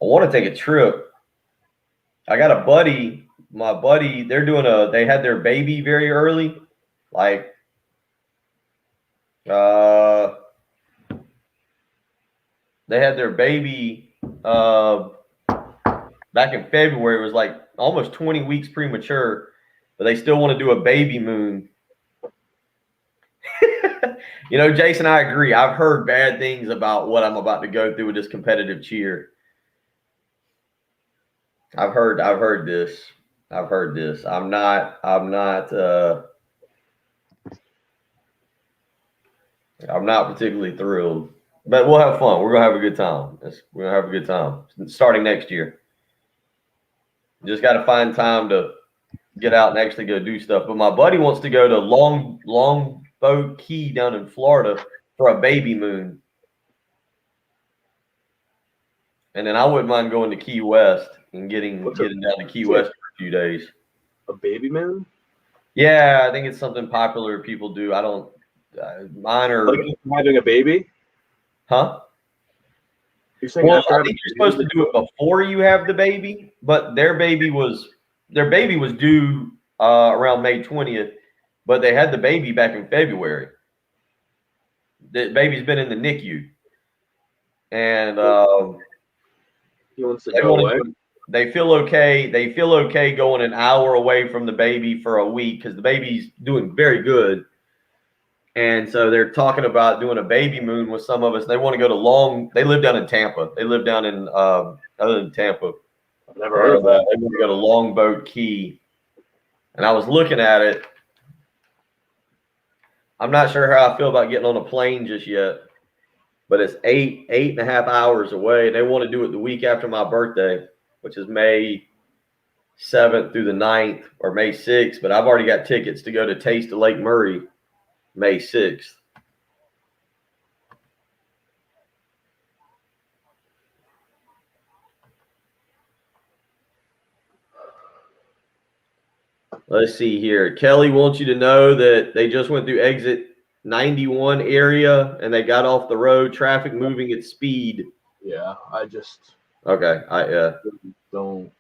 I want to take a trip. I got a buddy. My buddy, they had their baby very early. Like, they had their baby back in February. It was like almost 20 weeks premature, but they still want to do a baby moon. You know, Jason, I agree. I've heard bad things about what I'm about to go through with this competitive cheer. I've heard this. I'm not particularly thrilled, but we'll have fun. We're going to have a good time. We're going to have a good time starting next year. Just got to find time to get out and actually go do stuff. But my buddy wants to go to Longboat Key down in Florida for a baby moon. And then I wouldn't mind going to Key West and getting down to Key West for a few days. A baby moon? Yeah, I think it's something popular people do. I don't. Mine are like having a baby. Huh? You're saying well, I think you're supposed to do it before you have the baby, but their baby was due around May 20th, but they had the baby back in February. The baby's been in the NICU, and he wants to go away. They feel okay. They feel okay going an hour away from the baby for a week because the baby's doing very good. And so they're talking about doing a baby moon with some of us. They want to go to they live down in Tampa. They live down in other than Tampa. I've never heard of that. They want to go to Longboat Key. And I was looking at it. I'm not sure how I feel about getting on a plane just yet. But it's 8.5 hours away. They want to do it the week after my birthday, which is May 7th through the 9th or May 6th. But I've already got tickets to go to Taste of Lake Murray May 6th. Let's see here. Kelly wants you to know that they just went through exit 91 area and they got off the road. Traffic moving at speed. Yeah, I just don't.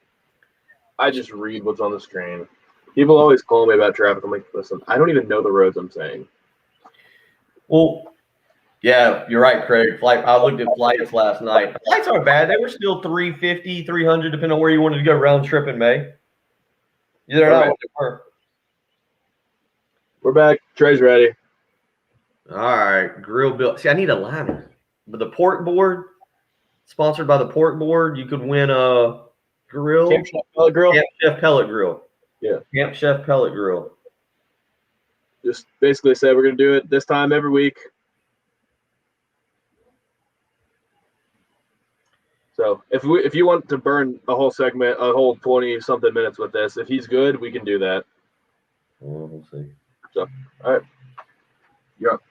I just read what's on the screen. People always call me about traffic. I'm like, listen, I don't even know the roads I'm saying. Well, yeah, you're right, Craig. I looked at flights last night. Flights aren't bad. They were still 350, 300, depending on where you wanted to go round trip in May. They're not what they were. We're back. Trey's ready. All right, grill bill. See, I need a liner, but the port board. sponsored by the Pork Board. You could win a grill. Camp Chef Pellet Grill. Camp Chef Pellet Grill. Yeah. Camp Chef Pellet Grill. Just basically say we're going to do it this time every week. So if you want to burn a whole segment, a whole 20-something minutes with this, if he's good, we can do that. Well, we'll see. So, all right. You're up.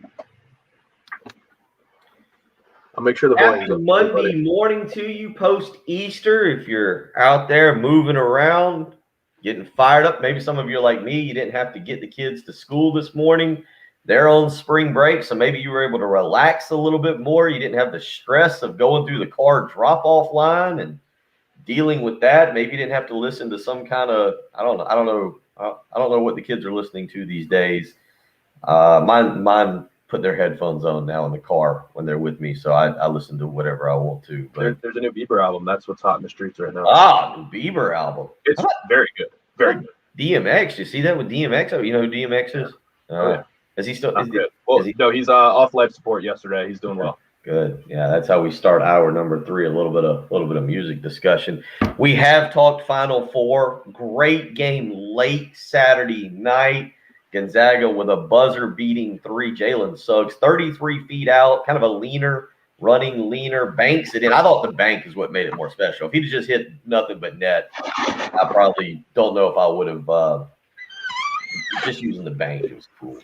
I'll make sure the volume's Happy up. Monday morning to you post-Easter. If you're out there moving around, getting fired up, maybe some of you are like me. You didn't have to get the kids to school this morning. They're on spring break, so maybe you were able to relax a little bit more. You didn't have the stress of going through the car drop-off line and dealing with that. Maybe you didn't have to listen to some kind of I don't know what the kids are listening to these days. Mine put their headphones on now in the car when they're with me, so I listen to whatever I want to. But there's a new Bieber album. That's what's hot in the streets right now. New Bieber album. It's very good. Very good. DMX. You see that with DMX? Oh, you know who DMX is? Yeah. Is he still? Good. Well, no, he's off life support yesterday. He's doing well. Good. Yeah, that's how we start hour number 3. A little bit of music discussion. We have talked Final Four. Great game late Saturday night. Gonzaga with a buzzer-beating 3. Jalen Suggs, 33 feet out, kind of a running leaner, banks it in. I thought the bank is what made it more special. If he'd just hit nothing but net, I probably don't know if I would have. Just using the bank, it was cool.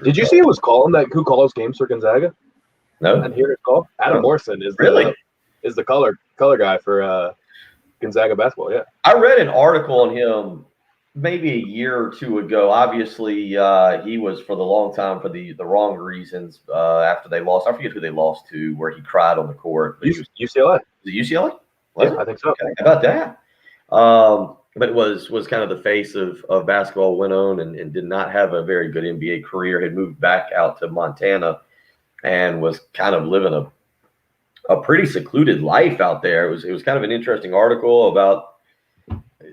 Did you see who calls games for Gonzaga? No. And here it's called Adam Morrison is the color guy for Gonzaga basketball. Yeah. I read an article on him maybe a year or two ago. Obviously, he was for the long time for the wrong reasons. After they lost, I forget who they lost to, where he cried on the court. UCLA. Was it UCLA? I think so. Okay. How about that? But was kind of the face of basketball, went on and did not have a very good NBA career, had moved back out to Montana and was kind of living a pretty secluded life out there. It was kind of an interesting article about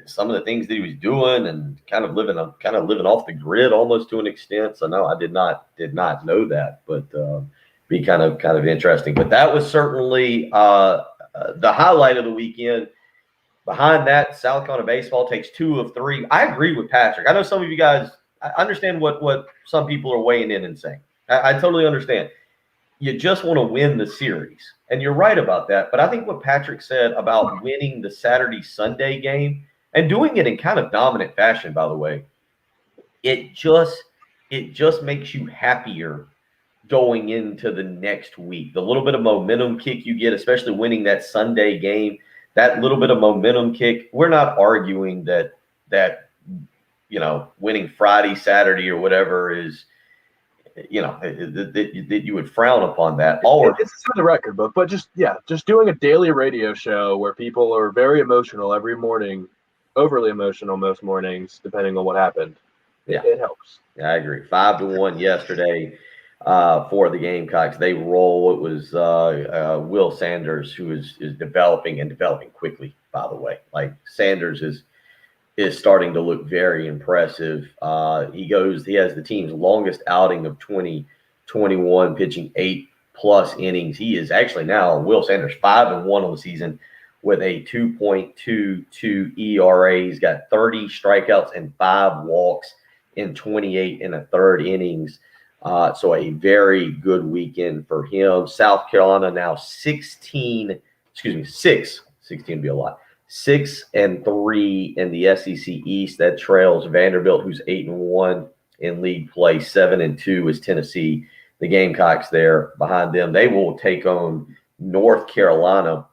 some of the things that he was doing and kind of living off the grid almost to an extent. So no, I did not know that, but be kind of interesting. But that was certainly the highlight of the weekend. Behind that, South Carolina baseball takes 2 of 3. I agree with Patrick. I know some of you guys, I understand what some people are weighing in and saying. I totally understand. You just want to win the series. And you're right about that. But I think what Patrick said about winning the Saturday-Sunday game and doing it in kind of dominant fashion, by the way, it just makes you happier going into the next week. The little bit of momentum kick you get, especially winning that Sunday game, that little bit of momentum kick. We're not arguing that winning Friday, Saturday, or whatever is, that you would frown upon that. It's for the record, but just doing a daily radio show where people are very emotional every morning, overly emotional most mornings, depending on what happened. Yeah, it helps. Yeah, I agree. 5-1 yesterday for the Gamecocks. They roll. It was Will Sanders who is developing quickly, by the way. Like, Sanders is starting to look very impressive. He has the team's longest outing of 2021, pitching 8+ innings. He is actually now, Will Sanders, 5-1 on the season with a 2.22 ERA. He's got 30 strikeouts and 5 walks in 28 1/3 innings. So a very good weekend for him. South Carolina now 16 to be a lot. 6-3 in the SEC East. That trails Vanderbilt, who's 8-1 in league play. 7-2 is Tennessee. The Gamecocks there behind them. They will take on North Carolina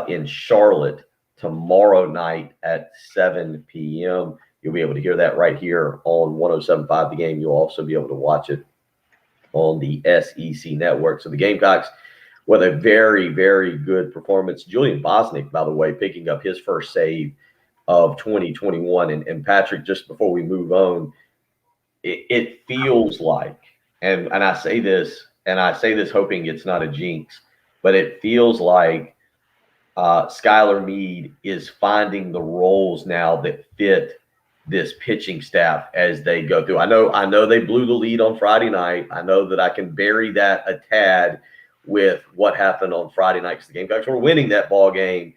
in Charlotte tomorrow night at 7 p.m. You'll be able to hear that right here on 107.5 The Game. You'll also be able to watch it on the SEC network. So the Gamecocks with a very, very good performance. Julian Bosnick, by the way, picking up his first save of 2021. And Patrick, just before we move on, it feels like, and I say this hoping it's not a jinx, but it feels like Skylar Meade is finding the roles now that fit this pitching staff as they go through. I know they blew the lead on Friday night. I know that I can bury that a tad with what happened on Friday night, because the Gamecocks were winning that ball game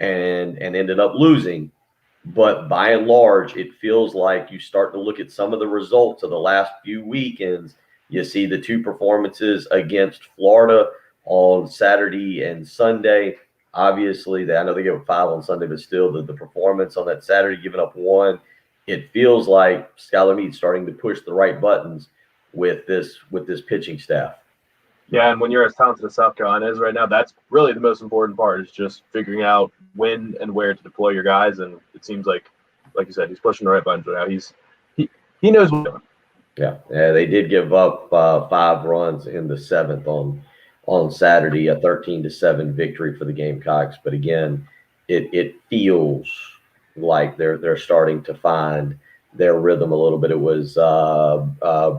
and ended up losing. But by and large, it feels like you start to look at some of the results of the last few weekends. You see the two performances against Florida on Saturday and Sunday. Obviously, I know they gave up 5 on Sunday, but still the performance on that Saturday, giving up 1, it feels like Skylar Meade's starting to push the right buttons with this pitching staff. Yeah, and when you're as talented as South Carolina is right now, that's really the most important part, is just figuring out when and where to deploy your guys. And it seems like you said, he's pushing the right buttons right now. He knows what he's doing. Yeah, they did give up 5 runs in the 7th on Saturday, a 13-7 victory for the Gamecocks. But again, it feels like they're starting to find their rhythm a little bit. It was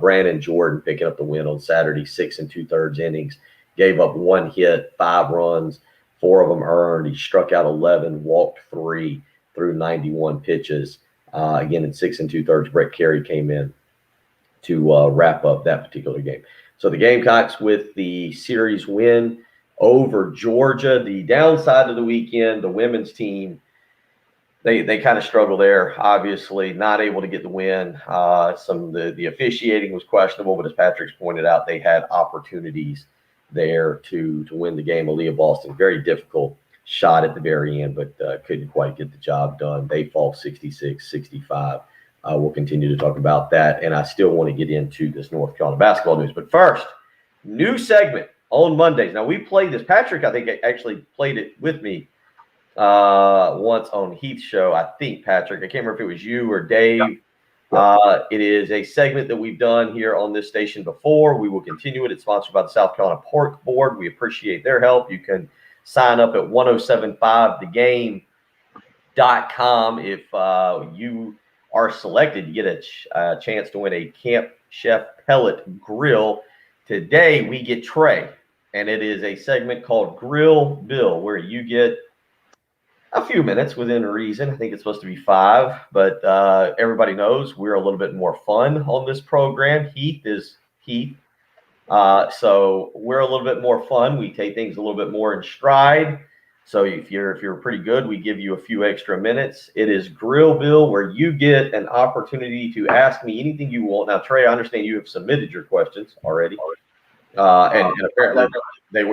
Brandon Jordan picking up the win on Saturday, 6 2/3 innings, gave up 1 hit, 5 runs, 4 of them earned. He struck out 11, walked 3 through 91 pitches. Again, in 6 2/3, Brett Carey came in to wrap up that particular game. So the Gamecocks with the series win over Georgia. The downside of the weekend, the women's team, they kind of struggle there. Obviously, not able to get the win. Some of the officiating was questionable, but as Patrick's pointed out, they had opportunities there to win the game. Aaliyah Boston, very difficult shot at the very end, but couldn't quite get the job done. They fall 66-65. We'll continue to talk about that, and I still want to get into this North Carolina basketball news. But first, new segment on Mondays. Now, we played this. Patrick, I think, actually played it with me once on Heath's show. I think, Patrick, I can't remember if it was you or Dave. It is a segment that we've done here on this station before. We will continue it. It's sponsored by the South Carolina Pork Board. We appreciate their help. You can sign up at 1075thegame.com. If you are selected, you get a chance to win a Camp Chef pellet grill. Today, we get Trey, and it is a segment called Grill Bill, where you get a few minutes within reason. I think it's supposed to be 5, but everybody knows we're a little bit more fun on this program. Heath is Heath. So we're a little bit more fun. We take things a little bit more in stride. So if you're pretty good, we give you a few extra minutes. It is Grill Bill, where you get an opportunity to ask me anything you want. Now, Trey, I understand you have submitted your questions already. And apparently they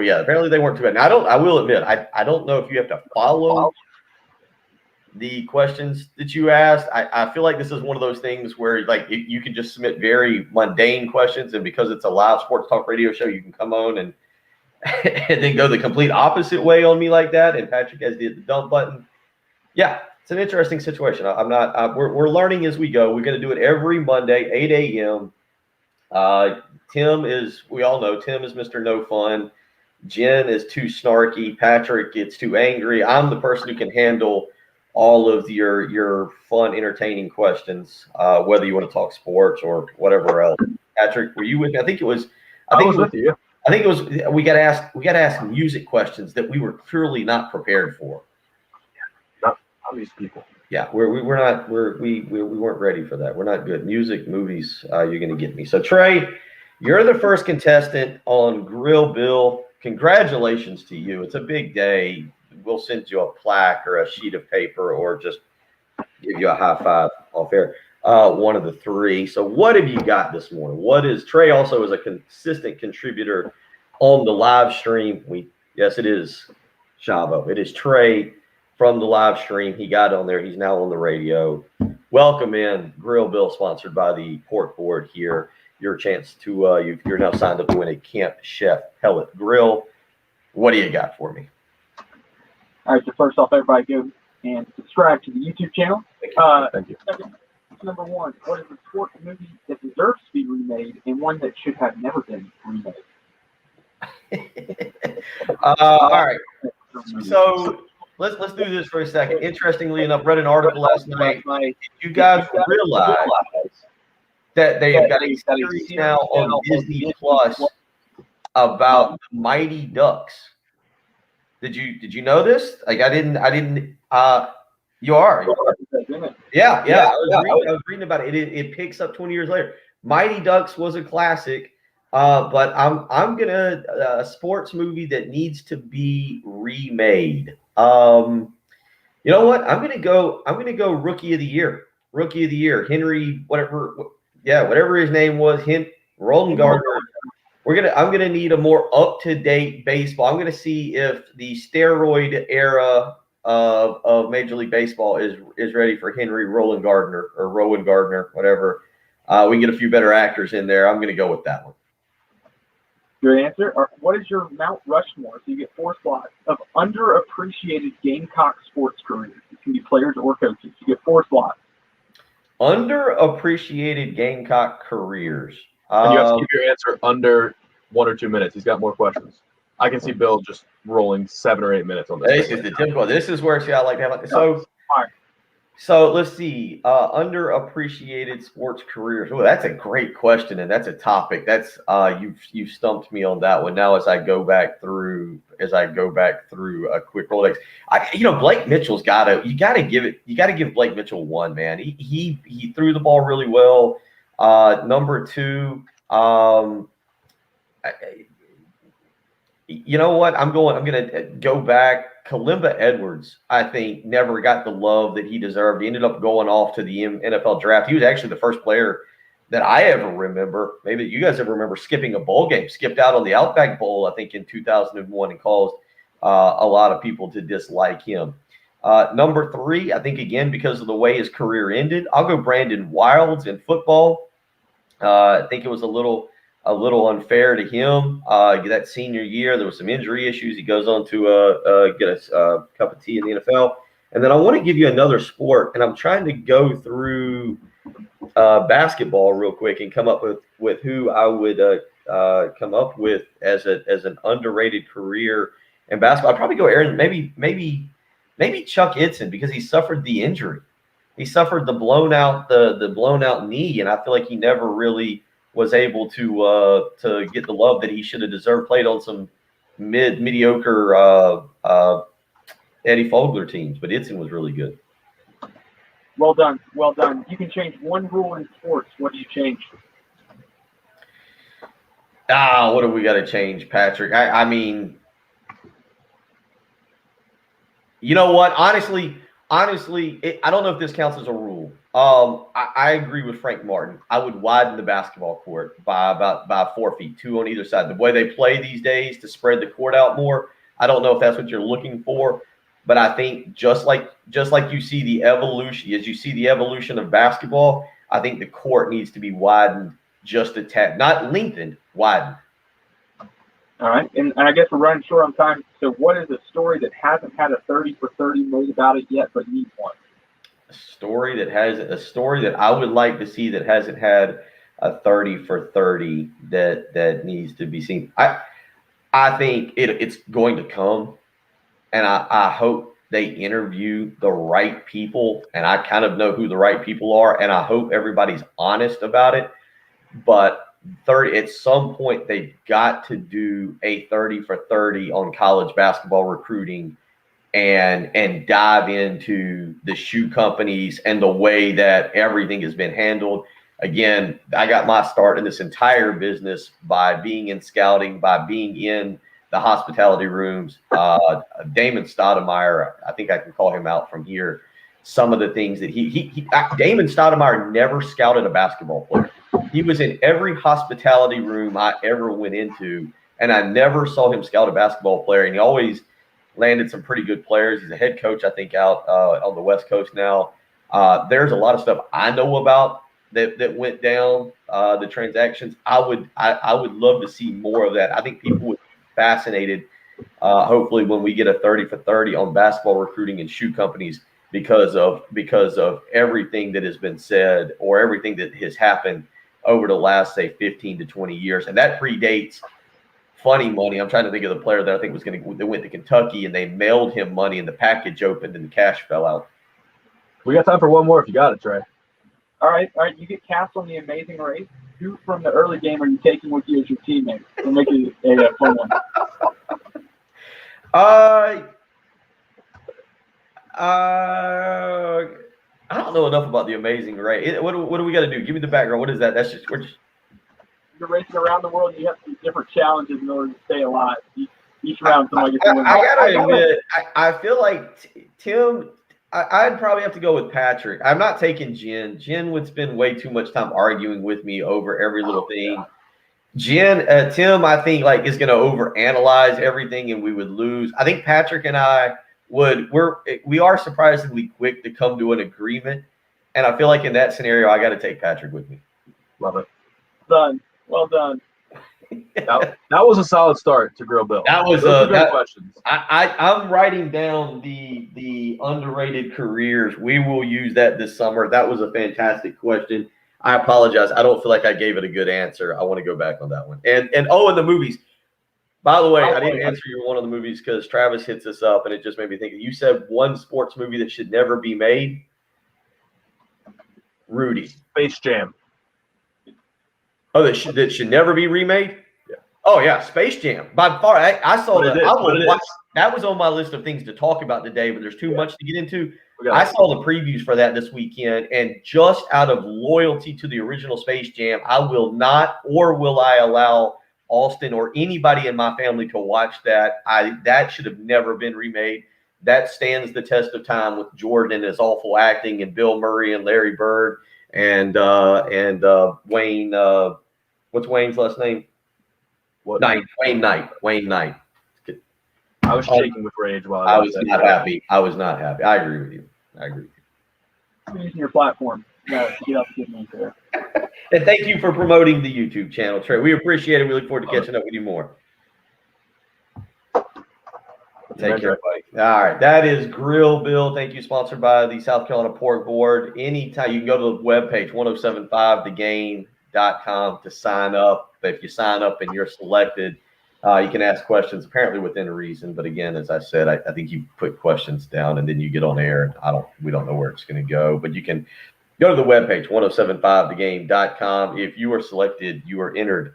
weren't too bad. Now, I will admit, I don't know if you have to follow the questions that you asked. I feel like this is one of those things where you can just submit very mundane questions, and because it's a live sports talk radio show, you can come on and then go the complete opposite way on me like that. And Patrick has the dump button. Yeah, it's an interesting situation. We're learning as we go. We're going to do it every Monday, 8 a.m. We all know Tim is Mr. No Fun. Jen is too snarky. Patrick gets too angry. I'm the person who can handle all of your fun, entertaining questions, whether you want to talk sports or whatever else. Patrick, were you with me? I think it was with you. I think it was we got to ask music questions that we were clearly not prepared for. Not these people. Yeah, we weren't ready for that. We're not good. Music, movies, you're going to get me. So Trey, you're the first contestant on Grill Bill. Congratulations to you. It's a big day. We'll send you a plaque or a sheet of paper, or just give you a high five off air. One of the 3. So what have you got this morning? Trey also is a consistent contributor on the live stream. Yes, it is Shavo. It is Trey from the live stream. He got on there. He's now on the radio. Welcome in. Grill Bill, sponsored by the Pork Board here. Your chance to you're now signed up to win a Camp Chef pellet grill. What do you got for me? All right, so first off, everybody go and subscribe to the YouTube channel. Thank you. Second, number 1, what is the sport movie that deserves to be remade and one that should have never been remade? All right. So let's do this for a second. Interestingly enough, read an article last night. You guys realize that they've got a series now on Disney Plus about the Mighty Ducks. Did you know this? Like I didn't. You are. Yeah. I was reading about it. It picks up 20 years later. Mighty Ducks was a classic. But I'm gonna a sports movie that needs to be remade. You know what? I'm gonna go Rookie of the Year. Rookie of the Year. Henry, whatever his name was, Roland Gardner. I'm gonna need a more up-to-date baseball. I'm gonna see if the steroid era of Major League Baseball is ready for Henry Roland Gardner or Rowan Gardner, whatever. We can get a few better actors in there. I'm gonna go with that one. Good answer. What is your Mount Rushmore? So you get 4 slots of underappreciated Gamecock sports careers. It can be players or coaches. You get 4 slots. Underappreciated Gamecock careers. And you have to keep your answer under 1 or 2 minutes. He's got more questions. I can see Bill just rolling 7 or 8 minutes on this. This is the typical. This is where I like to have So let's see. Underappreciated sports careers. Oh, that's a great question, and that's a topic. That's you've stumped me on that one. Now, as I go back through a quick Rolodex, Blake Mitchell's you gotta give Blake Mitchell one, man. He threw the ball really well. Number 2, you know what? I'm going to go back. Kalimba Edwards, I think, never got the love that he deserved. He ended up going off to the NFL draft. He was actually the first player that I ever remember. Maybe you guys ever remember skipping a bowl game. Skipped out on the Outback Bowl, I think, in 2001 and caused a lot of people to dislike him. Number 3, I think, again, because of the way his career ended, I'll go Brandon Wilds in football. I think it was a little unfair to him. That senior year, there was some injury issues. He goes on to get a cup of tea in the NFL. And then I want to give you another sport, and I'm trying to go through basketball real quick and come up with who I would come up with as an underrated career in basketball. I'd probably go Aaron, maybe Chuck Itzen, because he suffered the injury. He suffered the blown out knee, and I feel like he never really was able to get the love that he should have deserved. Played on some mediocre Eddie Fogler teams, but Itzen was really good. Well done. You can change one rule in sports. What do you change? What do we got to change, Patrick? I mean, you know what? Honestly, I don't know if this counts as a rule. I agree with Frank Martin. I would widen the basketball court by 4 feet, 2 on either side. The way they play these days to spread the court out more, I don't know if that's what you're looking for, but I think just like you see the evolution of basketball, I think the court needs to be widened just a tad, not lengthened, widened. All right, and I guess we're running short on time. So, what is a story that hasn't had a 30 for 30 made about it yet, but needs one? A story that I would like to see that hasn't had a 30 for 30 that needs to be seen. I think it's going to come, and I hope they interview the right people, and I kind of know who the right people are, and I hope everybody's honest about it. But 30 at some point they've got to do a 30 for 30 on college basketball recruiting and dive into the shoe companies and the way that everything has been handled. Again, I got my start in this entire business by being in scouting, by being in the hospitality rooms. Damon Stoudemire, I think I can call him out from here. Some of the things that Damon Stoudemire never scouted a basketball player. He was in every hospitality room I ever went into, and I never saw him scout a basketball player. And he always landed some pretty good players. He's a head coach, I think, out on the West Coast now. There's a lot of stuff I know about that went down, the transactions. I would love to see more of that. I think people would be fascinated, hopefully, when we get a 30 for 30 on basketball recruiting and shoe companies because of everything that has been said or everything that has happened over the last, say, 15 to 20 years. And that predates funny money. I'm trying to think of the player that I think that went to Kentucky, and they mailed him money and the package opened and the cash fell out. We got time for one more if you got it, Trey. All right. You get cast on The Amazing Race. Who from the early game are you taking with you as your teammate? We'll make it a fun one. I don't know enough about The Amazing Race. What do we got to do? Give me the background. What is that? That's just you're racing around the world, and you have some different challenges in order to stay alive. Each round, somebody gets to win. I gotta admit, I feel like Tim. I'd probably have to go with Patrick. I'm not taking Jen. Jen would spend way too much time arguing with me over every little thing. Tim, I think like is going to overanalyze everything, and we would lose. I think Patrick and I we are surprisingly quick to come to an agreement, and I feel like in that scenario, I got to take Patrick with me. Love it. Done. Well done. That was a solid start to Grill Bill. That was great questions. I'm writing down the underrated careers. We will use that this summer. That was a fantastic question. I apologize. I don't feel like I gave it a good answer. I want to go back on that one. And in the movies. By the way, I didn't answer your one of the movies because Travis hits us up, and it just made me think. You said one sports movie that should never be made. Rudy. Space Jam. Oh, that should never be remade? Yeah. Oh, yeah, Space Jam. By far, I saw that. That was on my list of things to talk about today, but there's too much to get into. I saw the previews for that this weekend, and just out of loyalty to the original Space Jam, I will not or will I allow Austin or anybody in my family to watch that. That should have never been remade. That stands the test of time with Jordan and his awful acting, and Bill Murray and Larry Bird and Wayne. What's Wayne's last name? Wayne Knight. Wayne Knight. I was shaking with rage while I was not happy. I was not happy. I agree with you. I'm using your platform. No, get up, get me there. And thank you for promoting the YouTube channel, Trey. We appreciate it. We look forward to catching up with you more. Take care, buddy. All right. That is Grill Bill. Thank you. Sponsored by the South Carolina Pork Board. Anytime you can go to the webpage, 1075thegame.com to sign up. If you sign up and you're selected, you can ask questions apparently within reason. But again, as I said, I think you put questions down and then you get on air. And we don't know where it's going to go. But you can go to the webpage, 1075thegame.com. If you are selected, you are entered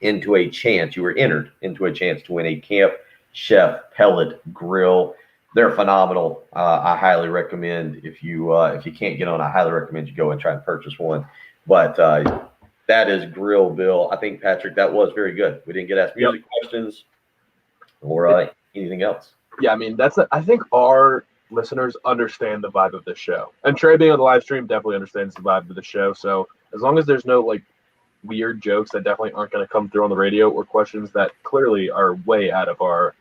into a chance. You were entered into a chance to win a Camp Chef pellet grill. They're phenomenal. I highly recommend if you can't get on, I highly recommend you go and try and purchase one. But that is Grill Bill. I think, Patrick, that was very good. We didn't get asked music questions or anything else. Yeah, I mean, I think our listeners understand the vibe of this show. And Trey being on the live stream definitely understands the vibe of the show. So as long as there's no like weird jokes that definitely aren't going to come through on the radio or questions that clearly are way out of our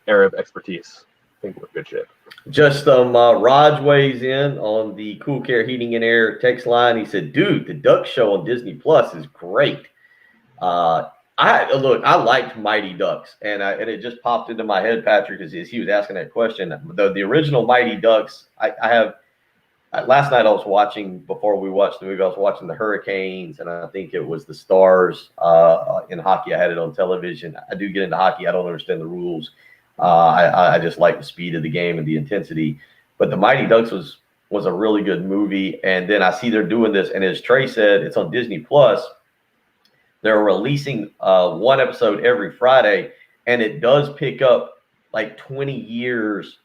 area of expertise, I think we're good shape. Just Raj weighs in on the Cool Care Heating and Air text line. He said, "Dude, the Duck Show on Disney Plus is great." I liked Mighty Ducks, and it just popped into my head, Patrick, as he was asking that question. The original Mighty Ducks, I have. Last night I was watching, before we watched the movie, I was watching the Hurricanes, and I think it was the Stars in hockey. I had it on television. I do get into hockey. I don't understand the rules. I just like the speed of the game and the intensity. But the Mighty Ducks was a really good movie. And then I see they're doing this, and as Trey said, it's on Disney Plus. They're releasing one episode every Friday, and it does pick up like 20 years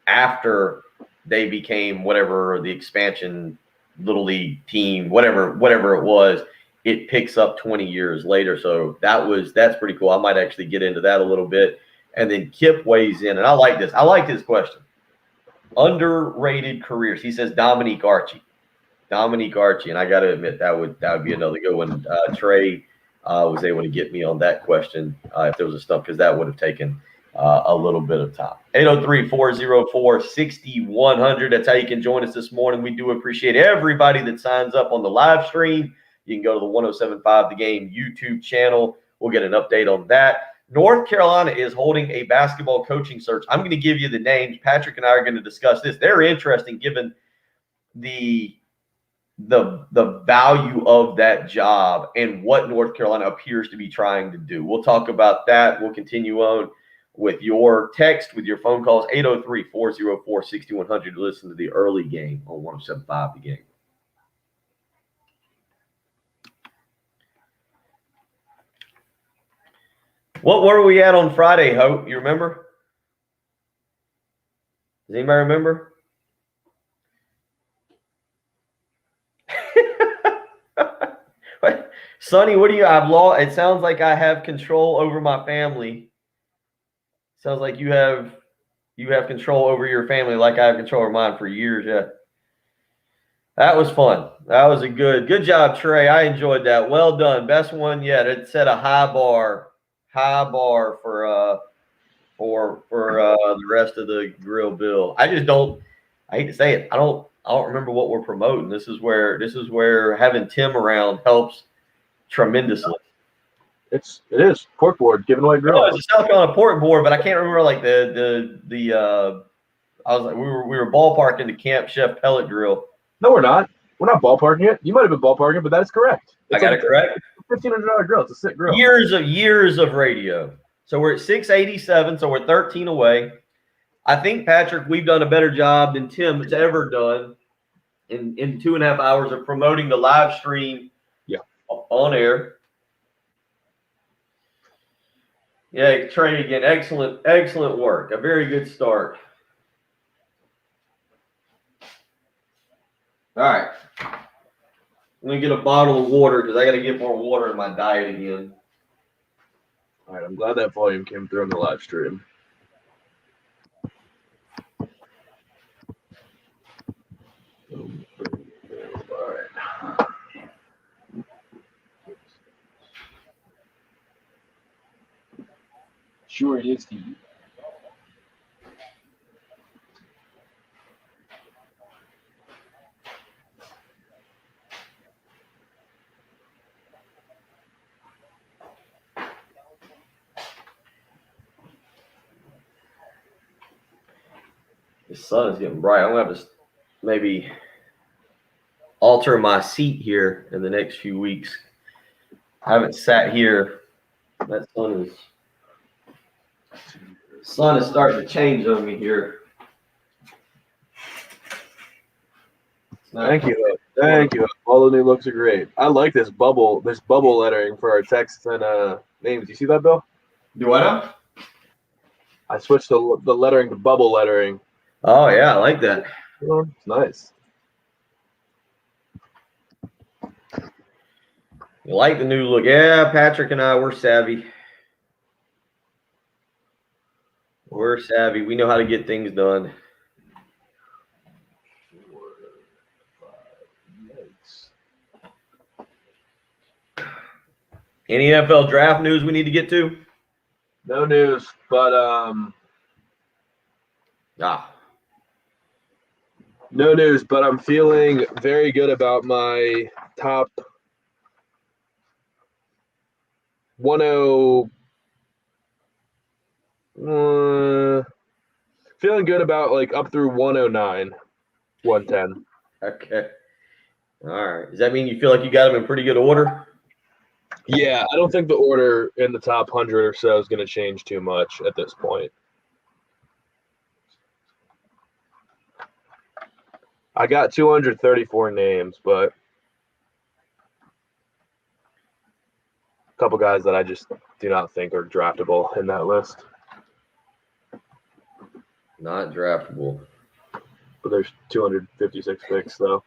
after they became whatever the expansion little league team, whatever it was. It picks up 20 years later. So that's pretty cool. I might actually get into that a little bit. And then Kip weighs in, and I like this. I like his question. Underrated careers. He says Dominique Archie, and I got to admit that would be another good one. Trey was able to get me on that question if there was a stump, because that would have taken a little bit of time. 803-404-6100. That's how you can join us this morning. We do appreciate everybody that signs up on the live stream. You can go to the 1075 The Game YouTube channel. We'll get an update on that. North Carolina is holding a basketball coaching search. I'm going to give you the names. Patrick and I are going to discuss this. They're interesting given the value of that job and what North Carolina appears to be trying to do. We'll talk about that. We'll continue on with your text, with your phone calls, 803-404-6100 to listen to the early game on 1075 The Game. What were we at on Friday, Hope? You remember? Does anybody remember? Sonny, what do you? I've lost. It sounds like I have control over my family. Sounds like you have control over your family, like I have control over mine for years. Yeah, that was fun. That was a good job, Trey. I enjoyed that. Well done. Best one yet. It set a high bar for the rest of the grill bill. I just don't. I hate to say it. I don't remember what we're promoting. This is where having Tim around helps tremendously. It is pork board giving away grill. It's a South Carolina pork board, but I can't remember like the I was like we were ballparking the Camp Chef pellet grill. No, we're not. We're not ballparking it. You might have been ballparking, but that is correct. I got it correct. $1,500 grill. It's a sick grill. Years of radio. So we're at 687. So we're 13 away. I think, Patrick, we've done a better job than Tim has ever done in 2.5 hours of promoting the live stream. Yeah. On air. Yeah, Trey, again, excellent work. A very good start. All right. I'm going to get a bottle of water because I got to get more water in my diet again. All right, I'm glad that volume came through on the live stream. All right. Sure, it is, Steve. The sun is getting bright. I'm going to have to maybe alter my seat here in the next few weeks. I haven't sat here. That sun is starting to change on me here. Thank you. Thank you. All the new looks are great. I like this bubble lettering for our texts and names. You see that, Bill? Do I know? I switched the lettering to bubble lettering. Oh, yeah, I like that. It's nice. You like the new look? Yeah, Patrick and I, we're savvy. We're savvy. We know how to get things done. Any NFL draft news we need to get to? No news, but no news, but I'm feeling very good about my top 10. Feeling good about like up through 109, 110. Okay. All right. Does that mean you feel like you got them in pretty good order? Yeah, I don't think the order in the top 100 or so is going to change too much at this point. I got 234 names, but a couple guys that I just do not think are draftable in that list. Not draftable. But there's 256 picks, though.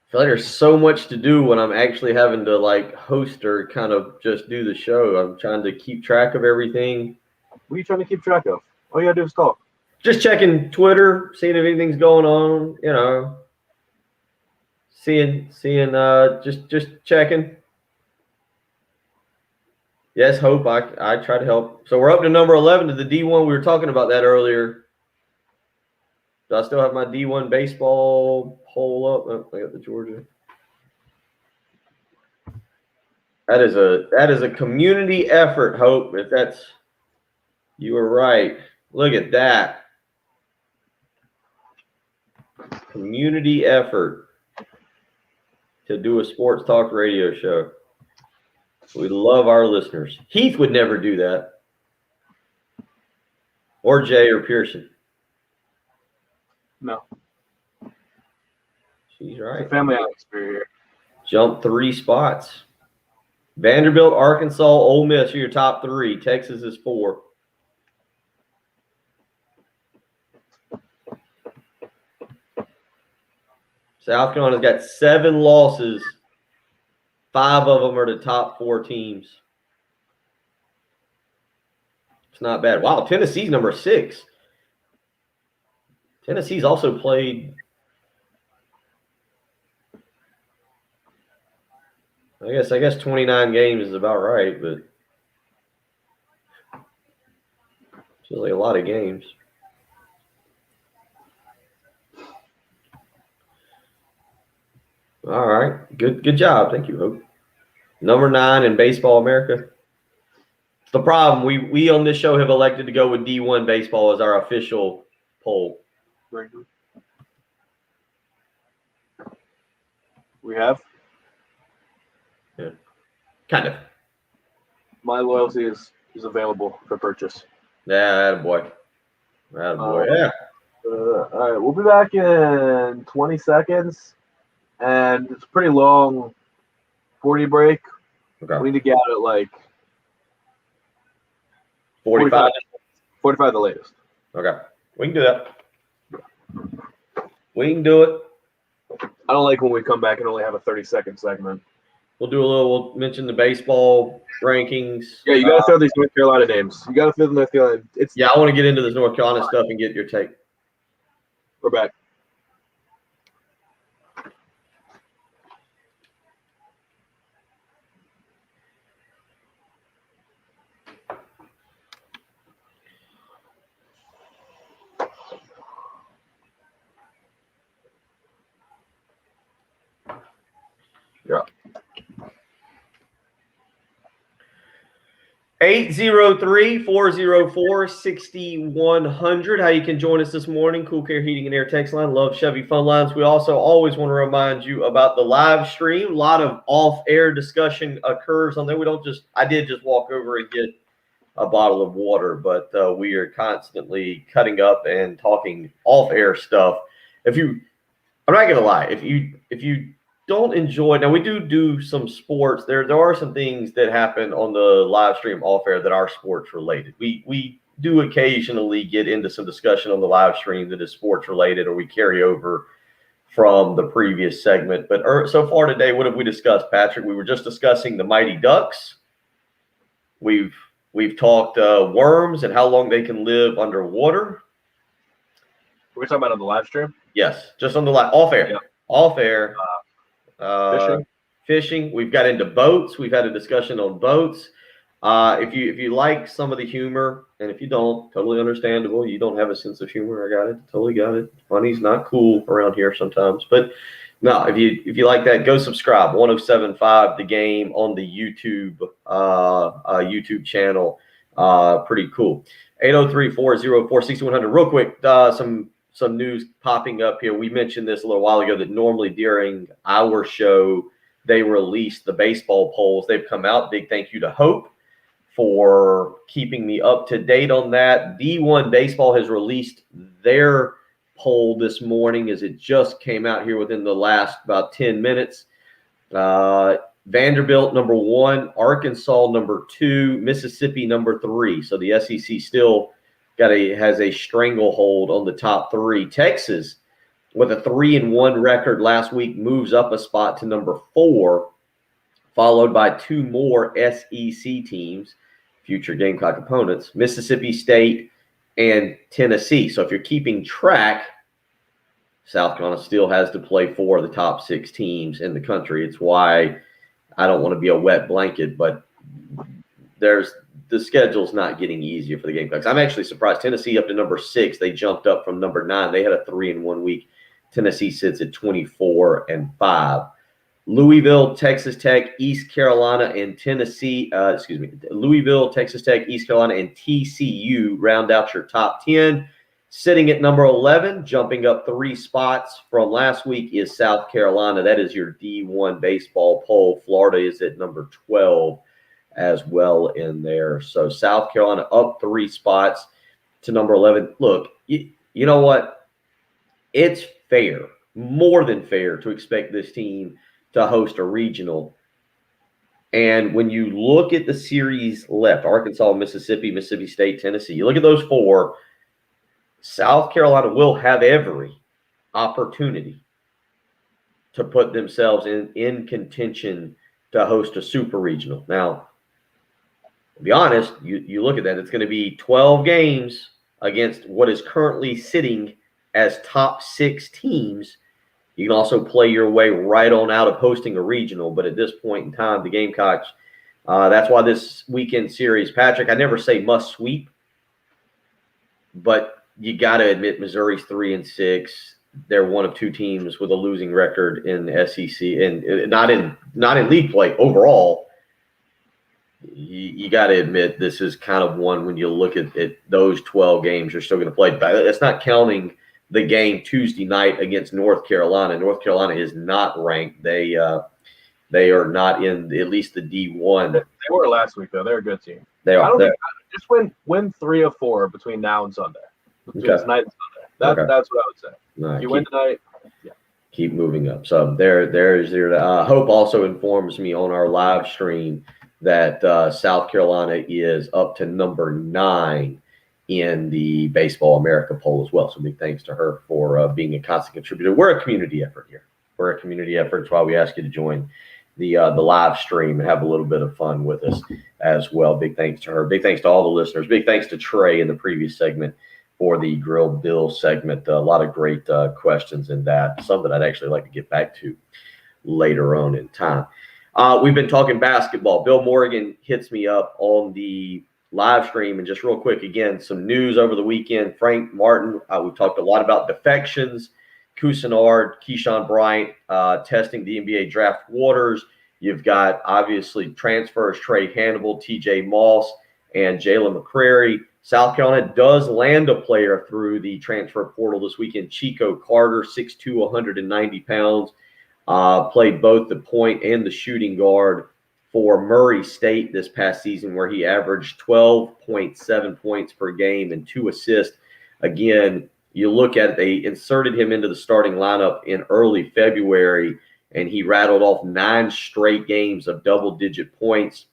I feel like there's so much to do when I'm actually having to like host or kind of just do the show. I'm trying to keep track of everything. What are you trying to keep track of? All you gotta do is talk. Just checking Twitter, seeing if anything's going on, you know. Seeing just checking. Yes, Hope, I try to help. So we're up to number 11 to the D1. We were talking about that earlier. Do I still have my D1 baseball poll up? Oh, I got the Georgia. That is a community effort, Hope. If that's, you were right. Look at that. Community effort to do a sports talk radio show. We love our listeners. Heath would never do that. Or Jay or Pearson. No. She's right. It's a family atmosphere here. Jump 3 spots. Vanderbilt, Arkansas, Ole Miss are your top 3. Texas is 4. South Carolina's got 7 losses. 5 of them are the top 4 teams. It's not bad. Wow, Tennessee's number 6. Tennessee's also played. I guess 29 games is about right, but it's really a lot of games. All right. Good job. Thank you, Hope. Number 9 in Baseball America. The problem, we on this show have elected to go with D1 baseball as our official poll. We have? Yeah. Kind of. My loyalty is available for purchase. Yeah, attaboy. Yeah. All right, we'll be back in 20 seconds, and it's a pretty long 40 break. Okay. We need to get out at like 45. 45 the latest. Okay. We can do that. We can do it. I don't like when we come back and only have a 30-second segment. We'll mention the baseball rankings. Yeah, you got to throw these North Carolina names. You got to throw the North Carolina. Yeah, I want to get into this North Carolina stuff and get your take. We're back. Yeah. 803-404-6100. How you can join us this morning. Cool Care Heating and Air text line. Love Chevy Fun Lines. We also always want to remind you about the live stream. A lot of off-air discussion occurs on there. I did just walk over and get a bottle of water, but we are constantly cutting up and talking off-air stuff. I'm not going to lie. If you don't enjoy. Now we do some sports. There are some things that happen on the live stream off air that are sports related. We do occasionally get into some discussion on the live stream that is sports related, or we carry over from the previous segment. But so far today, what have we discussed, Patrick? We were just discussing the Mighty Ducks. We've talked worms and how long they can live underwater. We're talking about on the live stream. Yes, just on the off air. Yeah. Off air. Fishing. We've got into boats. We've had a discussion on boats. If you like some of the humor, and if you don't, totally understandable. You don't have a sense of humor. I got it. Totally got it. Funny's not cool around here sometimes. But no, if you like that, go subscribe. 1075 The Game on the YouTube channel. Pretty cool. 803-404-6100. Real quick, some news popping up here. We mentioned this a little while ago that normally during our show, they release the baseball polls. They've come out. Big thank you to Hope for keeping me up to date on that. D1 Baseball has released their poll this morning as it just came out here within the last about 10 minutes. Vanderbilt number 1, Arkansas number 2, Mississippi number 3. So the SEC still has a stranglehold on the top 3. Texas, with a 3-1 record last week, moves up a spot to number 4, followed by 2 more SEC teams, future Gamecock opponents, Mississippi State and Tennessee. So if you're keeping track, South Carolina still has to play 4 of the top 6 teams in the country. It's why I don't want to be a wet blanket, but the schedule's not getting easier for the Gamecocks. I'm actually surprised. Tennessee up to number 6. They jumped up from number 9. They had a 3-1 week. Tennessee sits at 24-5. Louisville, Texas Tech, East Carolina, and Tennessee. Louisville, Texas Tech, East Carolina, and TCU round out your top 10. Sitting at number 11, jumping up 3 spots from last week, is South Carolina. That is your D1 baseball poll. Florida is at number 12 as well in there. So South Carolina up 3 spots to number 11. Look, you know what? It's fair, more than fair, to expect this team to host a regional. And when you look at the series left, Arkansas, Mississippi, Mississippi State, Tennessee, you look at those 4, South Carolina will have every opportunity to put themselves in contention to host a super regional. Now, to be honest, you look at that, it's going to be 12 games against what is currently sitting as top 6 teams. You can also play your way right on out of hosting a regional, but at this point in time, the Gamecocks, that's why this weekend series, Patrick, I never say must sweep, but you got to admit Missouri's 3-6. They're one of 2 teams with a losing record in the SEC, and not in league play overall. You got to admit this is kind of one when you look at those 12 games you're still going to play. That's not counting the game Tuesday night against North Carolina. North Carolina is not ranked. They are not in at least the D1. They were last week though. They're a good team. They are. I don't think, just win 3 of 4 between now and Sunday. Between tonight and Sunday. That's what I would say. Right, you win tonight. Yeah. Keep moving up. So there's your Hope also informs me on our live stream that South Carolina is up to number 9 in the Baseball America poll as well. So big thanks to her for being a constant contributor. We're a community effort here. We're a community effort. That's why we ask you to join the live stream and have a little bit of fun with us as well. Big thanks to her. Big thanks to all the listeners. Big thanks to Trey in the previous segment for the Grill Bill segment. A lot of great questions in that. Some that I'd actually like to get back to later on in time. We've been talking basketball. Bill Morgan hits me up on the live stream. And just real quick, again, some news over the weekend. Frank Martin, we talked a lot about defections. Cousinard, Keyshawn Bryant testing the NBA draft waters. You've got, obviously, transfers, Trey Hannibal, TJ Moss, and Jalen McCrary. South Carolina does land a player through the transfer portal this weekend. Chico Carter, 6'2", 190 pounds. Played both the point and the shooting guard for Murray State this past season, where he averaged 12.7 points per game and 2 assists. Again, you look at it, they inserted him into the starting lineup in early February, and he rattled off 9 straight games of double-digit points.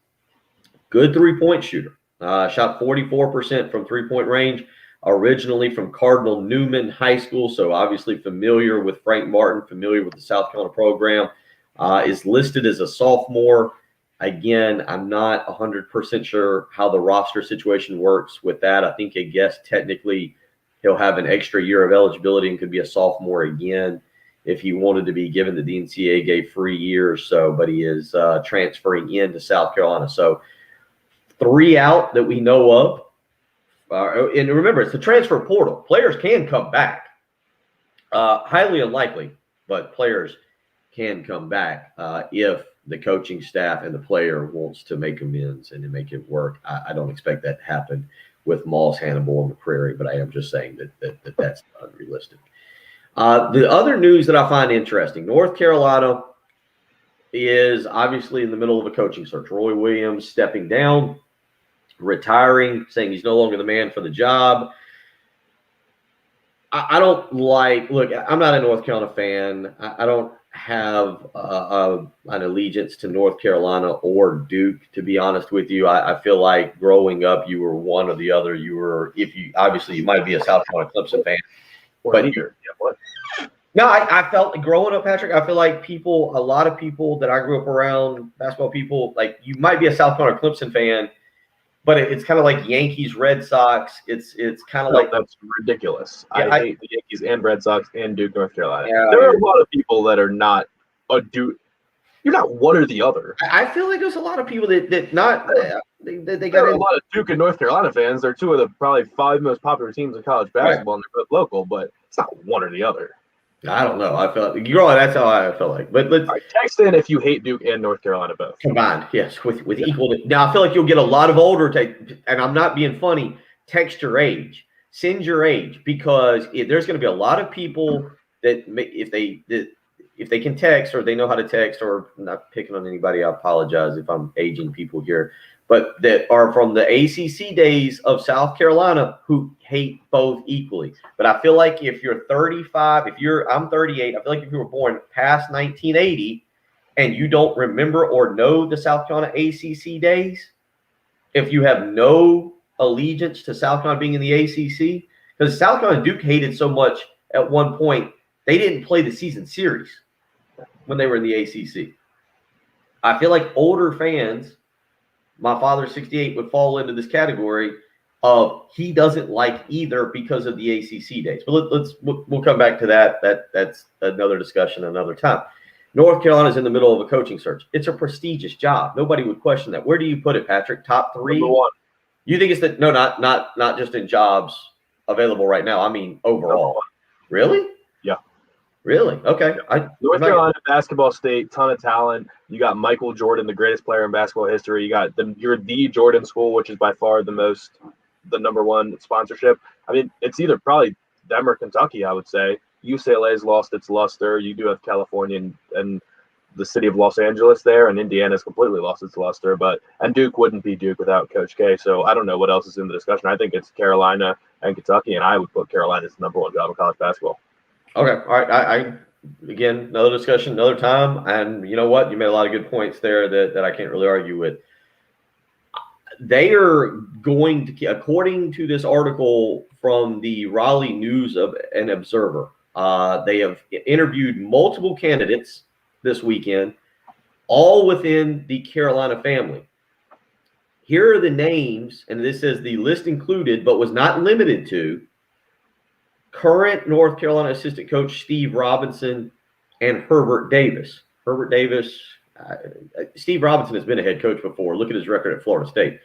Good three-point shooter. Shot 44% from three-point range, originally from Cardinal Newman High School, so obviously familiar with Frank Martin, familiar with the South Carolina program. Is listed as a sophomore. Again, I'm not 100% sure how the roster situation works with that. I think, I guess, technically he'll have an extra year of eligibility and could be a sophomore again if he wanted to be, given that the NCAA gave 3 years. So, but he is transferring into South Carolina. So 3 out that we know of. And remember, it's the transfer portal. Players can come back. Highly unlikely, but players can come back if the coaching staff and the player wants to make amends and to make it work. I don't expect that to happen with Moss, Hannibal, and McCrary, but I am just saying that's unrealistic. The other news that I find interesting, North Carolina is obviously in the middle of a coaching search. Roy Williams stepping down, retiring, saying he's no longer the man for the job. I don't like – look, I'm not a North Carolina fan. I don't have an allegiance to North Carolina or Duke, to be honest with you. I feel like growing up, you were one or the other. You were – obviously you might be a South Carolina Clemson fan. But neither. Yeah, what? No, I felt growing up, Patrick, I feel like a lot of people that I grew up around, basketball people, like you might be a South Carolina Clemson fan, but it's kind of like Yankees, Red Sox. It's kind of like – that's ridiculous. Yeah, I hate the Yankees and Red Sox and Duke, North Carolina. Yeah, there are a lot of people that are not a Duke. You're not one or the other. I feel like there's a lot of people that not they There got are a lot of Duke and North Carolina fans. They're 2 of the probably 5 most popular teams in college basketball, and they're both local, but it's not one or the other. I don't know. I felt that's how I felt like. But let's text in if you hate Duke and North Carolina both combined. Yes, with equal. Now I feel like you'll get a lot of older. And I'm not being funny. Text your age. Send your age, because there's going to be a lot of people that if they can text or they know how to text, or I'm not picking on anybody. I apologize if I'm aging people here, but that are from the ACC days of South Carolina who hate both equally. But I feel like if you're 35, I'm 38, I feel like if you were born past 1980 and you don't remember or know the South Carolina ACC days, if you have no allegiance to South Carolina being in the ACC, because South Carolina Duke hated so much at one point, they didn't play the season series. when they were in the ACC. I feel like older fans, my father's 68, would fall into this category of he doesn't like either because of the ACC days. But we'll come back to that. That's another discussion another time. North Carolina's in the middle of a coaching search. It's a prestigious job. Nobody would question that. Where do you put it, Patrick? Top 3? Number 1. You think it's that? No, not just in jobs available right now. I mean overall. Really? Yeah. Really? Okay. North Carolina basketball state, ton of talent. You got Michael Jordan, the greatest player in basketball history. You got you're the Jordan school, which is by far the number 1 sponsorship. I mean, it's either probably them or Kentucky, I would say. UCLA's lost its luster. You do have California and the city of Los Angeles there, and Indiana's completely lost its luster. And Duke wouldn't be Duke without Coach K. So I don't know what else is in the discussion. I think it's Carolina and Kentucky, and I would put Carolina as the number 1 job in college basketball. Okay. All right. I again, another discussion, another time. And you know what? You made a lot of good points there that I can't really argue with. They are going to, according to this article from the Raleigh News of an Observer, they have interviewed multiple candidates this weekend, all within the Carolina family. Here are the names, and this says the list included, but was not limited to, current North Carolina assistant coach Steve Robinson and Herbert Davis. Steve Robinson has been a head coach before. Look at his record at Florida State.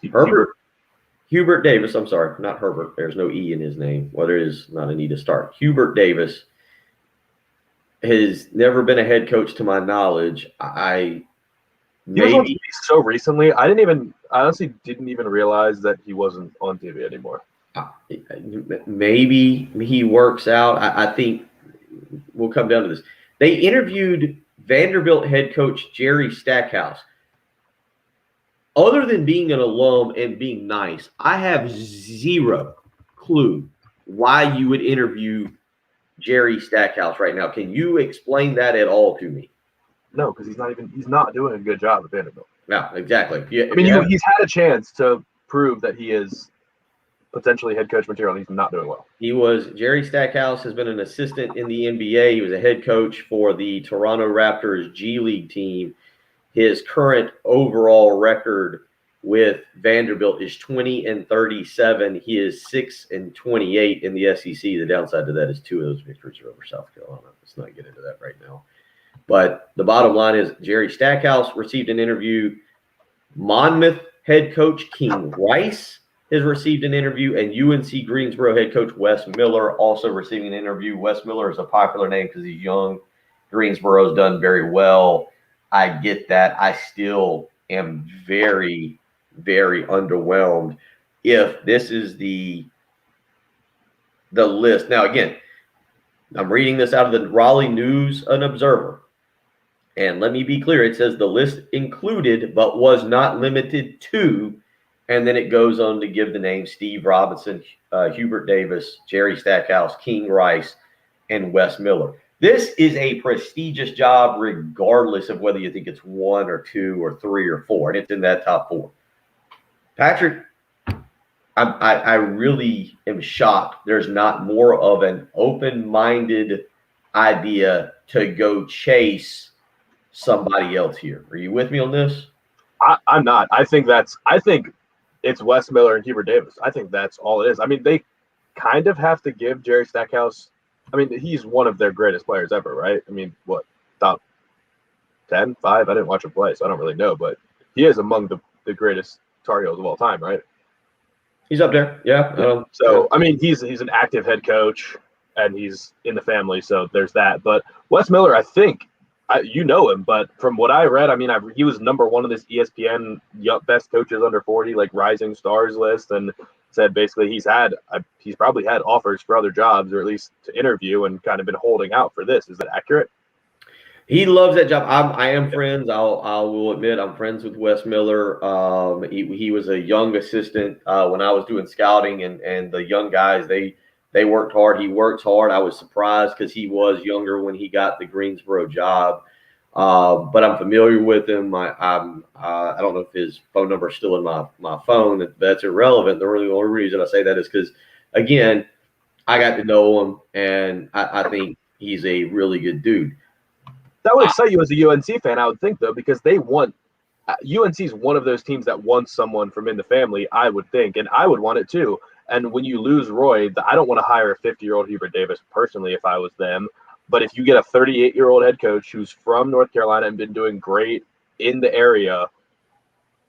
Hubert Davis, I'm sorry, not Herbert. There's no E in his name. Well, there is not an E to start. Hubert Davis has never been a head coach to my knowledge. He was on TV so recently. I honestly didn't even realize that he wasn't on TV anymore. Maybe he works out. I think we'll come down to this. They interviewed Vanderbilt head coach Jerry Stackhouse. Other than being an alum and being nice, I have zero clue why you would interview Jerry Stackhouse right now. Can you explain that at all to me? No, because he's not doing a good job at Vanderbilt. No, exactly. He's had a chance to prove that he is potentially head coach material, and he's not doing well. Jerry Stackhouse has been an assistant in the NBA. He was a head coach for the Toronto Raptors G League team. His current overall record with Vanderbilt is 20-37. He is 6-28 in the SEC. The downside to that is 2 of those victories are over South Carolina. Let's not get into that right now. But the bottom line is Jerry Stackhouse received an interview. Monmouth head coach King Rice has received an interview, and UNC Greensboro head coach Wes Miller also receiving an interview. Wes Miller is a popular name because he's young. Greensboro's done very well. I get that. I still am very, very underwhelmed if this is the list. Now, again, I'm reading this out of the Raleigh News and Observer. And let me be clear. It says the list included but was not limited to, and then it goes on to give the names Steve Robinson, Hubert Davis, Jerry Stackhouse, King Rice, and Wes Miller. This is a prestigious job regardless of whether you think it's 1 or 2 or 3 or 4, and it's in that top 4. Patrick, I really am shocked there's not more of an open-minded idea to go chase somebody else here. Are you with me on this? I'm not. I think it's Wes Miller and Hubert Davis. I think that's all it is. I mean, they kind of have to give Jerry Stackhouse. I mean, he's one of their greatest players ever, right? I mean, what, top 10, 5? I didn't watch him play, so I don't really know. But he is among the greatest Tar Heels of all time, right? He's up there, yeah. I mean, he's an active head coach, and he's in the family, so there's that. But Wes Miller, I think, you know him, but from what I read, I mean, he was number 1 on this ESPN best coaches under 40, like rising stars list, and said basically he's probably had offers for other jobs, or at least to interview, and kind of been holding out for this. Is that accurate? He loves that job. I am friends. I will admit I'm friends with Wes Miller. He was a young assistant when I was doing scouting, and the young guys, they worked hard. He works hard. I was surprised because he was younger when he got the Greensboro job. But I'm familiar with him. I don't know if his phone number is still in my phone. That's irrelevant. The only reason I say that is because, again, I got to know him, and I think he's a really good dude. That would excite you as a UNC fan, I would think, though, because they want UNC is one of those teams that wants someone from in the family, I would think, and I would want it too. And when you lose Roy, I don't want to hire a 50-year-old Hubert Davis personally if I was them. But if you get a 38-year-old head coach who's from North Carolina and been doing great in the area,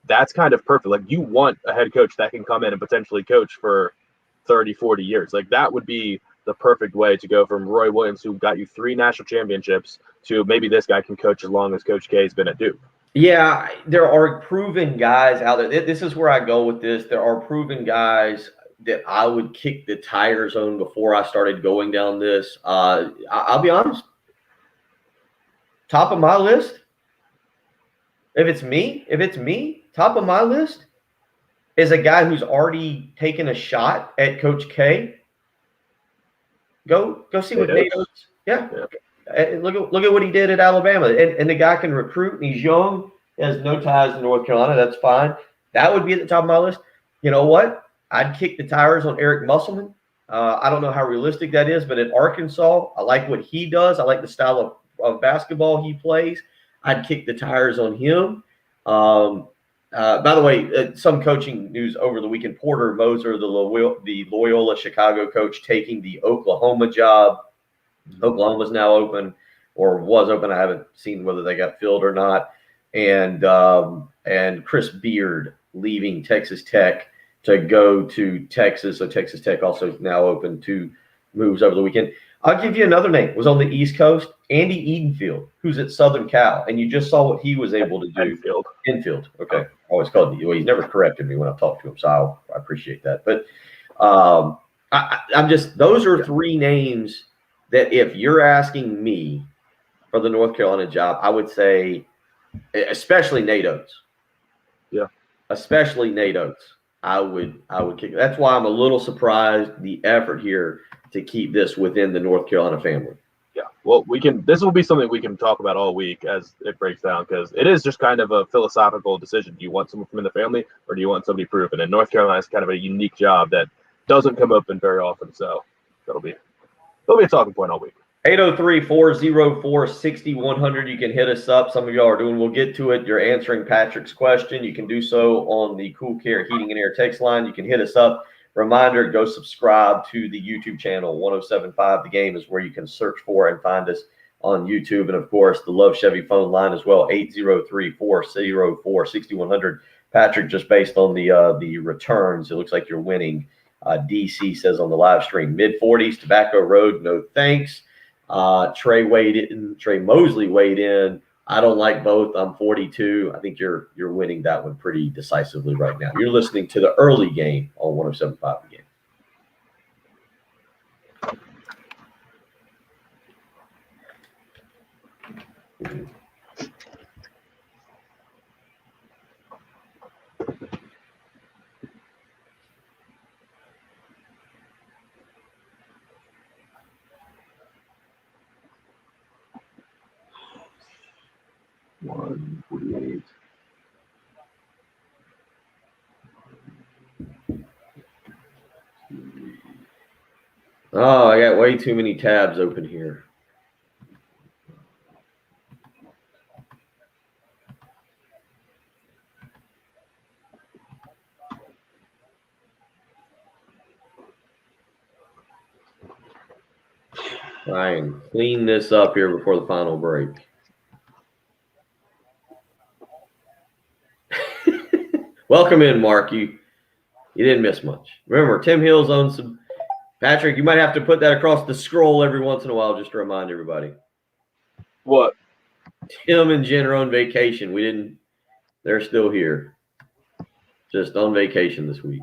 that's kind of perfect. Like, you want a head coach that can come in and potentially coach for 30, 40 years. Like, that would be the perfect way to go from Roy Williams, who got you 3 national championships, to maybe this guy can coach as long as Coach K has been at Duke. Yeah, there are proven guys out there. This is where I go with this. There are proven guys that I would kick the tires on before I started going down this. I'll be honest. Top of my list, if it's me, top of my list is a guy who's already taken a shot at Coach K. Go see what Nate Oates. Yeah. Look at what he did at Alabama. And the guy can recruit, and he's young. He has no ties to North Carolina. That's fine. That would be at the top of my list. You know what? I'd kick the tires on Eric Musselman. I don't know how realistic that is, but at Arkansas, I like what he does. I like the style of basketball he plays. I'd kick the tires on him. By the way, some coaching news over the weekend. Porter Moser, the Loyola Chicago coach, taking the Oklahoma job. Oklahoma's now open, or was open. I haven't seen whether they got filled or not. And Chris Beard leaving Texas Tech to go to Texas. So Texas Tech also now open to moves over the weekend. I'll give you another name. Was on the East Coast, Andy Edenfield, who's at Southern Cal, and you just saw what he was able to do. Enfield. Okay, I always called it. Well, he's never corrected me when I've talked to him, so I appreciate that. But I'm just, those are 3 names that if you're asking me for the North Carolina job, I would say, especially Nate Oates. Yeah. Especially Nate Oates. I would kick it. That's why I'm a little surprised the effort here to keep this within the North Carolina family. Yeah. Well, this will be something we can talk about all week as it breaks down, because it is just kind of a philosophical decision. Do you want someone from in the family, or do you want somebody proven? And North Carolina is kind of a unique job that doesn't come open very often. So it'll be a talking point all week. 803-404-6100. You can hit us up. Some of y'all are doing. We'll get to it. You're answering Patrick's question. You can do so on the Cool Care Heating and Air text line. You can hit us up. Reminder, go subscribe to the YouTube channel. 1075 The Game is where you can search for and find us on YouTube. And, of course, the Love Chevy phone line as well, 803-404-6100. Patrick, just based on the returns, it looks like you're winning. DC says on the live stream, mid-40s, Tobacco Road, no thanks. Trey Mosley weighed in. I don't like both. I'm 42. I think you're winning that one pretty decisively right now. You're listening to the early game on 1075 The Game. Oh, I got way too many tabs open here. Ryan, clean this up here before the final break. Welcome in, Mark. You didn't miss much. Remember, Tim Hill's on some. Patrick, you might have to put that across the scroll every once in a while just to remind everybody. What? Tim and Jen are on vacation. They're still here. Just on vacation this week.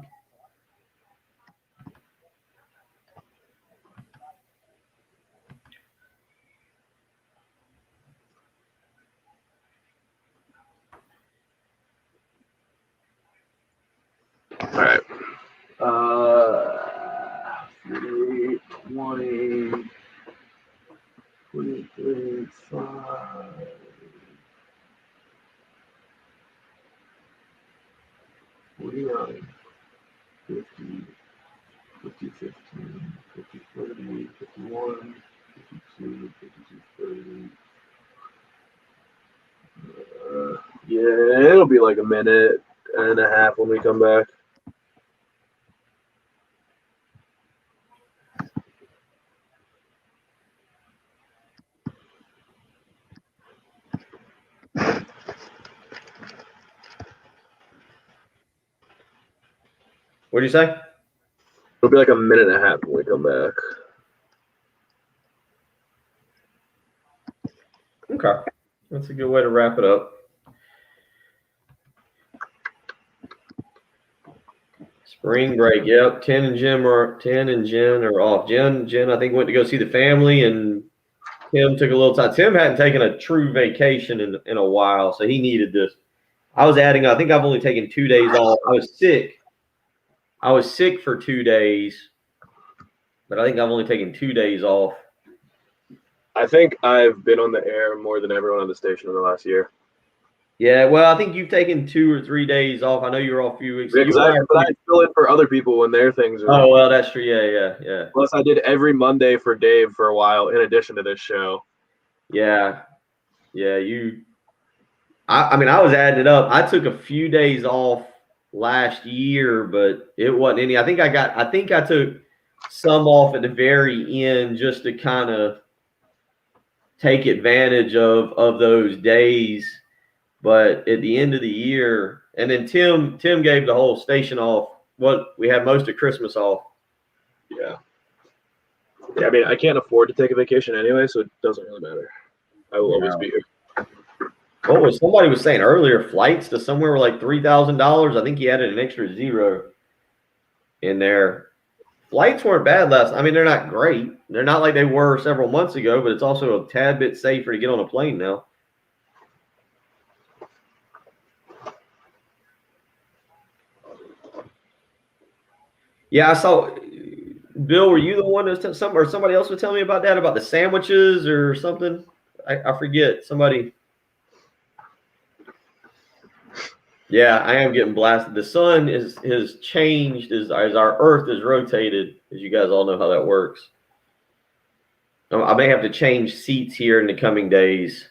All right. 20, 23, 5, 49. Yeah, it'll be like a minute and a half when we come back. What do you say? It'll be like a minute and a half when we come back. Okay. That's a good way to wrap it up. Spring break, yep. Ten and Jen are off. Jen, I think went to go see the family, and Tim took a little time. Tim hadn't taken a true vacation in a while, so he needed this. I think I've only taken 2 days off. I was sick for 2 days, but I think I've only taken 2 days off. I think I've been on the air more than everyone on the station in the last year. Yeah, well, I think you've taken 2 or 3 days off. I know you were off a few weeks. Yeah, but I fill in for other people when their things are. Oh, well, that's true. Yeah. Plus, I did every Monday for Dave for a while, in addition to this show. Yeah. I mean, I was adding it up. I took a few days off last year, but it wasn't any. I think I took some off at the very end just to kind of take advantage of those days. But at the end of the year, and then Tim gave the whole station off. We had most of Christmas off. Yeah. I mean, I can't afford to take a vacation anyway, so it doesn't really matter. I will always be here. Somebody was saying earlier, flights to somewhere were like $3,000. I think he added an extra zero in there. Flights weren't bad I mean, they're not great. They're not like they were several months ago, but it's also a tad bit safer to get on a plane now. Yeah, I saw. Bill, were you the one or somebody else was telling me about that, about the sandwiches or something? I forget. Somebody. Yeah, I am getting blasted. The sun has changed as our Earth is rotated, as you guys all know how that works. I may have to change seats here in the coming days.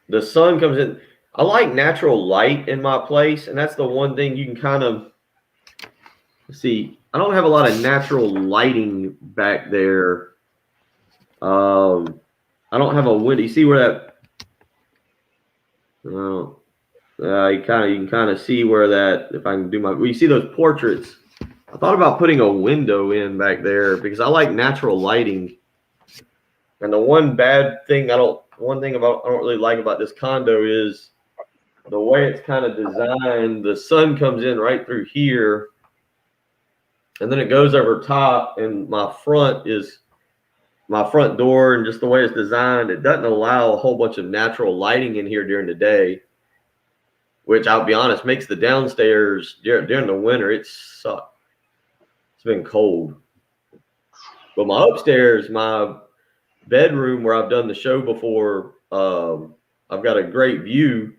The sun comes in. I like natural light in my place, and that's the one thing you can kind of see. I don't have a lot of natural lighting back there. I don't have a window. You see where that? You can kind of see where that. If I can do my, you see those portraits. I thought about putting a window in back there because I like natural lighting. And the one thing I don't really like about this condo is the way it's kind of designed. The sun comes in right through here, and then it goes over top. And my front door, and just the way it's designed, it doesn't allow a whole bunch of natural lighting in here during the day, which I'll be honest makes the downstairs during the winter it sucks. It's been cold, but my upstairs, my bedroom where I've done the show before, I've got a great view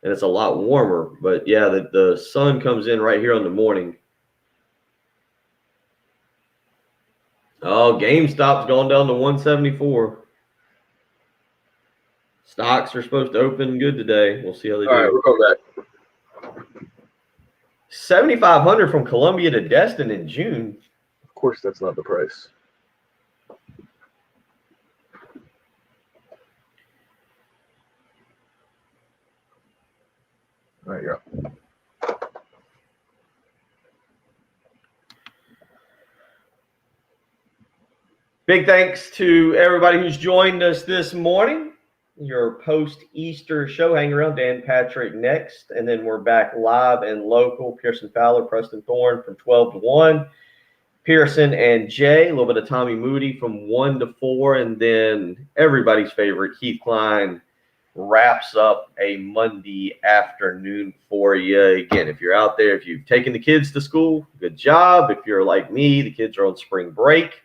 and it's a lot warmer. But yeah, the sun comes in right here in the morning. Oh, GameStop's gone down to 174. Stocks are supposed to open good today. We'll see how they do. All right, we'll come back. 7,500 from Columbia to Destin in June. Of course, that's not the price. All right, you're up. Big thanks to everybody who's joined us this morning. Your post-Easter show. Hang around. Dan Patrick next. And then we're back live and local. Pearson Fowler, Preston Thorne from 12 to 1. Pearson and Jay. A little bit of Tommy Moody from 1 to 4. And then everybody's favorite, Keith Klein, wraps up a Monday afternoon for you. Again, if you're out there, if you've taken the kids to school, good job. If you're like me, the kids are on spring break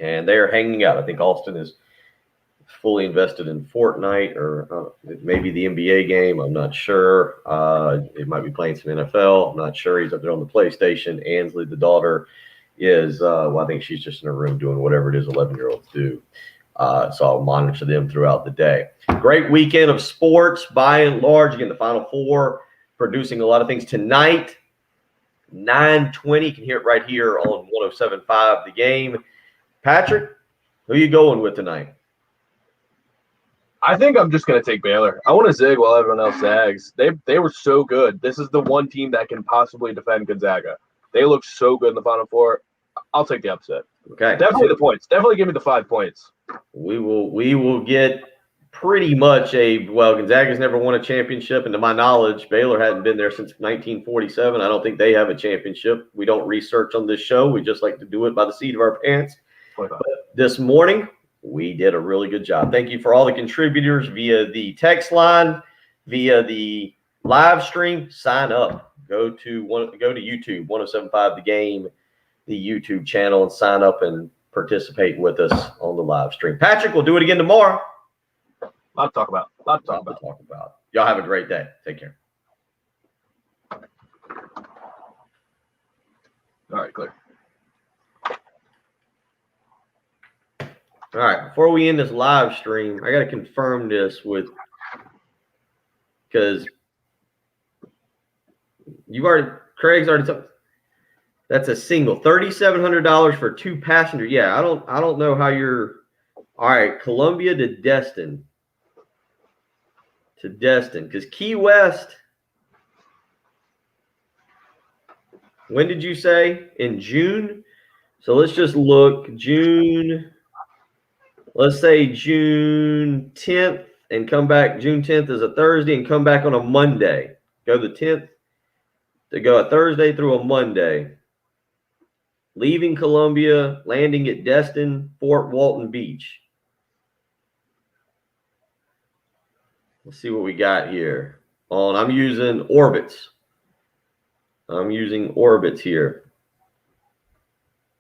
and they're hanging out. I think Austin is fully invested in Fortnite or maybe the NBA game. I'm not sure. It might be playing some NFL. I'm not sure. He's up there on the PlayStation. Ansley, the daughter, is, I think she's just in her room doing whatever it is 11-year-olds do. So I'll monitor them throughout the day. Great weekend of sports by and large. Again, the Final Four producing a lot of things tonight. 9:20. You can hear it right here on 107.5 The Game. Patrick, who are you going with tonight? I think I'm just going to take Baylor. I want to zig while everyone else zags. They were so good. This is the one team that can possibly defend Gonzaga. They look so good in the Final Four. I'll take the upset. Okay. Definitely the points. Definitely give me the 5 points. We will get pretty much Gonzaga's never won a championship, and to my knowledge, Baylor hadn't been there since 1947. I don't think they have a championship. We don't research on this show. We just like to do it by the seat of our pants. But this morning, we did a really good job. Thank you for all the contributors via the text line, via the live stream. Sign up. Go to YouTube, 107.5 The Game, the YouTube channel, and sign up and participate with us on the live stream. Patrick, we'll do it again tomorrow. Lot to talk about. Y'all have a great day. Take care. All right, clear. All right, before we end this live stream, I got to confirm this because Craig's already talked. That's a single, $3,700 for 2 passengers. Yeah, I don't know how you're. All right, Columbia to Destin. Because Key West. When did you say? In June? So let's just look. June. Let's say June 10th and come back. June 10th is a Thursday and come back on a Monday. Go the 10th to go a Thursday through a Monday. Leaving Columbia, landing at Destin, Fort Walton Beach. Let's see what we got here. I'm using Orbitz. Here.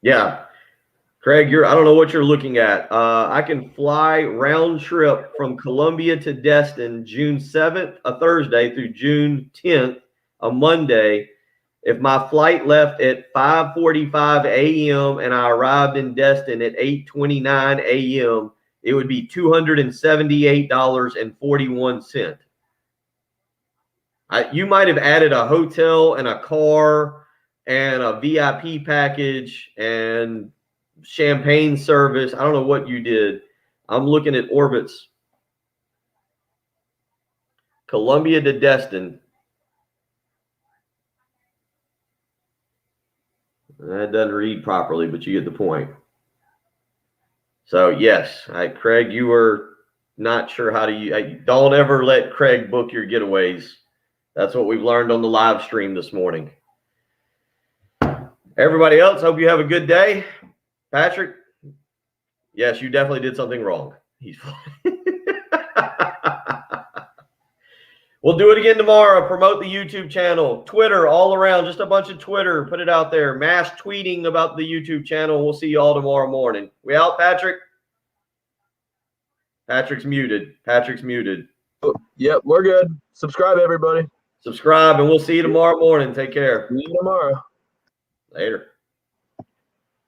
Yeah. Craig, I don't know what you're looking at. I can fly round trip from Columbia to Destin June 7th, a Thursday, through June 10th, a Monday. If my flight left at 5:45 a.m. and I arrived in Destin at 8:29 a.m., it would be $278.41. You might have added a hotel and a car and a VIP package and champagne service. I don't know what you did. I'm looking at Orbitz. Columbia to Destin. That doesn't read properly, but you get the point. So, yes, Craig, you were not sure how to don't ever let Craig book your getaways. That's what we've learned on the live stream this morning. Everybody else, hope you have a good day. Patrick, yes, you definitely did something wrong. We'll do it again tomorrow. Promote the YouTube channel, Twitter, all around, just a bunch of Twitter. Put it out there. Mass tweeting about the YouTube channel. We'll see you all tomorrow morning. We out, Patrick? Patrick's muted. Oh, yep, we're good. Subscribe, everybody. Subscribe, and we'll see you tomorrow morning. Take care. See you tomorrow. Later.